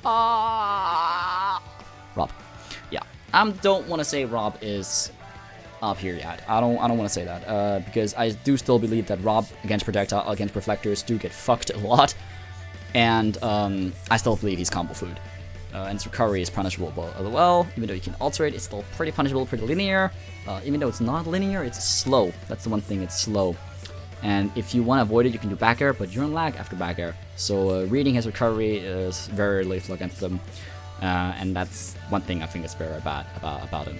Rob. Yeah, I don't want to say Rob is up here yet. I don't want to say that because I do still believe that Rob against projectile, against reflectors do get fucked a lot, and I still believe he's combo food. And his recovery is punishable as well. Even though you can alter it, it's still pretty punishable, pretty linear. Even though it's not linear, it's slow. That's the one thing, it's slow. And if you want to avoid it, you can do back air, but you're in lag after back air. So reading his recovery is very lethal against them. And that's one thing I think is very bad about him.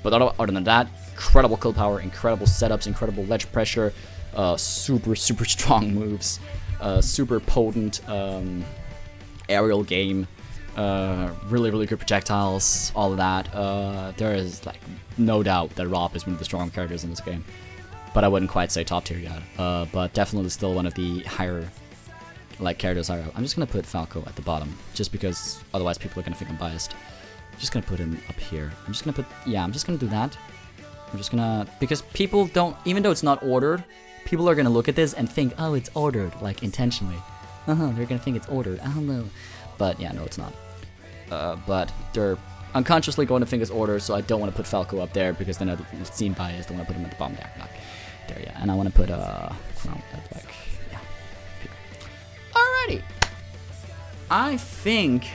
But other than that, incredible kill power, incredible setups, incredible ledge pressure, super strong moves, super potent aerial game, really good projectiles, all of that. There is like no doubt that Rob is one of the strong characters in this game. But I wouldn't quite say top tier yet. But definitely still one of the higher like characters. I'm just gonna put Falco at the bottom, just because otherwise people are gonna think I'm biased. I'm just gonna put him up here. I'm just gonna do that. I'm just gonna, because people don't, even though it's not ordered, people are gonna look at this and think, oh, it's ordered, like intentionally. They're gonna think it's ordered. I don't know. But yeah, no, it's not. But they're unconsciously going to think it's ordered, so I don't want to put Falco up there because then I'd seem biased. I want to put him at the bottom there. Like, there, yeah. And I want to put Chrom at like, yeah. Here. Alrighty. I think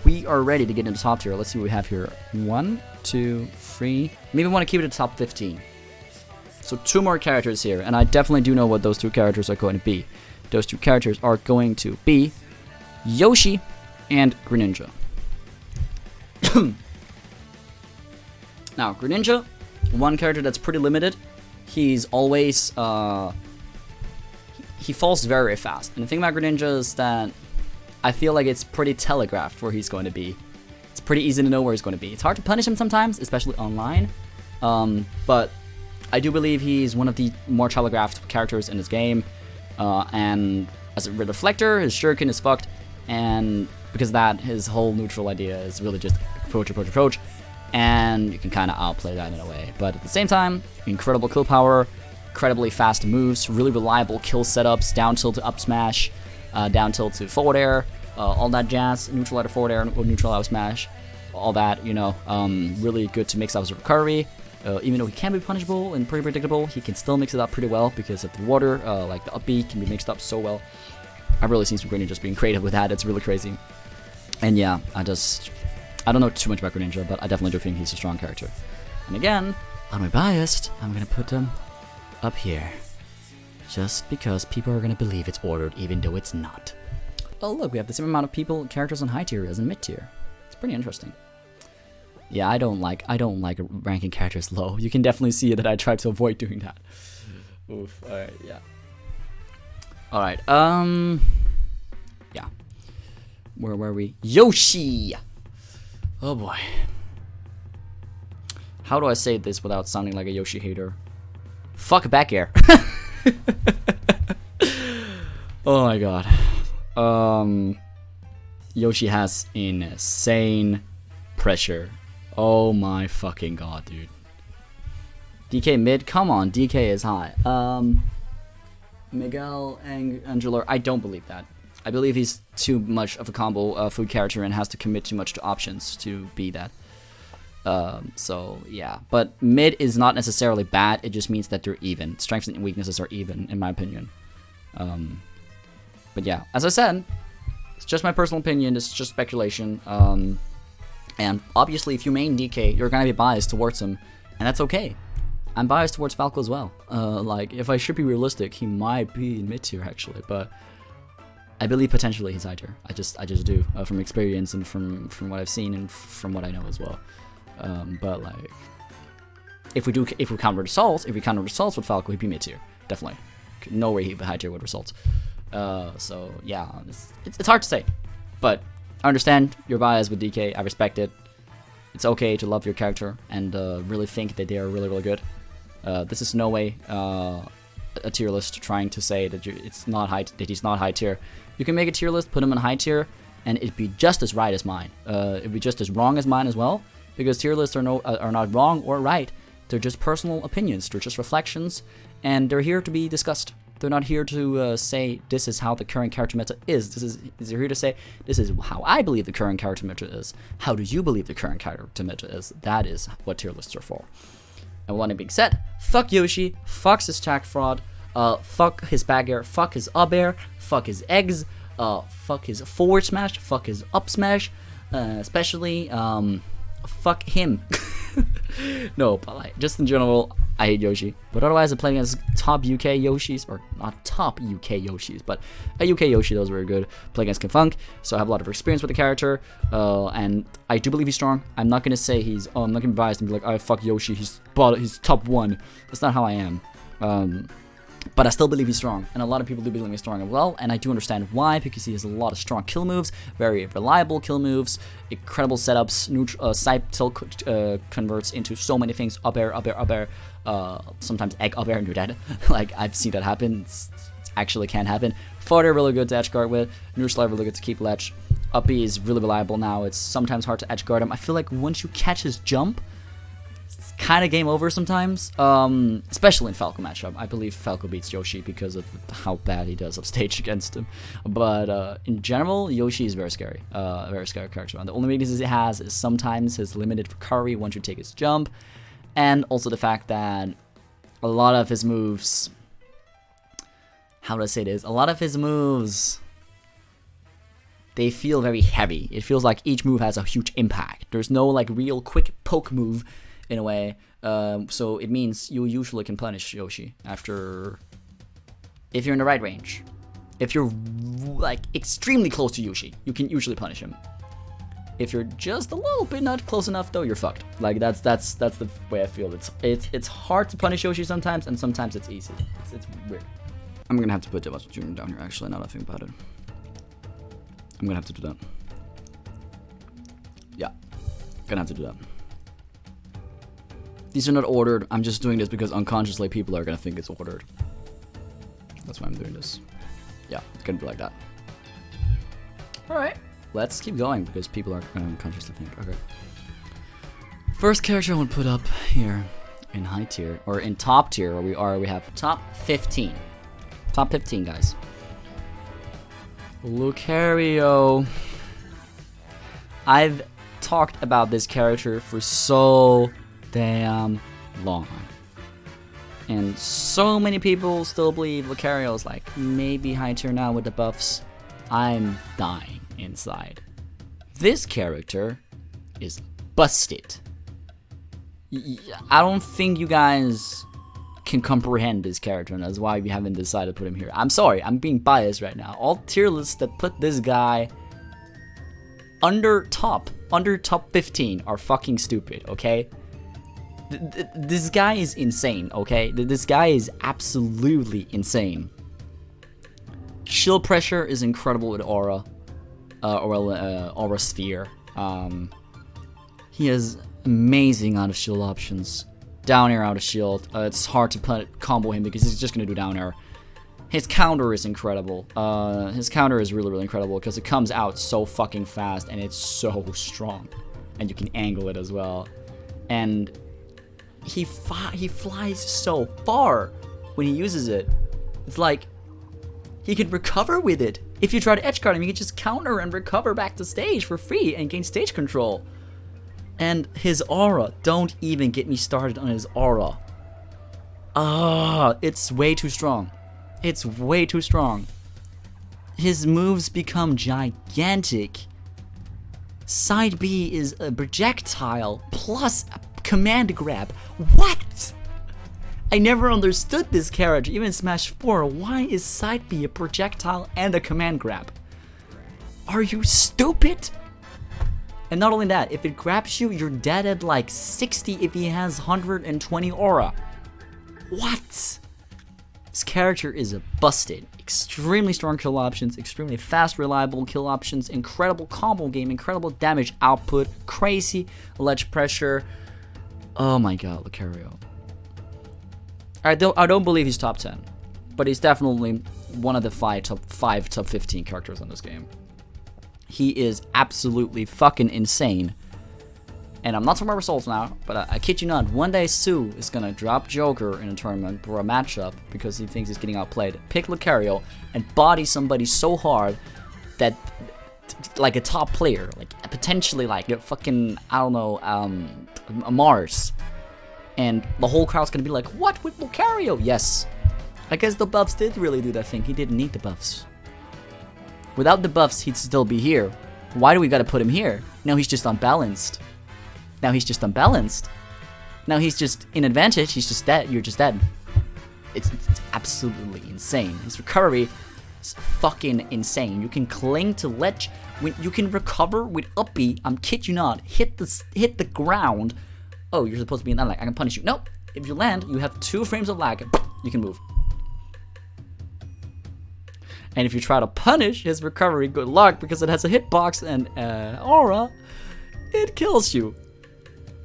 we are ready to get into top tier. Let's see what we have here. 1, 2, 3. Maybe we want to keep it at top 15. So 2 more characters here, and I definitely do know what those 2 characters are going to be. Those 2 characters are going to be Yoshi and Greninja. Now, Greninja, one character that's pretty limited. He's always, he falls very fast. And the thing about Greninja is that I feel like it's pretty telegraphed where he's going to be. It's pretty easy to know where he's going to be. It's hard to punish him sometimes, especially online. But I do believe he's one of the more telegraphed characters in this game. And as a reflector, his shuriken is fucked. And because of that, his whole neutral idea is really just approach. And you can kind of outplay that in a way. But at the same time, incredible kill power, incredibly fast moves, really reliable kill setups, down tilt to up smash, down tilt to forward air, all that jazz, neutral out of forward air, neutral out of smash, all that, you know, really good to mix up his recovery. Even though he can be punishable and pretty predictable, he can still mix it up pretty well because of the water, like the up B can be mixed up so well. I've really seen some Greninja just being creative with that. It's really crazy. And yeah, I don't know too much about Greninja, but I definitely do think he's a strong character. And again, I'm biased. I'm going to put him up here. Just because people are going to believe it's ordered, even though it's not. Oh look, we have the same amount of characters on high tier as in mid tier. It's pretty interesting. Yeah, I don't like ranking characters low. You can definitely see that I try to avoid doing that. Oof. All right. Yeah. All right. Yeah. Where were we? Yoshi. Oh boy. How do I say this without sounding like a Yoshi hater? Fuck back air. Oh my god. Yoshi has insane pressure. Oh my fucking god, dude. DK mid? Come on, DK is high. Miguel Angelo, I don't believe that. I believe he's too much of a combo food character and has to commit too much to options to be that. So yeah, but mid is not necessarily bad. It just means that they're even. Strengths and weaknesses are even, in my opinion. But yeah, as I said, it's just my personal opinion. It's just speculation. And obviously, if you main DK, you're gonna be biased towards him, and that's okay. I'm biased towards Falco as well. Like, if I should be realistic, he might be in mid tier actually, but I believe potentially he's high tier. I just do from experience and from what I've seen and from what I know as well. But like, if we counter results, with Falco, he'd be mid tier, definitely. No way he'd be high tier with results. So yeah, it's hard to say, but I understand your bias with DK. I respect it. It's okay to love your character and really think that they are really, really good. This is no way a tier list trying to say that he's not high tier. You can make a tier list, put him in high tier, and it'd be just as right as mine. It'd be just as wrong as mine as well, because tier lists are not wrong or right. They're just personal opinions. They're just reflections, and they're here to be discussed. They're not here to say this is how the current character meta is. They're here to say this is how I believe the current character meta is. How do you believe the current character meta is? That is what tier lists are for. And with that being said, fuck Yoshi, fuck his attack fraud, fuck his back air, fuck his up air, fuck his eggs, fuck his forward smash, fuck his up smash, especially fuck him. No, but like, just in general, I hate Yoshi. But otherwise, I'm playing against top UK Yoshis, or not top UK Yoshis, but a UK Yoshi, those were good. Play against Funk, so I have a lot of experience with the character, and I do believe he's strong. I'm not gonna say I'm not gonna be biased and be like, oh fuck Yoshi, he's top 1. That's not how I am. But I still believe he's strong, and a lot of people do believe he's strong as well, and I do understand why, because he has a lot of strong kill moves, very reliable kill moves, incredible setups, side tilt converts into so many things, up air, sometimes egg up air and you're dead. Like, I've seen that happen, it actually can happen. Forward really good to edge guard with, neutral really good to keep ledge, up B is really reliable now, it's sometimes hard to edge guard him. I feel like once you catch his jump, it's kind of game over sometimes, especially in Falco matchup. I believe Falco beats Yoshi because of how bad he does upstage against him. But in general, Yoshi is very scary character. And the only weaknesses he has is sometimes his limited recovery once you take his jump, and also the fact that a lot of his moves, how do I say this? A lot of his moves, they feel very heavy. It feels like each move has a huge impact. There's no like real quick poke move in a way, so it means you usually can punish Yoshi after, if you're in the right range. If you're like extremely close to Yoshi, you can usually punish him. If you're just a little bit not close enough though, you're fucked. Like that's the way I feel. It's hard to punish Yoshi sometimes, and sometimes it's easy. It's weird. I'm gonna have to put Devastation Junior down here actually, now that I think about it. I'm gonna have to do that. Yeah, gonna have to do that. These are not ordered. I'm just doing this because unconsciously people are gonna think it's ordered. That's why I'm doing this. Yeah, it's gonna be like that. Alright, let's keep going because people are gonna unconsciously think. Okay. First character I want to put up here in high tier, or in top tier where we have top 15. Top 15, guys. Lucario. I've talked about this character for so damn long, and so many people still believe Lucario is like maybe high tier now with the buffs. I'm dying inside. This character is busted. I don't think you guys can comprehend this character, and that's why we haven't decided to put him here. I'm sorry, I'm being biased right now. All tier lists that put this guy under top under top 15 are fucking stupid, okay? This guy is insane, okay? This guy is absolutely insane. Shield pressure is incredible with Aura. Aura Sphere. He has amazing out of shield options. Down air out of shield. It's hard to combo him because he's just gonna do down air. His counter is incredible. His counter is really, really incredible because it comes out so fucking fast and it's so strong. And you can angle it as well. And he flies so far when he uses it. It's like he can recover with it. If you try to edge guard him, he can just counter and recover back to stage for free and gain stage control. And his aura, don't even get me started on his aura. It's way too strong. It's way too strong. His moves become gigantic. Side B is a projectile plus a command grab. What? I never understood this character, even in Smash 4. Why is Side B a projectile and a command grab? Are you stupid? And not only that, if it grabs you, you're dead at like 60 if he has 120 aura. What? This character is a busted. Extremely strong kill options, extremely fast, reliable kill options, incredible combo game, incredible damage output, crazy ledge pressure. Oh my god, Lucario. I don't believe he's top 10, but he's definitely one of the top 15 characters in this game. He is absolutely fucking insane. And I'm not talking about results now, but I kid you not, one day Sue is gonna drop Joker in a tournament for a matchup because he thinks he's getting outplayed, pick Lucario, and body somebody so hard that, like a top player, like potentially like a fucking, I don't know, a Mars. And the whole crowd's gonna be like, what with Lucario? Yes. I guess the buffs did really do that thing. He didn't need the buffs. Without the buffs, he'd still be here. Why do we gotta put him here? Now he's just unbalanced. Now he's just unbalanced. Now he's just in advantage. He's just dead. You're just dead. It's absolutely insane. His recovery is fucking insane. You can cling to ledge. When you can recover with up B, I'm kid you not. Hit the ground. Oh, you're supposed to be in that lag. I can punish you. Nope. If you land, you have 2 frames of lag. You can move. And if you try to punish his recovery, good luck, because it has a hitbox and aura, it kills you.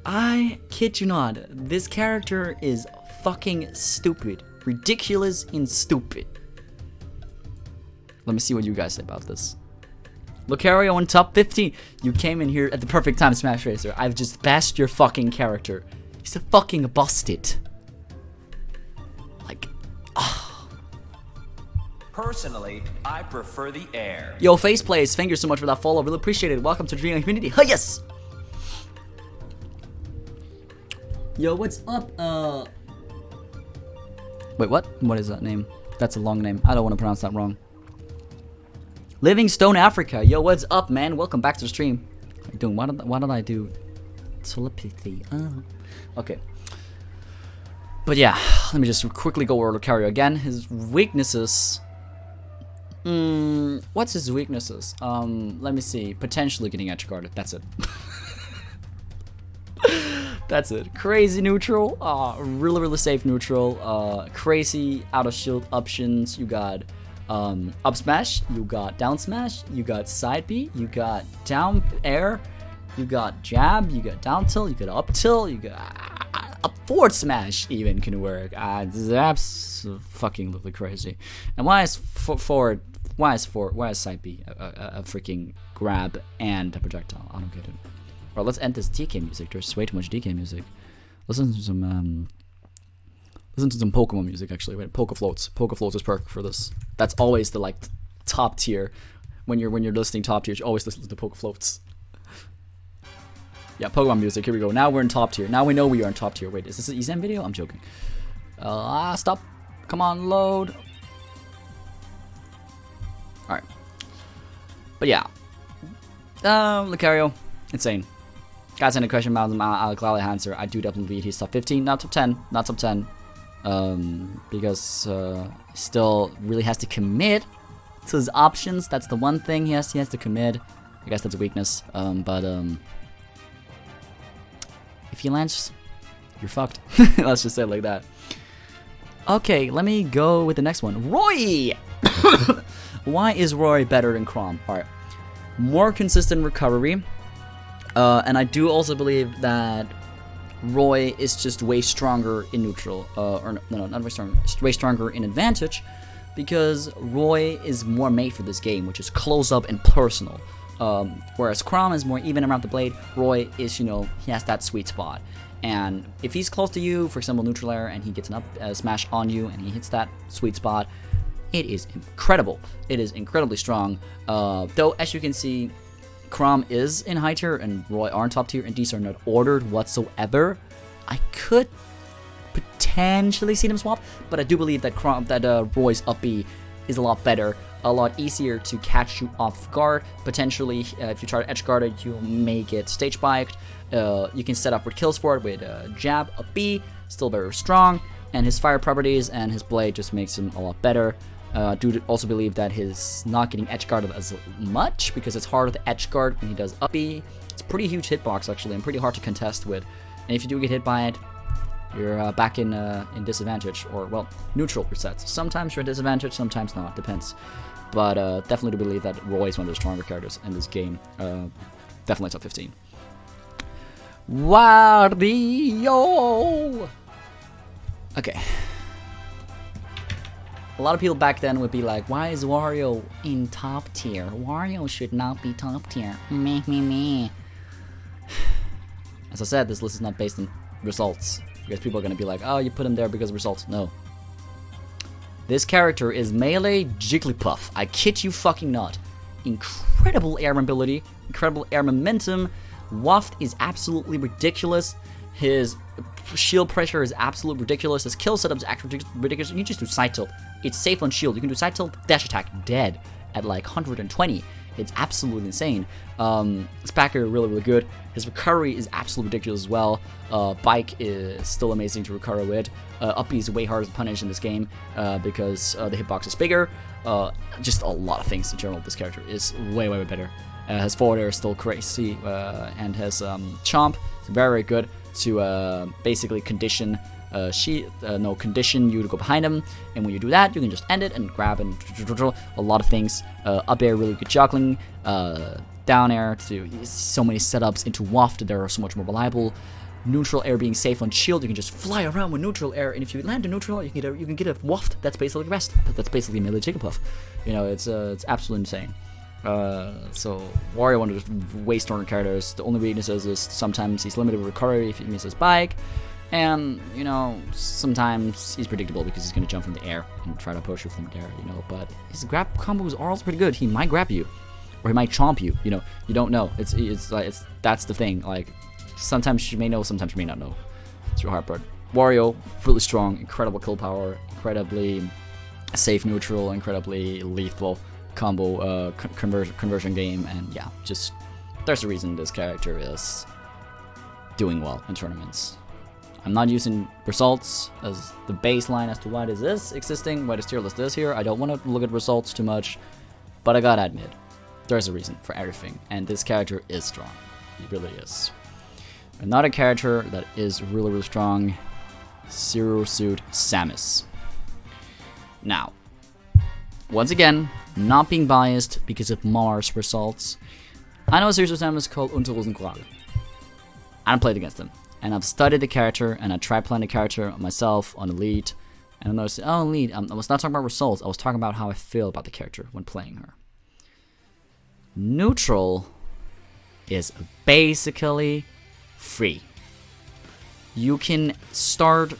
I kid you not, this character is fucking stupid. Ridiculous and stupid. Let me see what you guys say about this. Lucario in top 15. You came in here at the perfect time, Smash Racer. I've just bashed your fucking character. He's a fucking busted. Like, Personally, I prefer the air. Yo, Faceplays, thank you so much for that follow. Really appreciate it. Welcome to the DreeGon's community. Oh, yes! Yo, what's up? Wait, what? What is that name? That's a long name. I don't want to pronounce that wrong. Livingstone Africa. Yo, what's up, man? Welcome back to the stream. What are you doing? Why did I do telepathy? Okay. But yeah, let me just quickly go over Lucario again. His weaknesses. What's his weaknesses? Let me see. Potentially getting edge guarded. That's it. That's it. Crazy neutral. Really, really safe neutral. Crazy out of shield options. You got up smash. You got down smash. You got side B. You got down air. You got jab. You got down tilt. You got up tilt. You got a forward smash even can work. That's fucking crazy. And why is forward? Why is side B a freaking grab and a projectile? I don't get it. Well, let's end this DK music. There's way too much DK music. Listen to some Pokemon music actually. Wait, Pokefloats. Pokefloats is perfect for this. That's always the like top tier. When you're listening top tier, you always listen to the Pokefloats. Yeah, Pokemon music. Here we go. Now we're in top tier. Now we know we are in top tier. Wait, is this an EZM video? I'm joking. Stop. Come on, load. All right. But yeah, Lucario, insane. Guys, any question about him? I'll gladly answer. I do definitely believe he's top 15, not top 10, not top 10. Because still really has to commit to his options. That's the one thing he has to commit. I guess that's a weakness. But if he lands, you're fucked. Let's just say it like that. Okay, let me go with the next one. Roy! Why is Roy better than Chrom? Alright. More consistent recovery. And I do also believe that Roy is just way stronger in neutral. Or no, not way stronger. Way stronger in advantage. Because Roy is more made for this game, which is close up and personal. Whereas Chrom is more even around the blade. Roy is, you know, he has that sweet spot. And if he's close to you, for example, neutral air, and he gets an up smash on you, and he hits that sweet spot, it is incredible. It is incredibly strong. Though, as you can see, Chrom is in high tier, and Roy are in top tier, and these are not ordered whatsoever. I could potentially see them swap, but I do believe that Roy's up B is a lot better, a lot easier to catch you off guard. Potentially, if you try to edge guard it, you may get stage spiked. You can set upward kills for it with jab, up B, still very strong, and his fire properties and his blade just makes him a lot better. I do also believe that his not getting edge guarded as much, because it's harder to edge guard when he does up B. It's a pretty huge hitbox actually, and pretty hard to contest with. And if you do get hit by it, you're back in disadvantage, or well, neutral resets. Sometimes you're at disadvantage, sometimes not, depends. But definitely do believe that Roy is one of the stronger characters in this game. Definitely top 15. Wario! Okay. A lot of people back then would be like, why is Wario in top tier? Wario should not be top tier. Meh, meh, meh. As I said, this list is not based on results. Because people are going to be like, oh, you put him there because of results. No. This character is Melee Jigglypuff. I kid you fucking not. Incredible air mobility, incredible air momentum. Waft is absolutely ridiculous. His shield pressure is absolutely ridiculous. His kill setup is actually ridiculous. You just do side tilt. It's safe on shield. You can do side tilt, dash attack, dead at like 120. It's absolutely insane. His backer really, really good. His recovery is absolutely ridiculous as well. Bike is still amazing to recover with. Up B is way harder to punish in this game because the hitbox is bigger. Just a lot of things in general. This character is way, way, way better. His forward air is still crazy, and his chomp is very, very good to basically condition condition you to go behind him, and when you do that, you can just end it and grab and a lot of things. Up air, really good juggling. Down air, to so many setups into waft that are so much more reliable. Neutral air being safe on shield, you can just fly around with neutral air, and if you land in neutral, you can get a waft that's basically rest. That's basically Melee Jigglypuff. You know, it's absolutely insane. So Wario, one of the way stronger characters. The only weakness is sometimes he's limited with recovery if he misses bike, and you know, sometimes he's predictable because he's gonna jump from the air and try to push you from the air. You know, but his grab combos are also pretty good. He might grab you, or he might chomp you. You know, you don't know. It's that's the thing. Like sometimes you may know, sometimes you may not know. It's real hard, but Wario, really strong, incredible kill power, incredibly safe neutral, incredibly lethal combo conversion game, and yeah, just there's a reason this character is doing well in tournaments. I'm not using results as the baseline as to why this is existing, why this tier list is here. I don't want to look at results too much, but I gotta admit, there's a reason for everything, and this character is strong. He really is. Another character that is really, really strong, Zero Suit Samus. Now, once again, not being biased because of Mars results, I know a Zero Suit Samus called Unterhosenkralle. I don't played against him, and I've studied the character, and I tried playing the character myself on Elite, and I noticed, oh, Elite, I was not talking about results, I was talking about how I feel about the character when playing her. Neutral is basically free. You can start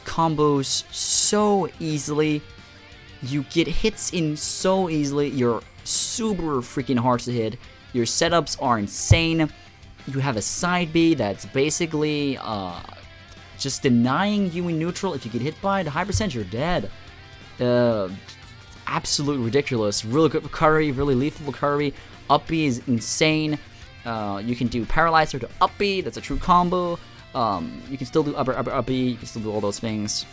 combos so easily, you get hits in so easily, you're super freaking hard to hit, your setups are insane, you have a side B that's basically just denying you in neutral. If you get hit by it, 100% you're dead. Absolutely ridiculous. Really good recovery, really lethal recovery. Up B is insane. You can do Paralyzer to up B, that's a true combo. You can still do up B, you can still do all those things.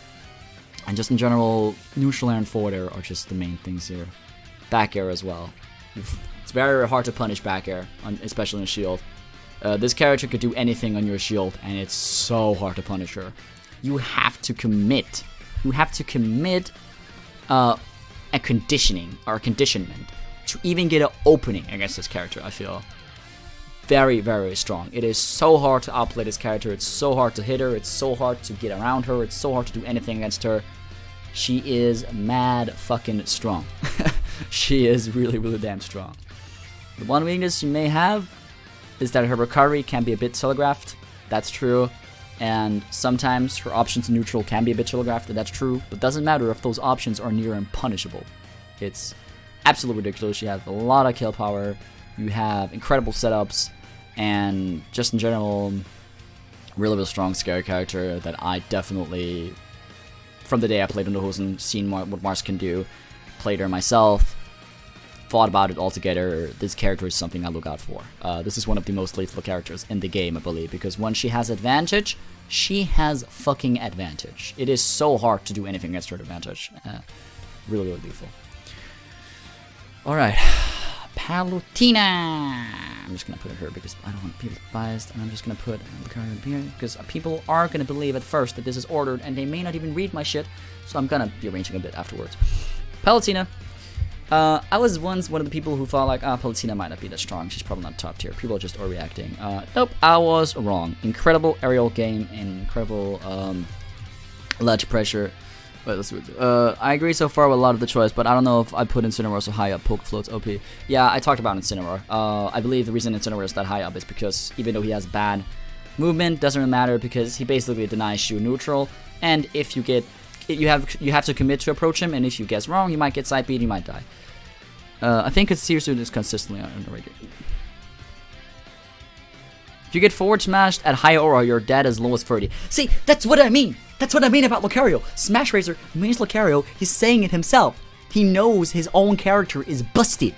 And just in general, neutral air and forward air are just the main things here. Back air as well. It's very, very hard to punish back air, especially in a shield. This character could do anything on your shield, and it's so hard to punish her. You have to commit. You have to commit a conditioning or conditionment to even get an opening against this character. I feel very, very strong. It is so hard to outplay this character. It's so hard to hit her. It's so hard to get around her. It's so hard to do anything against her. She is mad fucking strong. She is really, really damn strong. The one weakness she may have is that her recovery can be a bit telegraphed. That's true. And sometimes her options in neutral can be a bit telegraphed. That's true. But doesn't matter if those options are near unpunishable. It's absolutely ridiculous. She has a lot of kill power. You have incredible setups. And just in general, really, really strong scary character that I definitely, from the day I played Unterhosen, seen what Mars can do, played her myself, thought about it all together. This character is something I look out for. This is one of the most lethal characters in the game, I believe, because when she has advantage, she has fucking advantage. It is so hard to do anything against her advantage. Really, really lethal. Alright. Palutena! I'm just gonna put her because I don't want people biased, and I'm just gonna put Lucario here because people are gonna believe at first that this is ordered, and they may not even read my shit, so I'm gonna be arranging a bit afterwards. Palutena. I was once one of the people who thought like, Palutena might not be that strong. She's probably not top tier. People are just overreacting. Nope, I was wrong. Incredible aerial game, incredible ledge pressure. Wait, let's see. I agree so far with a lot of the choice, but I don't know if I put Incineroar so high up. Poke Float's OP. Yeah, I talked about Incineroar. I believe the reason Incineroar is that high up is because even though he has bad movement, doesn't really matter because he basically denies you neutral, and if you get, you have to commit to approach him, and if you guess wrong, you might get side beat, you might die. I think it's Searsuit is consistently underrated. If you get forward smashed at high aura, you're dead as low as 30. See, that's what I mean. That's what I mean about Lucario. Smash Razor means Lucario. He's saying it himself. He knows his own character is busted.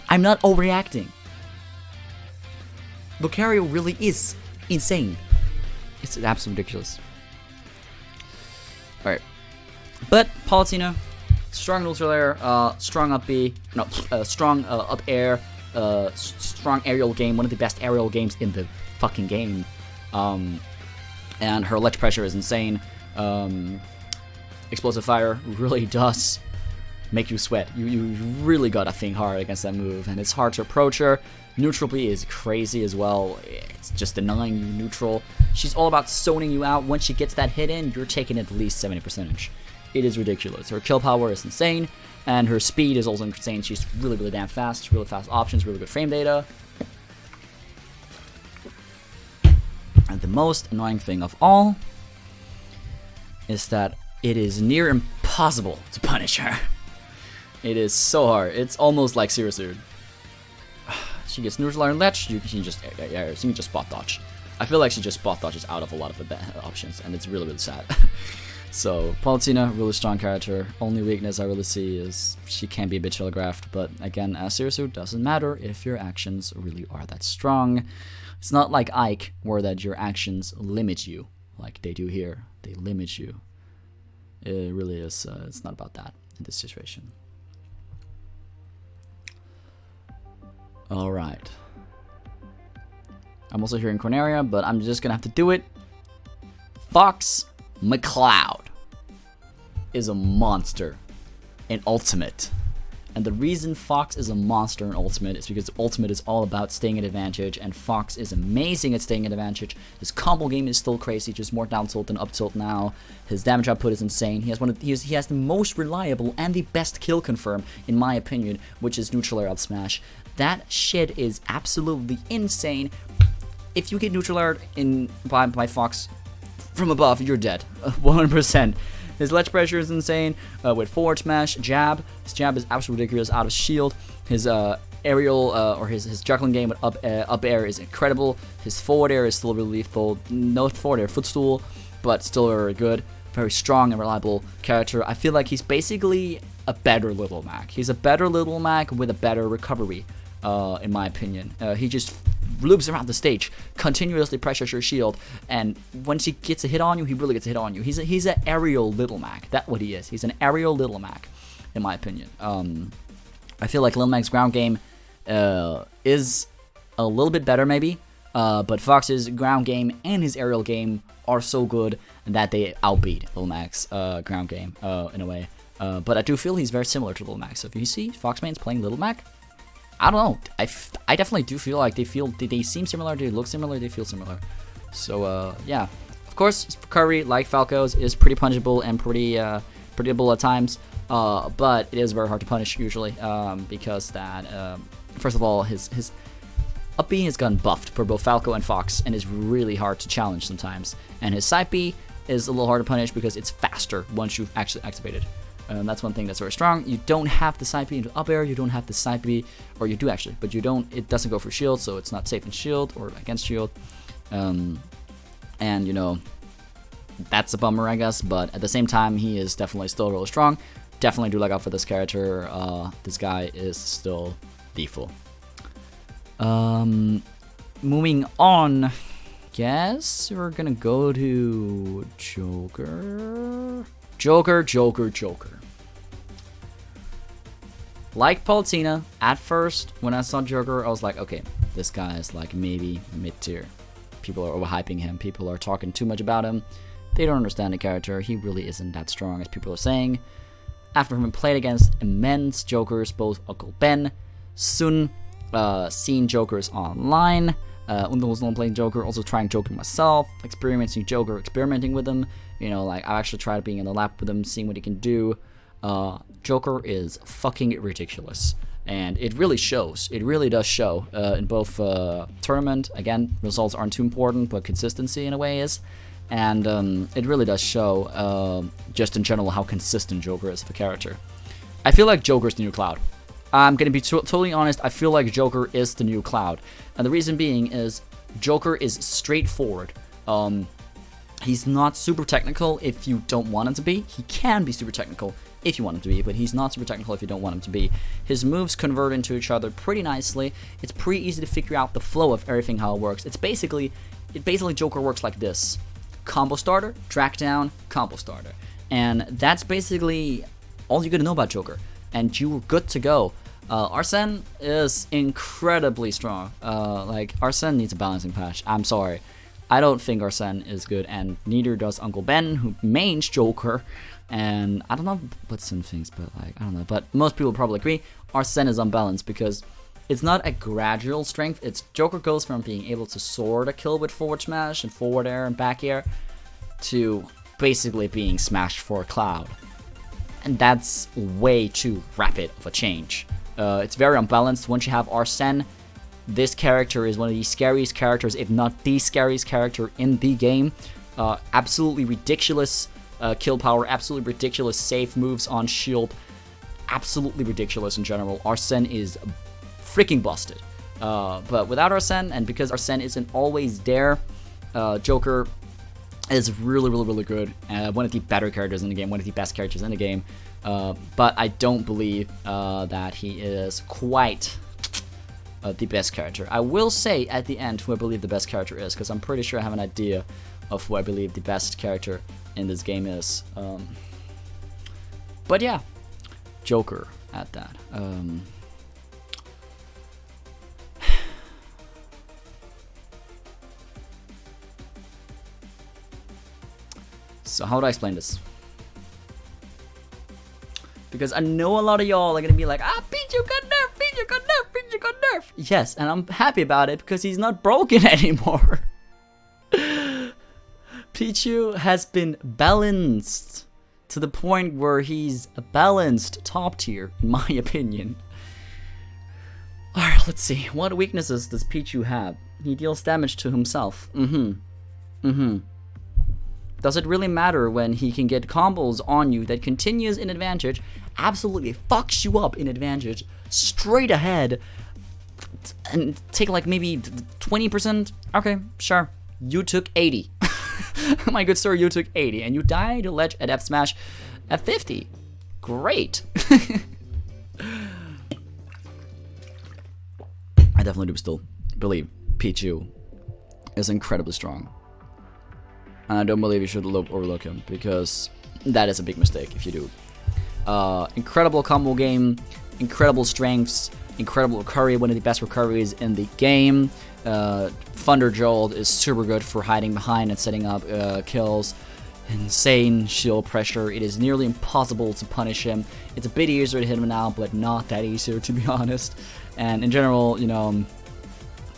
I'm not overreacting. Lucario really is insane. It's absolutely ridiculous. Alright. But Palutena, strong neutral air, strong up B, no, strong up air, strong aerial game, one of the best aerial games in the fucking game. And her ledge pressure is insane. Explosive fire really does make you sweat. You really gotta think hard against that move, and it's hard to approach her. Neutral B is crazy as well. It's just denying you neutral. She's all about zoning you out. Once she gets that hit in, you're taking at least 70%. It is ridiculous. Her kill power is insane, and her speed is also insane. She's really, really damn fast. Really fast options, really good frame data. And the most annoying thing of all is that it is near impossible to punish her. It is so hard. It's almost like Searsuit. She gets neutral iron ledge, you can just spot dodge. I feel like she just spot dodges out of a lot of the options, and it's really, really sad. So, Palutena, really strong character. Only weakness I really see is she can be a bit telegraphed, but again, as Searsuit, doesn't matter if your actions really are that strong. It's not like Ike, where that your actions limit you, like they do here. They limit you. It really is, it's not about that in this situation. Alright. I'm also hearing Corneria, but I'm just gonna have to do it. Fox McCloud is a monster in Ultimate. And the reason Fox is a monster in Ultimate is because Ultimate is all about staying at advantage, and Fox is amazing at staying at advantage. His combo game is still crazy, just more down tilt than up tilt now. His damage output is insane. He has the most reliable and the best kill confirm, in my opinion, which is neutral air up smash. That shit is absolutely insane. If you get neutral air by Fox from above, you're dead. 100%. His ledge pressure is insane. With forward smash, jab. His jab is absolutely ridiculous out of shield. His aerial or his juggling game with up air is incredible. His forward air is still really lethal. No forward air footstool, but still very good. Very strong and reliable character. I feel like he's basically a better Little Mac. He's a better Little Mac with a better recovery, in my opinion. He just loops around the stage, continuously pressures your shield, and once he gets a hit on you, he really gets a hit on you. He's an aerial Little Mac. That's what he is. He's an aerial Little Mac, in my opinion. I feel like Little Mac's ground game is a little bit better, maybe. But Fox's ground game and his aerial game are so good that they outbeat Lil Mac's ground game in a way. But I do feel he's very similar to Lil Mac. So if you see Fox mains playing Lil Mac, I don't know. I definitely do feel like they seem similar, they look similar, they feel similar. So yeah, of course Curry, like Falco's, is pretty punchable and pretty predictable at times. But it is very hard to punish usually because that first of all his up B has gotten buffed for both Falco and Fox and is really hard to challenge sometimes. And his side B is a little hard to punish because it's faster once you've actually activated. That's one thing that's very strong. You don't have the side B into up air, you don't have the side B, or you do actually, but you don't. It doesn't go for shield, so it's not safe in shield or against shield. And you know, that's a bummer, I guess. But at the same time, he is definitely still really strong. Definitely do look out for this character. This guy is still lethal. Moving on, guess we're gonna go to Joker. Like Palutena, at first when I saw Joker, I was like, okay, this guy is like maybe mid-tier. People are overhyping him. People are talking too much about him. They don't understand the character. He really isn't that strong as people are saying. After having played against immense Jokers, both Uncle Ben, Sun, seen Jokers online, when was not playing Joker, also trying Joker myself, experimenting Joker, experimenting with him. You know, like I actually tried being in the lab with him, seeing what he can do. Joker is fucking ridiculous, and it really shows. It really does show in both tournament. Again, results aren't too important, but consistency in a way is. And it really does show, just in general, how consistent Joker is of a character. I feel like Joker's the new Cloud. I'm going to be totally honest, I feel like Joker is the new Cloud. And the reason being is, Joker is straightforward. He's not super technical if you don't want him to be. He can be super technical if you want him to be, but he's not super technical if you don't want him to be. His moves convert into each other pretty nicely. It's pretty easy to figure out the flow of everything, how it works. Basically Joker works like this. Combo starter, track down, combo starter. And that's basically all you gotta know about Joker. And you're good to go. Arsene is incredibly strong. Like, Arsene needs a balancing patch. I'm sorry. I don't think Arsene is good, and neither does Uncle Ben, who mains Joker. And I don't know what Sin thinks, but like, I don't know. But most people probably agree, Arsene is unbalanced because it's not a gradual strength. It's Joker goes from being able to sword a kill with forward smash and forward air and back air to basically being smashed for a Cloud. And that's way too rapid of a change. It's very unbalanced. Once you have Arsene, this character is one of the scariest characters, if not the scariest character in the game. Absolutely ridiculous kill power, absolutely ridiculous safe moves on shield, absolutely ridiculous in general. Arsene is freaking busted. But without Arsene, and because Arsene isn't always there, Joker is really, really, really good. One of the better characters in the game, one of the best characters in the game. But I don't believe that he is quite the best character. I will say at the end who I believe the best character is, because I'm pretty sure I have an idea of who I believe the best character in this game is. But yeah, Joker at that. So how do I explain this? Because I know a lot of y'all are gonna be like, Pichu got nerfed, Pichu got nerfed, Pichu got nerfed. Yes, and I'm happy about it because he's not broken anymore. Pichu has been balanced to the point where he's a balanced top tier, in my opinion. Alright, let's see. What weaknesses does Pichu have? He deals damage to himself. Does it really matter when he can get combos on you that continues in advantage, absolutely fucks you up in advantage, straight ahead, and take like maybe 20%? Okay, sure. You took 80. My good sir, you took 80, and you died to ledge at F smash at 50. Great. I definitely do still believe Pichu is incredibly strong. And I don't believe you should overlook him, because that is a big mistake if you do. Incredible combo game, incredible strengths, incredible recovery, one of the best recoveries in the game. Thunder Jolt is super good for hiding behind and setting up kills. Insane shield pressure. It is nearly impossible to punish him. It's a bit easier to hit him now, but not that easier, to be honest. And in general, you know,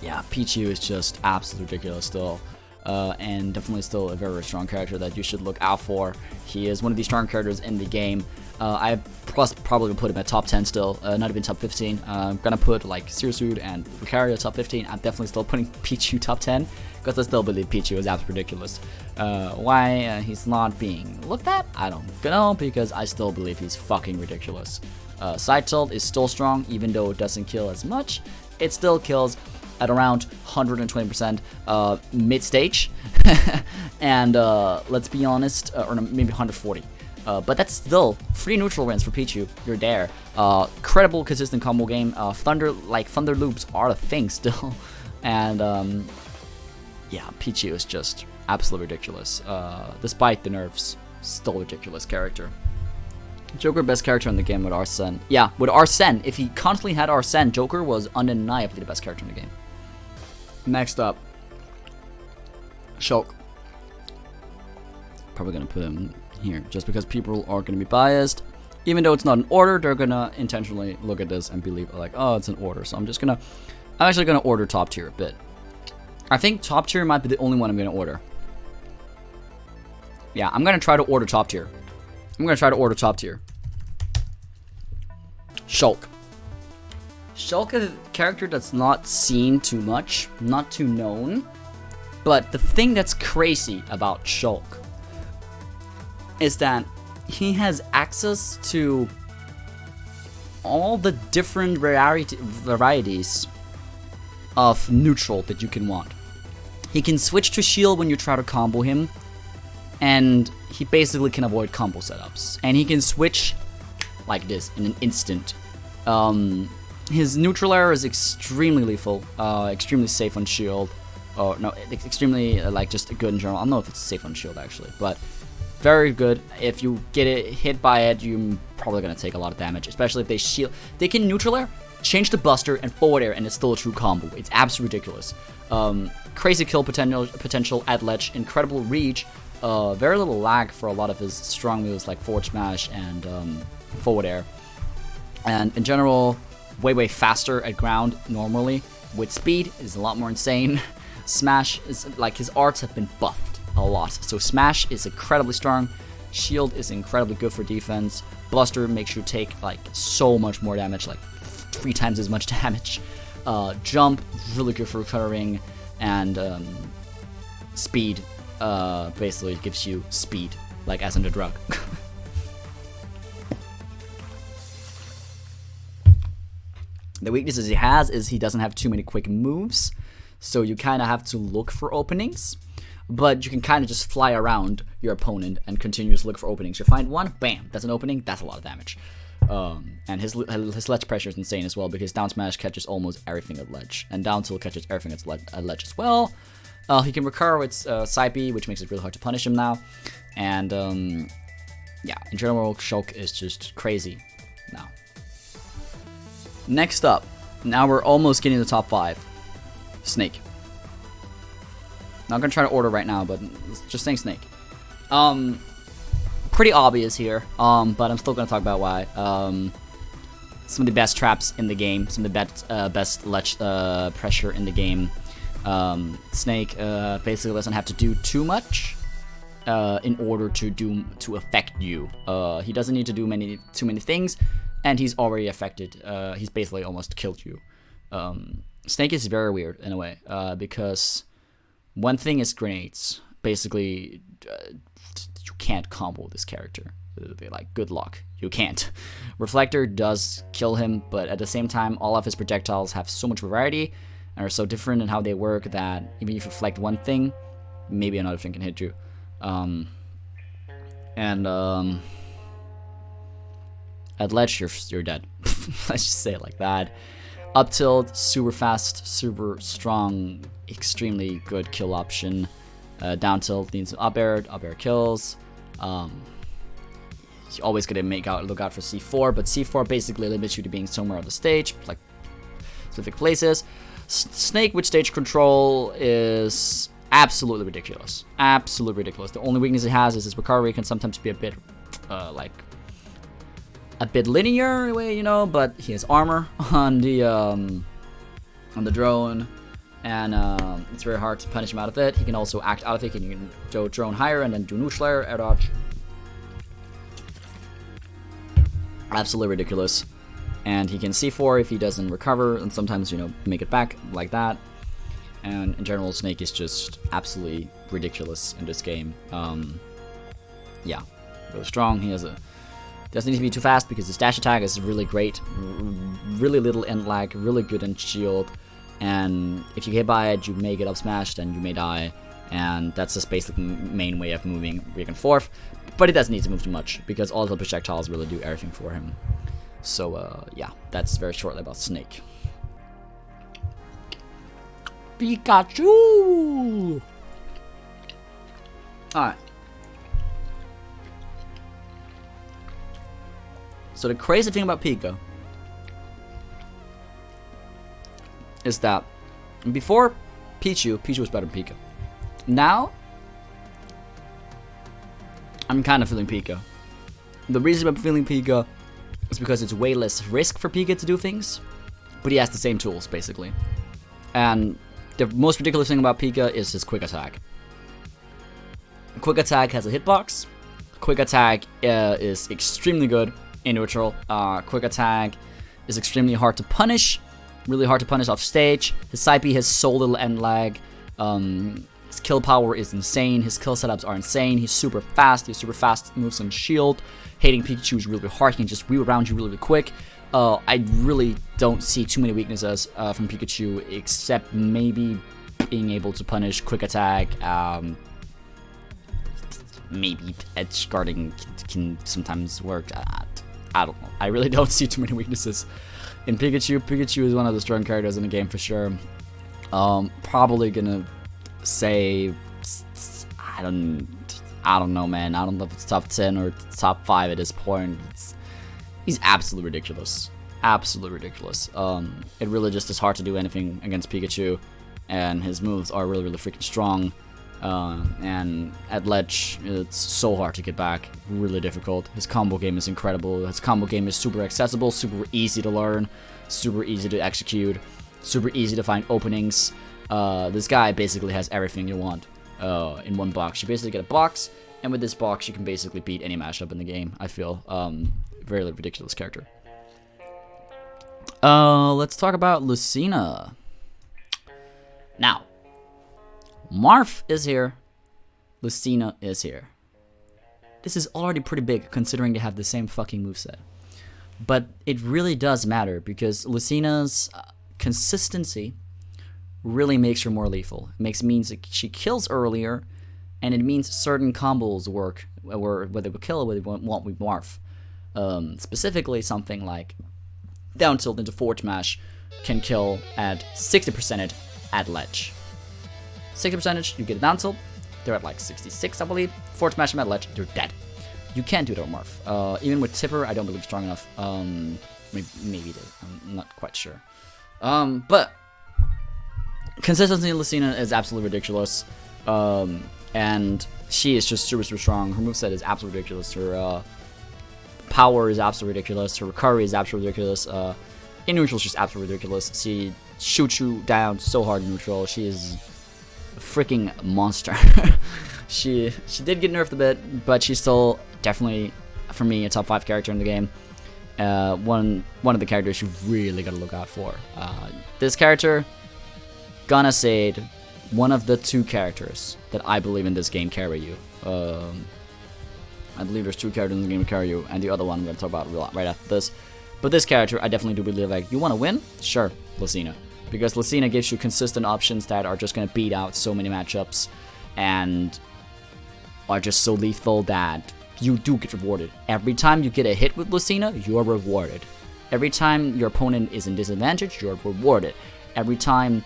yeah, Pichu is just absolutely ridiculous still. And definitely still a very strong character that you should look out for. He is one of the strong characters in the game. I probably put him at top 10 still, not even top 15. I'm gonna put like Sirsuit and Lucario top 15. I'm definitely still putting Pichu top 10 because I still believe Pichu is absolutely ridiculous. Why he's not being looked at, I don't know, because I still believe he's fucking ridiculous. Side tilt is still strong, even though it doesn't kill as much. It still kills at around 120% mid stage, and let's be honest, or maybe 140. But that's still 3 neutral wins for Pichu. You're there. Credible, consistent combo game. Thunder loops are a thing still, and yeah, Pichu is just absolutely ridiculous. Despite the nerfs, still ridiculous character. Joker best character in the game with Arsene. Yeah, with Arsene. If he constantly had Arsene, Joker was undeniably the best character in the game. Next up, Shulk. Probably gonna put him here just because people are gonna be biased. Even though it's not an order, they're gonna intentionally look at this and believe like, oh, it's an order. So I'm actually gonna order top tier a bit. I think top tier might be the only one I'm gonna order. Yeah, I'm gonna try to order top tier. Shulk. Shulk is a character that's not seen too much, not too known. But the thing that's crazy about Shulk is that he has access to all the different varieties of neutral that you can want. He can switch to shield when you try to combo him, and he basically can avoid combo setups. And he can switch like this in an instant. His neutral error is extremely lethal, extremely safe on shield. Oh no, extremely like just good in general. I don't know if it's safe on shield actually, but very good. If you get hit by it, you're probably gonna take a lot of damage, especially if they shield. They can neutral air, change the buster, and forward air, and it's still a true combo. It's absolutely ridiculous. Crazy kill potential at ledge, incredible reach, very little lag for a lot of his strong moves like forward smash and forward air, and in general, way faster at ground normally. With speed, is a lot more insane. Smash is like his arts have been buffed a lot, so Smash is incredibly strong. Shield is incredibly good for defense. Buster makes you take like so much more damage, like 3 times as much damage. Jump, really good for recovering, and speed basically gives you speed, like as in the drug. The weaknesses he has is he doesn't have too many quick moves, so you kind of have to look for openings, but you can kind of just fly around your opponent and continuously look for openings. You find one, bam, that's an opening, that's a lot of damage. And his ledge pressure is insane as well, because down smash catches almost everything at ledge, and down tilt catches everything at ledge as well. He can recover with side B, which makes it really hard to punish him now. And yeah, in general, Shulk is just crazy now. Next up, now we're almost getting to the top 5. Snake. Not gonna try to order right now, but just saying Snake. Pretty obvious here, but I'm still gonna talk about why. Some of the best traps in the game, some of the best ledge pressure in the game. Snake basically doesn't have to do too much in order to affect you. He doesn't need to do too many things, and he's already affected. He's basically almost killed you. Snake is very weird in a way, because one thing is grenades. Basically, you can't combo this character. They're like, good luck, you can't. Reflector does kill him, but at the same time, all of his projectiles have so much variety and are so different in how they work that even if you reflect one thing, maybe another thing can hit you. At ledge, you're dead. Let's just say it like that. Up tilt, super fast, super strong, extremely good kill option. Down tilt needs up air kills. You always gotta look out for C4, but C4 basically limits you to being somewhere on the stage, like specific places. Snake with stage control is absolutely ridiculous. Absolutely ridiculous. The only weakness it has is his recovery can sometimes be a bit, like, a bit linear in a way, you know, but he has armor on the drone, and it's very hard to punish him out of it. He can also act out of it, and you can go drone higher and then do neutral air dodge. Absolutely ridiculous. And he can C4 if he doesn't recover, and sometimes, you know, make it back like that. And in general, Snake is just absolutely ridiculous in this game. Yeah, really strong. He has a doesn't need to be too fast because his dash attack is really great, really little end lag, really good in shield. And if you get by it, you may get up smashed and you may die. And that's just basically the main way of moving back and forth. But he doesn't need to move too much because all the projectiles really do everything for him. So, yeah, that's very shortly about Snake. Pikachu! Alright. So the crazy thing about Pika is that before Pichu was better than Pika. Now, I'm kind of feeling Pika. The reason I'm feeling Pika is because it's way less risk for Pika to do things, but he has the same tools, basically. And the most ridiculous thing about Pika is his quick attack. Quick attack has a hitbox. Quick attack is extremely good in neutral. Quick attack is extremely hard to punish. Really hard to punish off stage. His side B has so little end lag. His kill power is insane. His kill setups are insane. He's super fast. He has super fast moves on shield. Hitting Pikachu is really hard. He can just wheel around you really quick. I really don't see too many weaknesses from Pikachu, except maybe being able to punish quick attack. Maybe edge guarding can sometimes work. I don't know. I really don't see too many weaknesses in Pikachu. Pikachu is one of the strong characters in the game for sure. Probably gonna say I don't know, man. I don't know if it's top 10 or top 5 at this point. He's absolutely ridiculous. Absolutely ridiculous. It really just is hard to do anything against Pikachu, and his moves are really freaking strong. And at ledge, it's so hard to get back. Really difficult. His combo game is incredible. His combo game is super accessible, super easy to learn, super easy to execute, super easy to find openings. This guy basically has everything you want in one box. You basically get a box, and with this box, you can basically beat any matchup in the game, I feel. Very ridiculous character. Let's talk about Lucina. Now, Marth is here. Lucina is here. This is already pretty big considering they have the same fucking moveset. But it really does matter because Lucina's consistency really makes her more lethal. It means that she kills earlier, and it means certain combos work, whether they will kill or whether they won't with Marth. Specifically, something like down tilt into forward smash can kill at 60% at ledge. 60%, you get a down tilt, they're at like 66, I believe. Forward smash them at ledge, they're dead. You can't do that with Marth. Even with Tipper, I don't believe strong enough. Maybe they, I'm not quite sure. But consistency in Lucina is absolutely ridiculous. And she is just super strong. Her moveset is absolutely ridiculous. Her power is absolutely ridiculous. Her recovery is absolutely ridiculous. In neutral, she's absolutely ridiculous. She shoots you down so hard in neutral. She is a freaking monster. She did get nerfed a bit, but she's still definitely, for me, a top 5 character in the game. One of the characters you really gotta look out for. This character, gonna say, one of the 2 characters that I believe in this game carry you. I believe there's 2 characters in the game that carry you, and the other one I'm gonna talk about right after this. But this character, I definitely do believe, like, you wanna win? Sure, Lucina. Because Lucina gives you consistent options that are just gonna beat out so many matchups, and are just so lethal that you do get rewarded. Every time you get a hit with Lucina, you're rewarded. Every time your opponent is in disadvantage, you're rewarded. Every time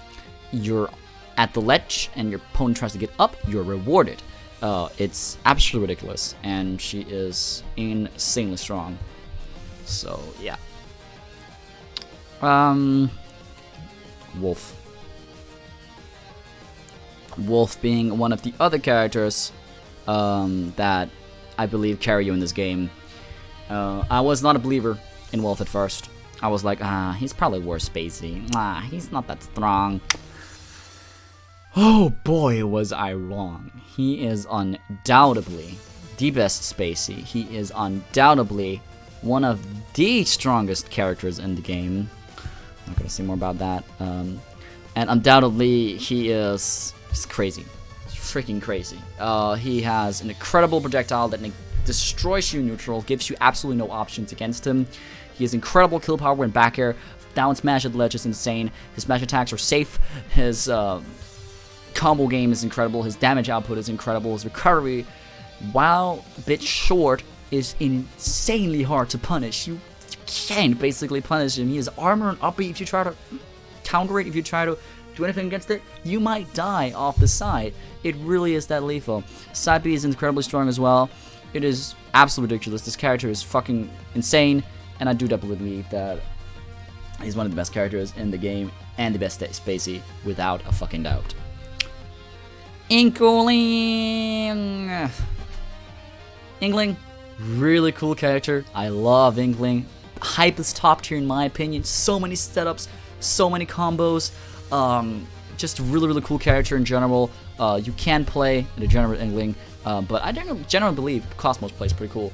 you're at the ledge and your opponent tries to get up, you're rewarded. It's absolutely ridiculous, and she is insanely strong. So yeah. Wolf. Wolf being one of the other characters that I believe carry you in this game. I was not a believer in Wolf at first. I was like, he's probably worse spacey. He's not that strong. Oh boy, was I wrong. He is undoubtedly the best spacey. He is undoubtedly one of the strongest characters in the game. Not gonna say more about that. And undoubtedly, he's crazy. He's freaking crazy. He has an incredible projectile that destroys you neutral, gives you absolutely no options against him. He has incredible kill power in back air. Down smash at the ledge is insane. His smash attacks are safe. His combo game is incredible. His damage output is incredible. His recovery, while a bit short, is insanely hard to punish. You can't basically punish him. He has armor and uppy. If you try to counter it, if you try to do anything against it, you might die off the side. It really is that lethal. Side B is incredibly strong as well. It is absolutely ridiculous. This character is fucking insane, and I do definitely believe that he's one of the best characters in the game and the best spacey without a fucking doubt. Inkling! Inkling, really cool character. I love Inkling. Hype is top tier in my opinion. So many setups, so many combos. Just a really, really cool character in general. You can play a degenerate Inkling, but I don't generally believe Cosmos plays pretty cool.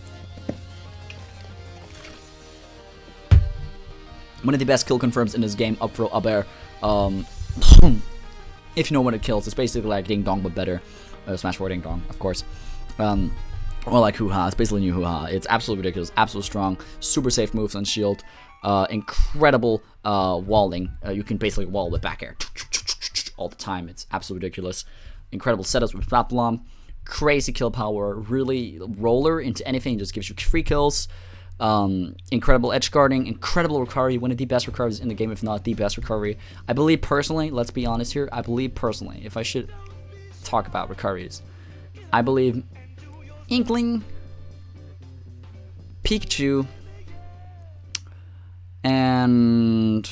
One of the best kill confirms in this game, up throw, up air. If you know when it kills, it's basically like Ding Dong but better. Smash 4 Ding Dong, of course. Or like Hoo-Ha, it's basically new Hoo-Ha. It's absolutely ridiculous, absolutely strong, super safe moves on shield, incredible walling. You can basically wall with back air all the time. It's absolutely ridiculous. Incredible setups with Platform, crazy kill power, really roller into anything, just gives you free kills. Incredible edge guarding, incredible recovery, one of the best recoveries in the game, if not the best recovery. I believe personally, let's be honest here, I believe personally, if I should talk about recoveries, I believe Inkling, Pikachu, and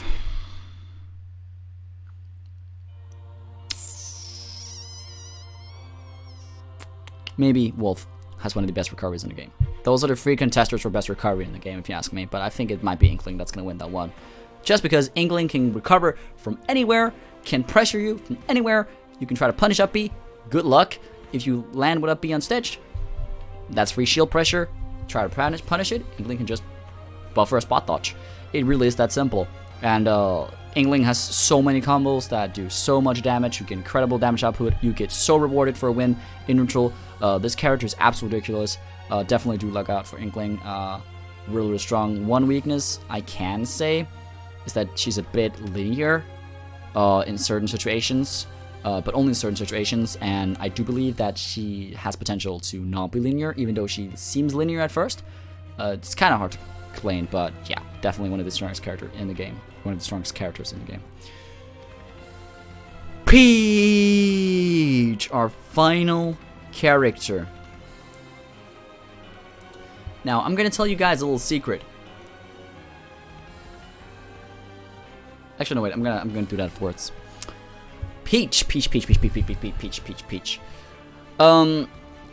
maybe Wolf has one of the best recoveries in the game. Those are the three contesters for best recovery in the game, if you ask me, but I think it might be Inkling that's going to win that one. Just because Inkling can recover from anywhere, can pressure you from anywhere, you can try to punish up B, good luck. If you land with up B on stage, that's free shield pressure. Try to punish it, Inkling can just buffer a spot dodge. It really is that simple. And Inkling has so many combos that do so much damage. You get incredible damage output. You get so rewarded for a win in neutral. This character is absolutely ridiculous. Definitely do look out for Inkling. Really, really strong. One weakness I can say is that she's a bit linear in certain situations. But only in certain situations, and I do believe that she has potential to not be linear, even though she seems linear at first. It's kind of hard to explain, but yeah, definitely one of the strongest characters in the game. One of the strongest characters in the game. Peach, our final character. Now, I'm gonna tell you guys a little secret. Actually, no, wait. I'm gonna do that afterwards. Peach.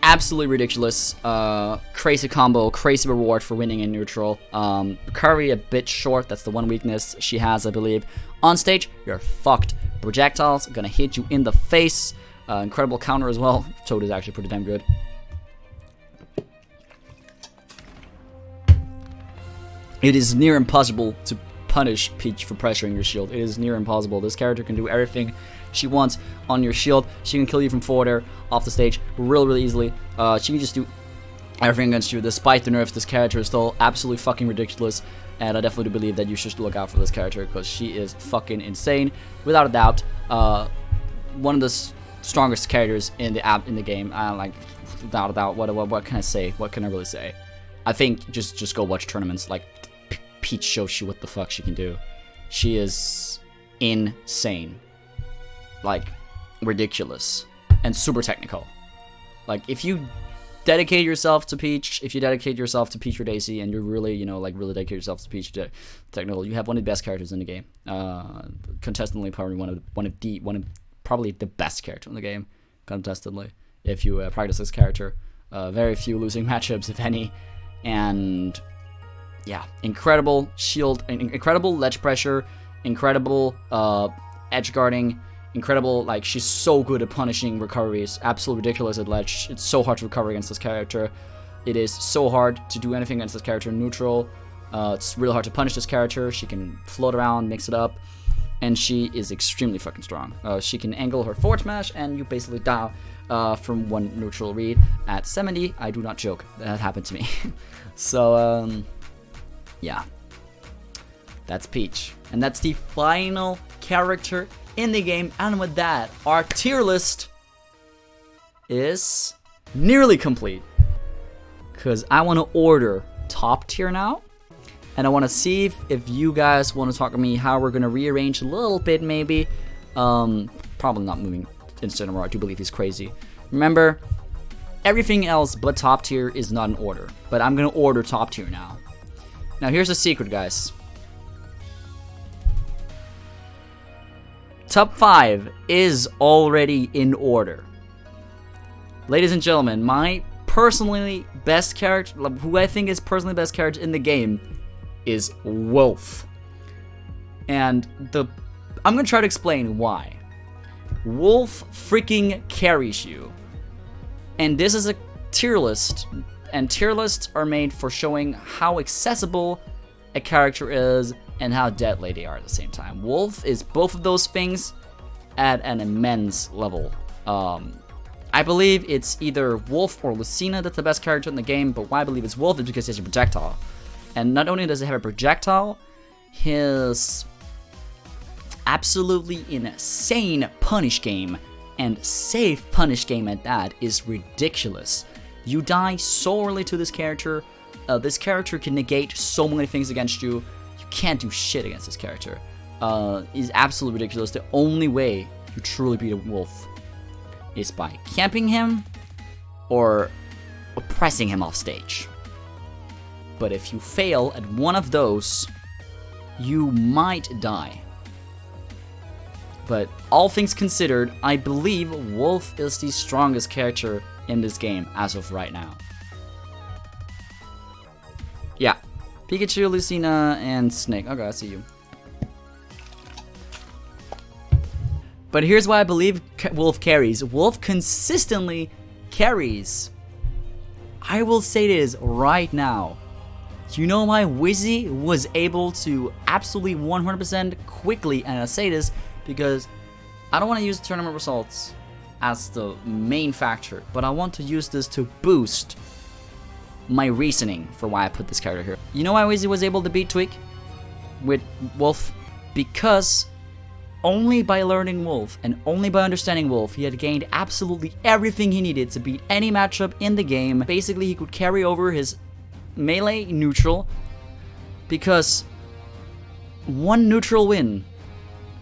Absolutely ridiculous. Crazy combo, crazy reward for winning in neutral. Curry a bit short, that's the one weakness she has, I believe. On stage, you're fucked. Projectiles gonna hit you in the face. Incredible counter as well. Toad is actually pretty damn good. It is near impossible to punish Peach for pressuring your shield. It is near impossible. This character can do everything she wants on your shield. She can kill you from forward air, off the stage, really easily. She can just do everything against you. Despite the nerfs, this character is still absolutely fucking ridiculous, and I definitely believe that you should look out for this character because she is fucking insane, without a doubt. One of the strongest characters in the game. Like, without a doubt. What can I say? What can I really say? I think just go watch tournaments. Like, Peach shows you what the fuck she can do. She is insane. Like, ridiculous. And super technical. Like, if you dedicate yourself to Peach, if you dedicate yourself to Peach or Daisy, and you're really, you know, like really dedicate yourself to Peach technical, you have one of the best characters in the game. Contestantly, probably probably the best character in the game. Contestantly, if you practice this character, very few losing matchups, if any, and yeah, incredible shield, incredible ledge pressure, incredible edge guarding. Incredible, like, she's so good at punishing recoveries. Absolutely ridiculous at ledge. It's so hard to recover against this character. It is so hard to do anything against this character in neutral. It's really hard to punish this character. She can float around, mix it up, and she is extremely fucking strong. She can angle her forward smash, and you basically die from one neutral read at 70. I do not joke. That happened to me. So, yeah. That's Peach. And that's the final character in the game, and with that, our tier list is nearly complete. Because I want to order top tier now, and I want to see if you guys want to talk to me how we're going to rearrange a little bit, maybe. Probably not moving Incineroar. I do believe he's crazy. Remember, everything else but top tier is not in order, but I'm going to order top tier now. Now, here's the secret, guys. Top 5 is already in order. Ladies and gentlemen, my personally best character, who I think is personally best character in the game, is Wolf. And I'm going to try to explain why. Wolf freaking carries you. And this is a tier list, and tier lists are made for showing how accessible a character is and how deadly they are at the same time. Wolf is both of those things at an immense level. I believe it's either Wolf or Lucina that's the best character in the game, but why I believe it's Wolf is because he has a projectile. And not only does he have a projectile, his absolutely insane punish game, and safe punish game at that, is ridiculous. You die so early to this character. This character can negate so many things against you. You can't do shit against this character. Is absolutely ridiculous. The only way you truly beat a Wolf is by camping him or pressing him off stage. But if you fail at one of those, you might die. But all things considered, I believe Wolf is the strongest character in this game as of right now. Yeah. Pikachu, Lucina, and Snake. Okay, I see you. But here's why I believe Wolf carries. Wolf consistently carries. I will say this right now. You know why Wizzy was able to absolutely 100% quickly, and I say this because I don't want to use tournament results as the main factor, but I want to use this to boost my reasoning for why I put this character here. You know why Wizzy was able to beat Twig with Wolf? Because only by learning Wolf and only by understanding Wolf, he had gained absolutely everything he needed to beat any matchup in the game. Basically, he could carry over his melee neutral, because one neutral win,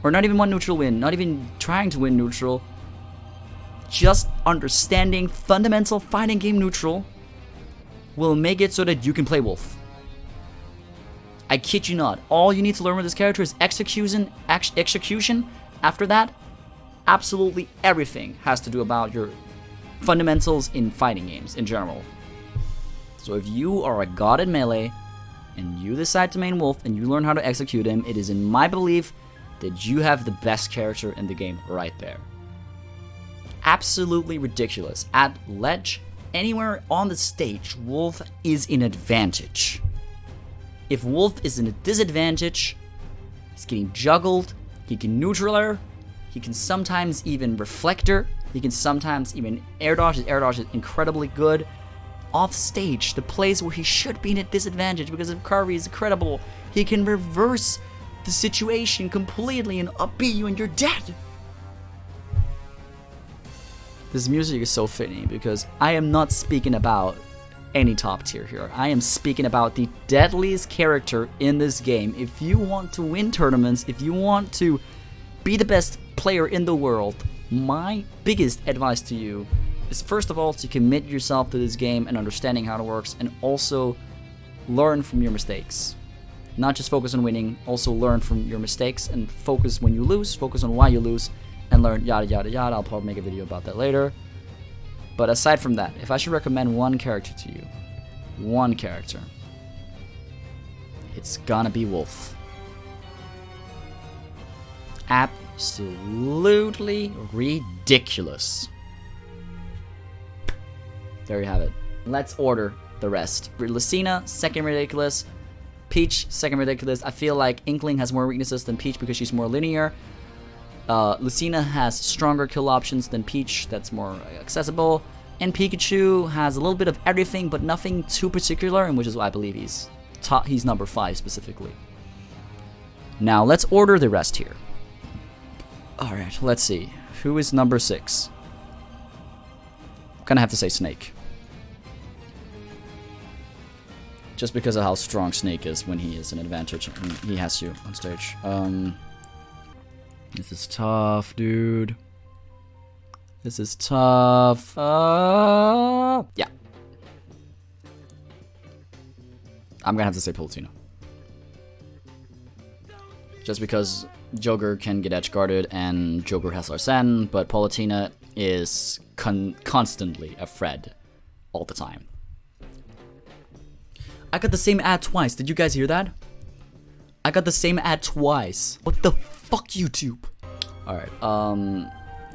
or not even one neutral win, not even trying to win neutral, just understanding fundamental fighting game neutral will make it so that you can play Wolf. I kid you not. All you need to learn with this character is execution. After that, absolutely everything has to do about your fundamentals in fighting games in general. So if you are a god in melee, and you decide to main Wolf, and you learn how to execute him, it is in my belief that you have the best character in the game right there. Absolutely ridiculous. At ledge, anywhere on the stage, Wolf is in advantage. If Wolf is in a disadvantage, he's getting juggled, he can neutral her, he can sometimes even reflector, he can sometimes even air dodge. His air dodge is incredibly good. Off stage, the place where he should be in a disadvantage because of Carvey is incredible. He can reverse the situation completely and upbeat you and you're dead. This music is so fitting because I am not speaking about any top tier here. I am speaking about the deadliest character in this game. If you want to win tournaments, if you want to be the best player in the world, my biggest advice to you is first of all to commit yourself to this game and understanding how it works, and also learn from your mistakes. Not just focus on winning, also learn from your mistakes and focus when you lose, focus on why you lose, and learn yada yada yada. I'll probably make a video about that later. But aside from that, if I should recommend one character to you, one character, it's gonna be Wolf. Absolutely ridiculous. There you have it. Let's order the rest. Lucina, second ridiculous. Peach, second ridiculous. I feel like Inkling has more weaknesses than Peach because she's more linear. Lucina has stronger kill options than Peach, that's more accessible. And Pikachu has a little bit of everything, but nothing too particular, and which is why I believe he's number 5 specifically. Now let's order the rest here. Alright, let's see. Who is number 6? I'm gonna have to say Snake. Just because of how strong Snake is when he is an advantage, he has you on stage. This is tough, dude. This is tough. Yeah. I'm gonna have to say Palutena. Just because Joker can get edge guarded and Joker has Arsene, but Palutena is constantly a threat all the time. I got the same ad twice. Did you guys hear that? I got the same ad twice. What the fuck, YouTube? Alright,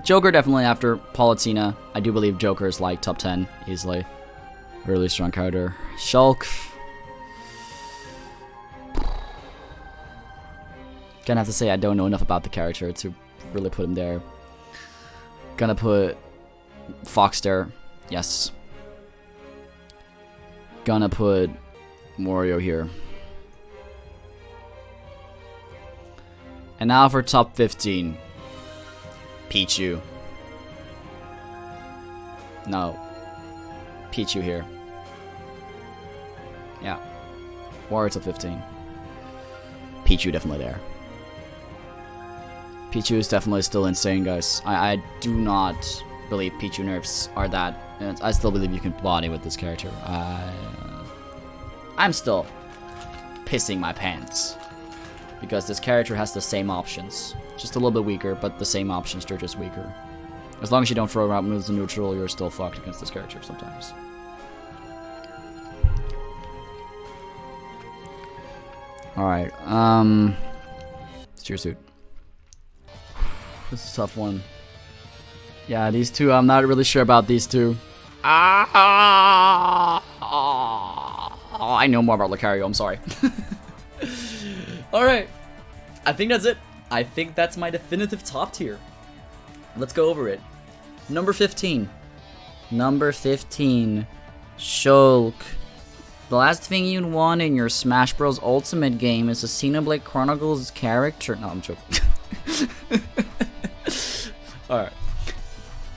Joker definitely after Palutena. I do believe Joker is like top 10 easily. Really strong character. Shulk. Gonna have to say I don't know enough about the character to really put him there. Gonna put Fox there. Yes. Gonna put Wario here. And now for top 15. Pichu. No. Pichu here. Yeah. Wario top 15. Pichu definitely there. Pichu is definitely still insane, guys. I do not believe Pichu nerfs are that. I still believe you can body with this character. I'm still pissing my pants. Because this character has the same options. Just a little bit weaker, but the same options, they're just weaker. As long as you don't throw out moves in neutral, you're still fucked against this character sometimes. Alright, it's your suit. This is a tough one. Yeah, these two, I'm not really sure about these two. I know more about Lucario, I'm sorry. Alright, I think that's it. I think that's my definitive top tier. Let's go over it. Number 15. Number 15. Shulk. The last thing you'd want in your Smash Bros. Ultimate game is a Xenoblade Chronicles character. No, I'm joking. Alright.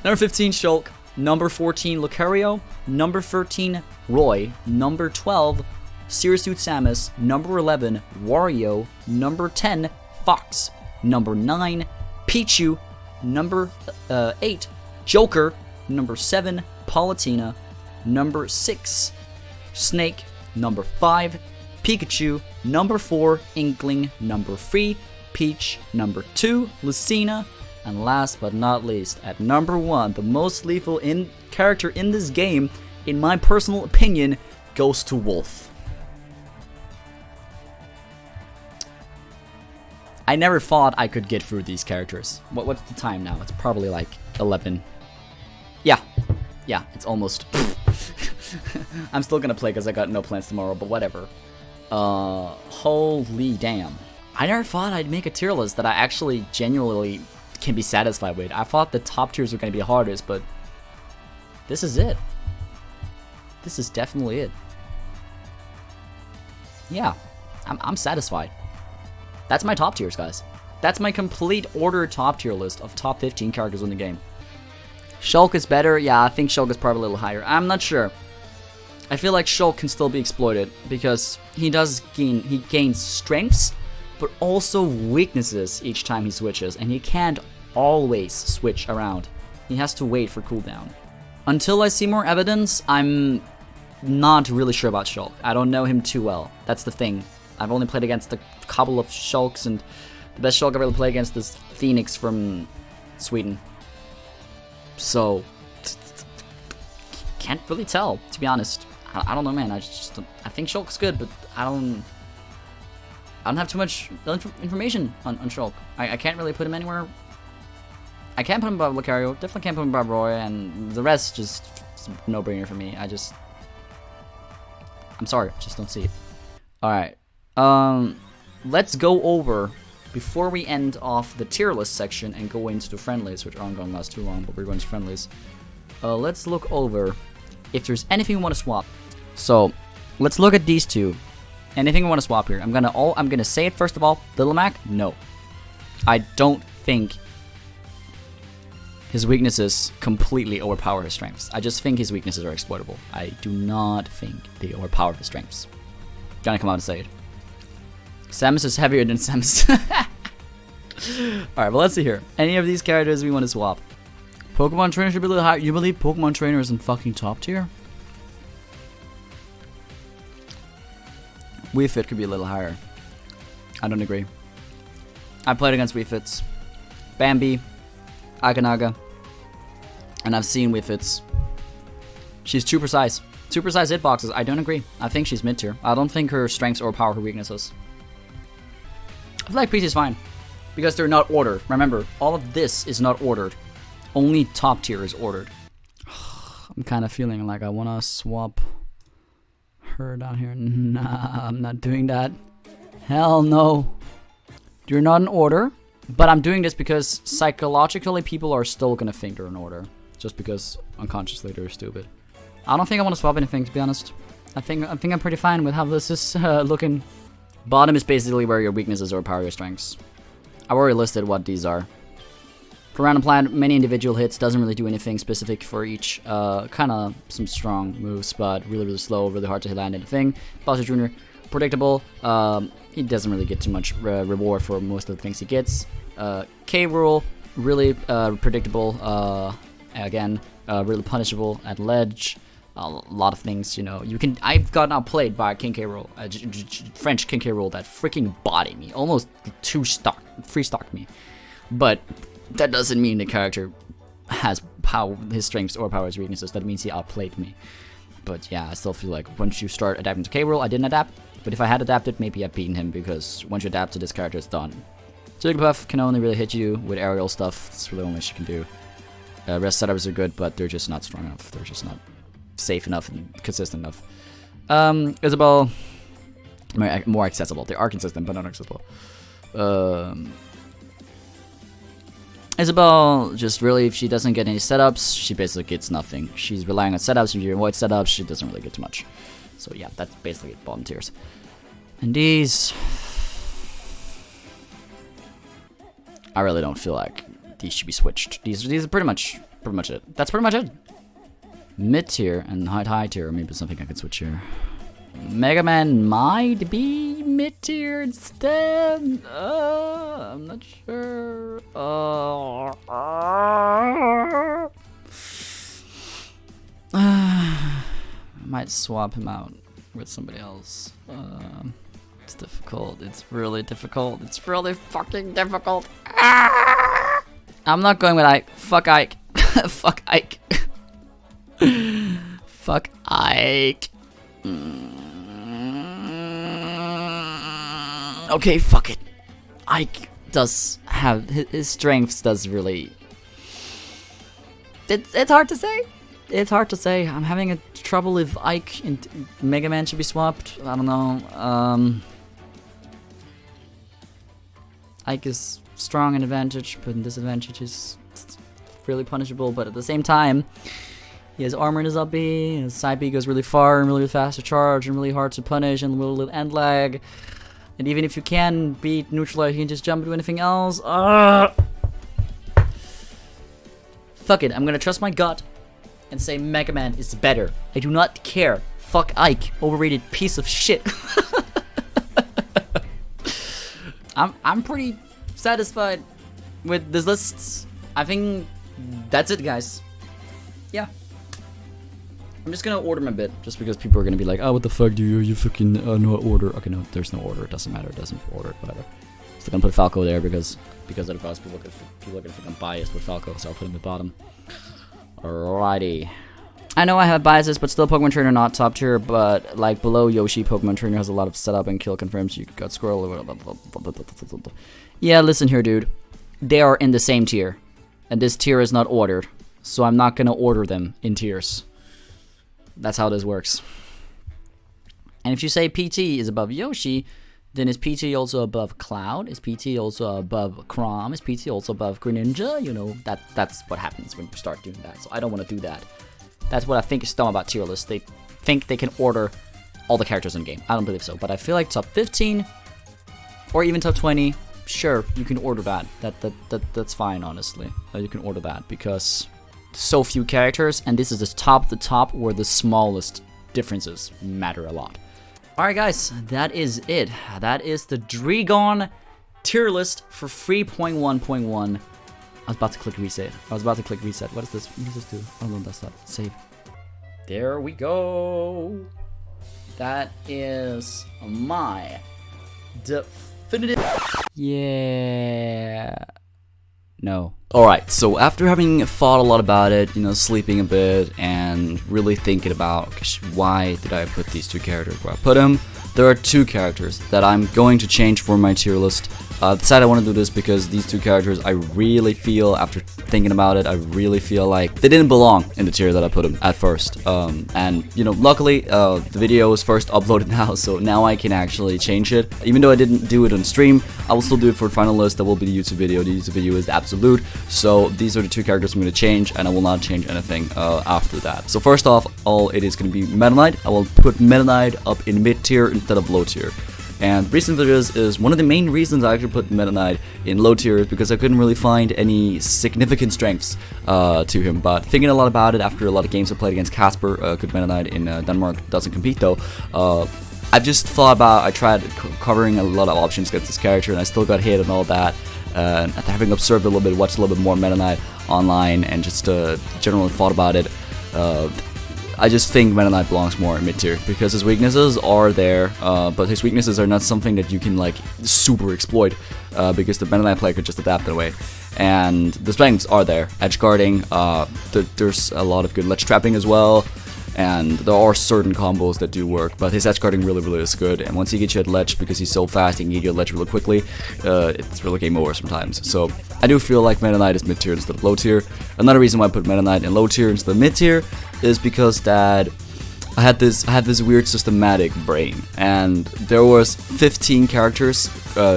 Number 15, Shulk. Number 14, Lucario. Number 13, Roy. Number 12, Sirius Samus. Number 11, Wario. Number 10, Fox. Number 9, Pichu. Number 8, Joker. Number 7, Palutena. Number 6, Snake. Number 5, Pikachu. Number 4, Inkling. Number 3, Peach. Number 2, Lucina. And last but not least, at number 1, the most lethal character in this game, in my personal opinion, goes to Wolf. I never thought I could get through these characters. What's the time now? It's probably like 11. Yeah, it's almost. I'm still gonna play because I got no plans tomorrow, but whatever. Holy damn. I never thought I'd make a tier list that I actually genuinely can be satisfied with. I thought the top tiers were gonna be the hardest, but this is it. This is definitely it. Yeah, I'm satisfied. That's my top tiers, guys. That's my complete order top tier list of top 15 characters in the game. Shulk is better. Yeah, I think Shulk is probably a little higher. I'm not sure. I feel like Shulk can still be exploited because he gains strengths, but also weaknesses each time he switches, and he can't always switch around. He has to wait for cooldown. Until I see more evidence, I'm not really sure about Shulk. I don't know him too well. That's the thing. I've only played against a couple of Shulks, and the best Shulk I've ever played against is Phoenix from Sweden. So, can't really tell, to be honest. I don't know, man. I think Shulk's good, but I don't have too much information on Shulk. I can't really put him anywhere. I can't put him above Lucario. Definitely can't put him above Roy, and the rest just no-brainer for me. I'm sorry, I just don't see it. Alright. Let's go over, before we end off the tier list section and go into the friendlies, which aren't going to last too long, but we're going to friendlies. Let's look over if there's anything we want to swap. So, let's look at these two. Anything we want to swap here. I'm gonna say it first of all. Little Mac, no. I don't think his weaknesses completely overpower his strengths. I just think his weaknesses are exploitable. I do not think they overpower his strengths. Gonna come out and say it. Samus is heavier than Samus. Alright, well, let's see here. Any of these characters we want to swap. Pokemon Trainer should be a little higher. You believe Pokemon Trainer is in fucking top tier? Wii Fit could be a little higher. I don't agree. I played against Wii Fits. Bambi, Akanaga, and I've seen Wii Fits. She's too precise. Too precise hitboxes. I don't agree. I think she's mid tier. I don't think her strengths overpower her weaknesses. I feel like PC is fine because they're not ordered. Remember, all of this is not ordered. Only top tier is ordered. I'm kind of feeling like I want to swap her down here. Nah, I'm not doing that. Hell no. You're not in order. But I'm doing this because psychologically people are still gonna think they're in order. Just because unconsciously they're stupid. I don't think I want to swap anything, to be honest. I think I'm pretty fine with how this is looking. Bottom is basically where your weaknesses overpower your strengths. I've already listed what these are. Piranha Plant, many individual hits, doesn't really do anything specific for each. Kind of some strong moves, but really slow, really hard to hit land anything. Bowser Jr., predictable. He doesn't really get too much reward for most of the things he gets. Rool, really predictable. Again, really punishable at ledge. A lot of things, you know. I've gotten outplayed by King K. Rool, French King K. Rool that freaking bodied me, almost free stocked me. But that doesn't mean the character has his strengths or his weaknesses. That means he outplayed me. But yeah, I still feel like once you start adapting to K. Rool, I didn't adapt. But if I had adapted, maybe I'd beaten him, because once you adapt to this character, it's done. Jigglypuff can only really hit you with aerial stuff. That's really the only she can do. Rest setups are good, but they're just not strong enough. They're just not safe enough and consistent enough. Isabelle, more accessible. They are consistent, but not accessible. Isabelle, just really, if she doesn't get any setups, she basically gets nothing. She's relying on setups. If you avoid setups, she doesn't really get too much. So yeah, that's basically bottom tiers. And these, I really don't feel like these should be switched. These are pretty much it. That's pretty much it. Mid tier and high tier, maybe something I could switch here. Mega Man might be mid tier instead. I'm not sure. Might swap him out with somebody else. It's difficult. It's really difficult. It's really fucking difficult. I'm not going with Ike. Fuck Ike. Fuck Ike. Fuck Ike. Okay, fuck it. Ike does have his strengths. Does really. It's hard to say. It's hard to say. I'm having a trouble if Ike and Mega Man should be swapped. I don't know. Ike is strong in advantage, but in disadvantage is really punishable. But at the same time, he has armor in his up B. His side B goes really far and really fast to charge and really hard to punish and little end lag. And even if you can beat neutralize, you can just jump into anything else. Fuck it. I'm gonna trust my gut and say Mega Man is better. I do not care. Fuck Ike, overrated piece of shit. I'm pretty satisfied with this list. I think that's it, guys. Yeah. I'm just gonna order my bit, just because people are gonna be like, oh, what the fuck do you fucking no order? Okay, no, there's no order. It doesn't matter. It doesn't order. Whatever. Still gonna put Falco there because otherwise people are gonna think I'm biased with Falco, so I'll put him at bottom. Alrighty. I know I have biases, but still Pokemon Trainer not top tier, but like below Yoshi, Pokemon Trainer has a lot of setup and kill confirms. You got Squirrel. Yeah, listen here, dude. They are in the same tier, and this tier is not ordered, so I'm not gonna order them in tiers. That's how this works. And if you say PT is above Yoshi, then is PT also above Cloud? Is PT also above Chrom? Is PT also above Greninja? You know, that's what happens when you start doing that. So I don't want to do that. That's what I think is dumb about tier lists. They think they can order all the characters in the game. I don't believe so. But I feel like top 15 or even top 20, sure, you can order that. That's fine, honestly. You can order that because so few characters, and this is the top where the smallest differences matter a lot. Alright guys, that is it. That is the DreeGon tier list for 3.1.1. I was about to click reset. What is this? What does this do? Oh no, that's not. Save. There we go. That is my definitive. Yeah. No. Alright, so after having thought a lot about it, you know, sleeping a bit, and really thinking about why did I put these two characters where I put them, there are two characters that I'm going to change for my tier list. Decided I want to do this because these two characters, I really feel, after thinking about it, I really feel like they didn't belong in the tier that I put them at first. And, you know, luckily, the video was first uploaded now, so now I can actually change it. Even though I didn't do it on stream, I will still do it for the final list. That will be the YouTube video. The YouTube video is the absolute. So these are the two characters I'm going to change, and I will not change anything after that. So first off, all it is going to be Meta Knight. I will put Meta Knight up in mid tier instead of low tier. And the reason for this is one of the main reasons I actually put Meta Knight in low tier is because I couldn't really find any significant strengths to him. But thinking a lot about it after a lot of games I played against Casper, good Meta Knight in Denmark doesn't compete though. I've just thought about, I tried covering a lot of options against this character, and I still got hit and all that. After having observed a little bit, watched a little bit more Meta Knight online, and just generally thought about it, I just think Meta Knight belongs more in mid tier because his weaknesses are there, but his weaknesses are not something that you can like super exploit because the Meta Knight player could just adapt that way. And the strengths are there. Edge guarding, there's a lot of good ledge trapping as well, and there are certain combos that do work, but his edge guarding really is good. And once he gets you at ledge, because he's so fast, he can get you at ledge really quickly, it's really game over sometimes. So I do feel like Meta Knight is mid tier instead of low tier. Another reason why I put Meta Knight in low tier instead of mid tier is because that I had this weird systematic brain, and there was 15 characters,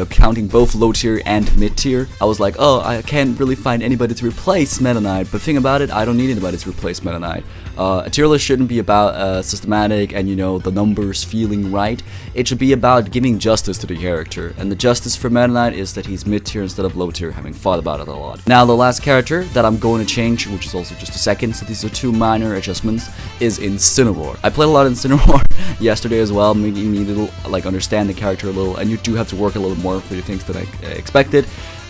counting both low tier and mid tier. I was like, oh, I can't really find anybody to replace Meta Knight, but think about it, I don't need anybody to replace Meta Knight. A tier list shouldn't be about systematic and, you know, the numbers feeling right. It should be about giving justice to the character, and the justice for Meta Knight is that he's mid tier instead of low tier, having thought about it a lot. Now the last character that I'm going to change, which is also just a second, so these are two minor adjustments, is Incineroar. I played a lot of Incineroar yesterday as well, making me like understand the character a little, and you do have to work a little more for the things that I expected.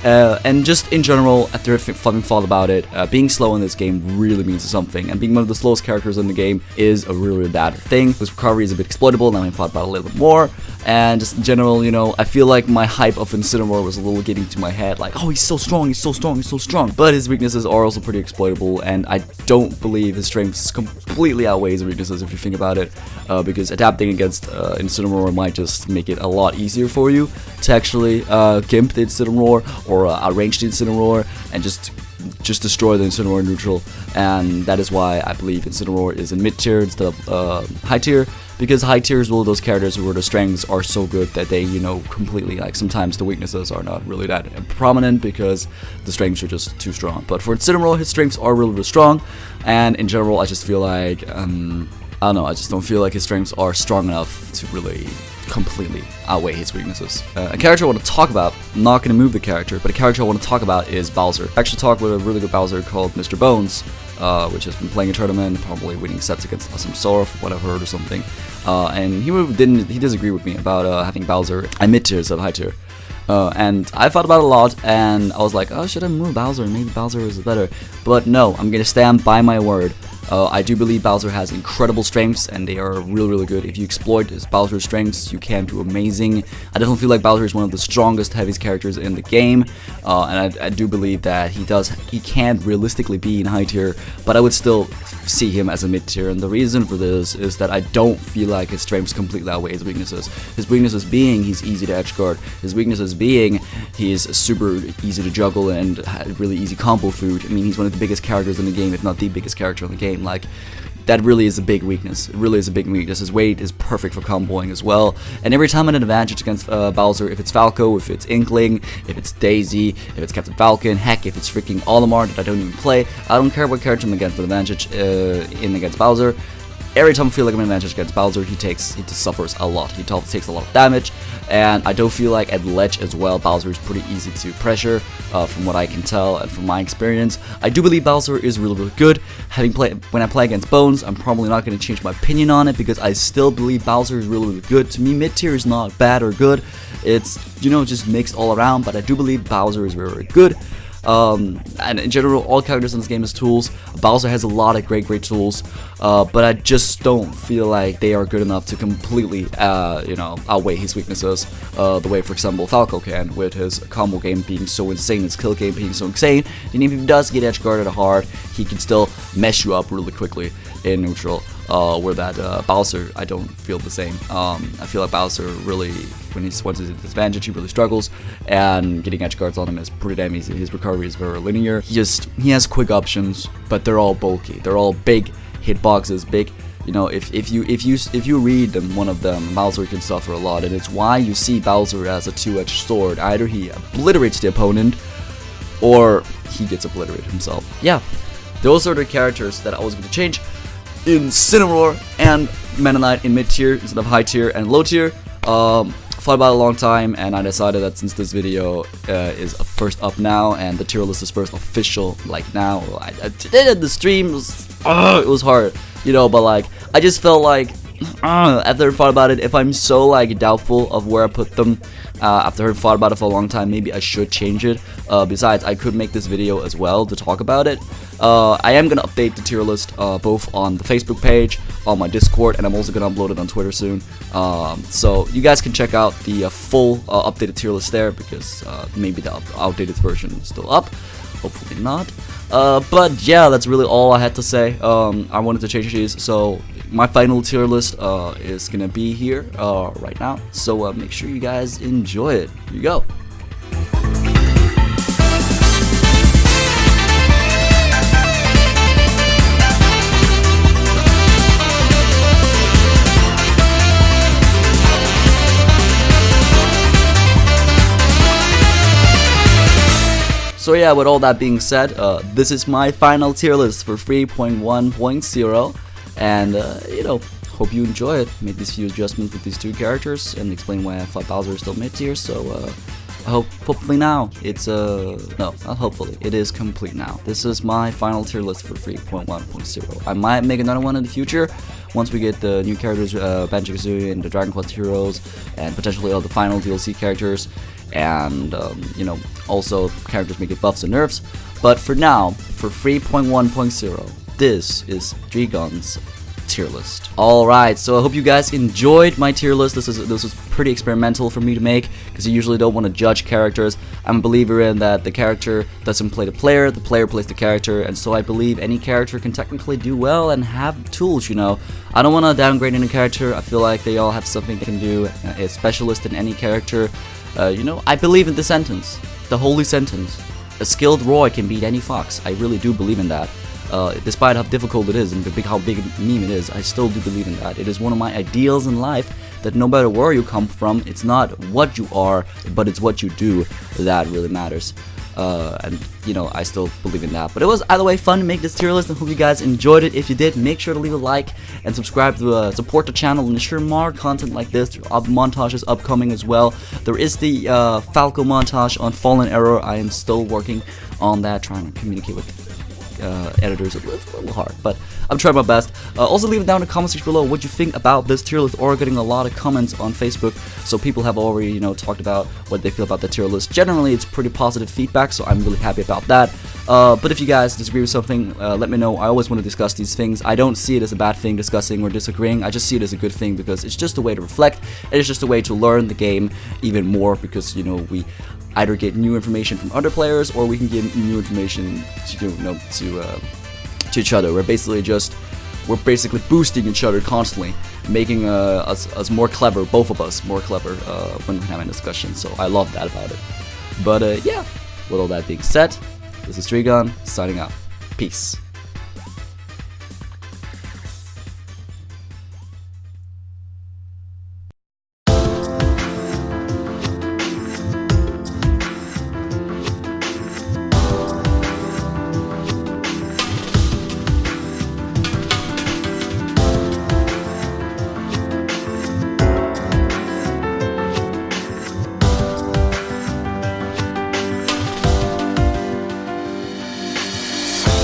And just in general, after having thought about it, being slow in this game really means something, and being one of the slowest characters in the game is a really bad thing. This recovery is a bit exploitable, now I thought about it a little bit more, and just in general, you know, I feel like my hype of Incineroar was a little getting to my head, like, oh, he's so strong, he's so strong, he's so strong, but his weaknesses are also pretty exploitable, and I don't believe his strengths completely outweighs his weaknesses if you think about it, because adapting against Incineroar might just make it a lot easier for you to actually gimp the Incineroar, or outrange the Incineroar, and just destroy the Incineroar neutral. And that is why I believe Incineroar is in mid tier instead of high tier, because high tier is one of those characters where the strengths are so good that they, you know, completely, like, sometimes the weaknesses are not really that prominent because the strengths are just too strong. But for Incineroar, his strengths are really strong, and in general I just feel like I don't know, I just don't feel like his strengths are strong enough to really completely outweigh his weaknesses. A character I want to talk about, I'm not going to move the character, but a character I want to talk about is Bowser. I actually talked with a really good Bowser called Mr. Bones, which has been playing a tournament, probably winning sets against some Sora, from what I've heard or something. And he disagreed with me about having Bowser at mid tier instead of high tier. And I thought about it a lot, and I was like, oh, should I move Bowser? Maybe Bowser is better. But no, I'm going to stand by my word. I do believe Bowser has incredible strengths, and they are really good. If you exploit his Bowser's strengths, you can do amazing. I definitely feel like Bowser is one of the strongest, heaviest characters in the game, and I do believe that he can realistically be in high tier, but I would still see him as a mid tier, and the reason for this is that I don't feel like his strengths completely outweigh his weaknesses. His weaknesses being he's easy to edge guard, his weaknesses being he's super easy to juggle and really easy combo food. I mean, he's one of the biggest characters in the game, if not the biggest character in the game. Like, that really is a big weakness. It really is a big weakness. His weight is perfect for comboing as well. And every time an advantage against Bowser, if it's Falco, if it's Inkling, if it's Daisy, if it's Captain Falcon, heck, if it's freaking Olimar that I don't even play, I don't care what character I'm against with advantage in against Bowser. Every time I feel like I'm in advantage against Bowser, he just suffers a lot. He takes a lot of damage, and I don't feel like at ledge as well, Bowser is pretty easy to pressure, from what I can tell and from my experience. I do believe Bowser is really good. When I play against Bones, I'm probably not going to change my opinion on it, because I still believe Bowser is really good. To me, mid tier is not bad or good. It's, just mixed all around, but I do believe Bowser is very good. And in general, all characters in this game is tools. Bowser has a lot of great tools, but I just don't feel like they are good enough to completely, outweigh his weaknesses, the way, for example, Falco can, with his combo game being so insane, his kill game being so insane, and even if he does get edge guarded hard, he can still mess you up really quickly in neutral. Where that Bowser, I don't feel the same. I feel like Bowser really, once he's at disadvantage, he really struggles, and getting edge guards on him is pretty damn easy. His recovery is very linear. He has quick options, but they're all bulky. They're all big hitboxes, big. If you read them, one of them, Bowser can suffer a lot, and it's why you see Bowser as a two-edged sword. Either he obliterates the opponent, or he gets obliterated himself. Yeah, those are the characters that I was going to change in Cinnamoroar and Meta Knight in mid tier instead of high tier and low tier. Thought about it a long time, and I decided that since this video is first up now, and the tier list is first official like now, I did it in the stream. It was hard, but like I just felt like after I thought about it, if I'm so like doubtful of where I put them, after I thought about it for a long time, maybe I should change it. Besides, I could make this video as well to talk about it. I am gonna update the tier list both on the Facebook page, on my Discord, and I'm also gonna upload it on Twitter soon. So you guys can check out the full updated tier list there, because maybe the outdated version is still up. Hopefully not. But yeah, that's really all I had to say. I wanted to change these, so my final tier list is gonna be here right now. So make sure you guys enjoy it. Here you go. So yeah, with all that being said, this is my final tier list for 3.1.0, and hope you enjoy it. Made these few adjustments with these two characters and explain why I thought Bowser is still mid tier. So hopefully now it's no, not hopefully, it is complete now. This is my final tier list for 3.1.0. I might make another one in the future once we get the new characters, Banjo-Kazooie and the Dragon Quest heroes, and potentially all the final DLC characters, and also characters may get buffs and nerfs. But for now, for 3.1.0, this is DreeGon's tier list. Alright, so I hope you guys enjoyed my tier list. This was pretty experimental for me to make, because I usually don't want to judge characters. I'm a believer in that the character doesn't play the player plays the character, and so I believe any character can technically do well and have tools, I don't want to downgrade any character. I feel like they all have something they can do. A specialist in any character. I believe in the sentence, the holy sentence: a skilled Roy can beat any fox. I really do believe in that. Despite how difficult it is and how big a meme it is, I still do believe in that. It is one of my ideals in life, that no matter where you come from, it's not what you are, but it's what you do that really matters. I still believe in that. But it was either way fun to make this tier list, and hope you guys enjoyed it. If you did, make sure to leave a like and subscribe to support the channel and ensure more content like this. Montages upcoming as well. There is the Falco montage on Fallen Arrow. I am still working on that, trying to communicate with editors. It's a little hard, but I'm trying my best. Also leave it down in the comment section below what you think about this tier list, or getting a lot of comments on Facebook. So people have already, you know, talked about what they feel about the tier list. Generally, it's pretty positive feedback, so I'm really happy about that. But if you guys disagree with something, let me know. I always want to discuss these things. I don't see it as a bad thing, discussing or disagreeing. I just see it as a good thing, because it's just a way to reflect. It's just a way to learn the game even more, because, you know, we either get new information from other players, or we can give new information to, you know, to each other. We're basically boosting each other constantly, making us more clever, both of us more clever when we're having discussions. So I love that about it. But yeah, with all that being said, this is DreeGon signing out. Peace.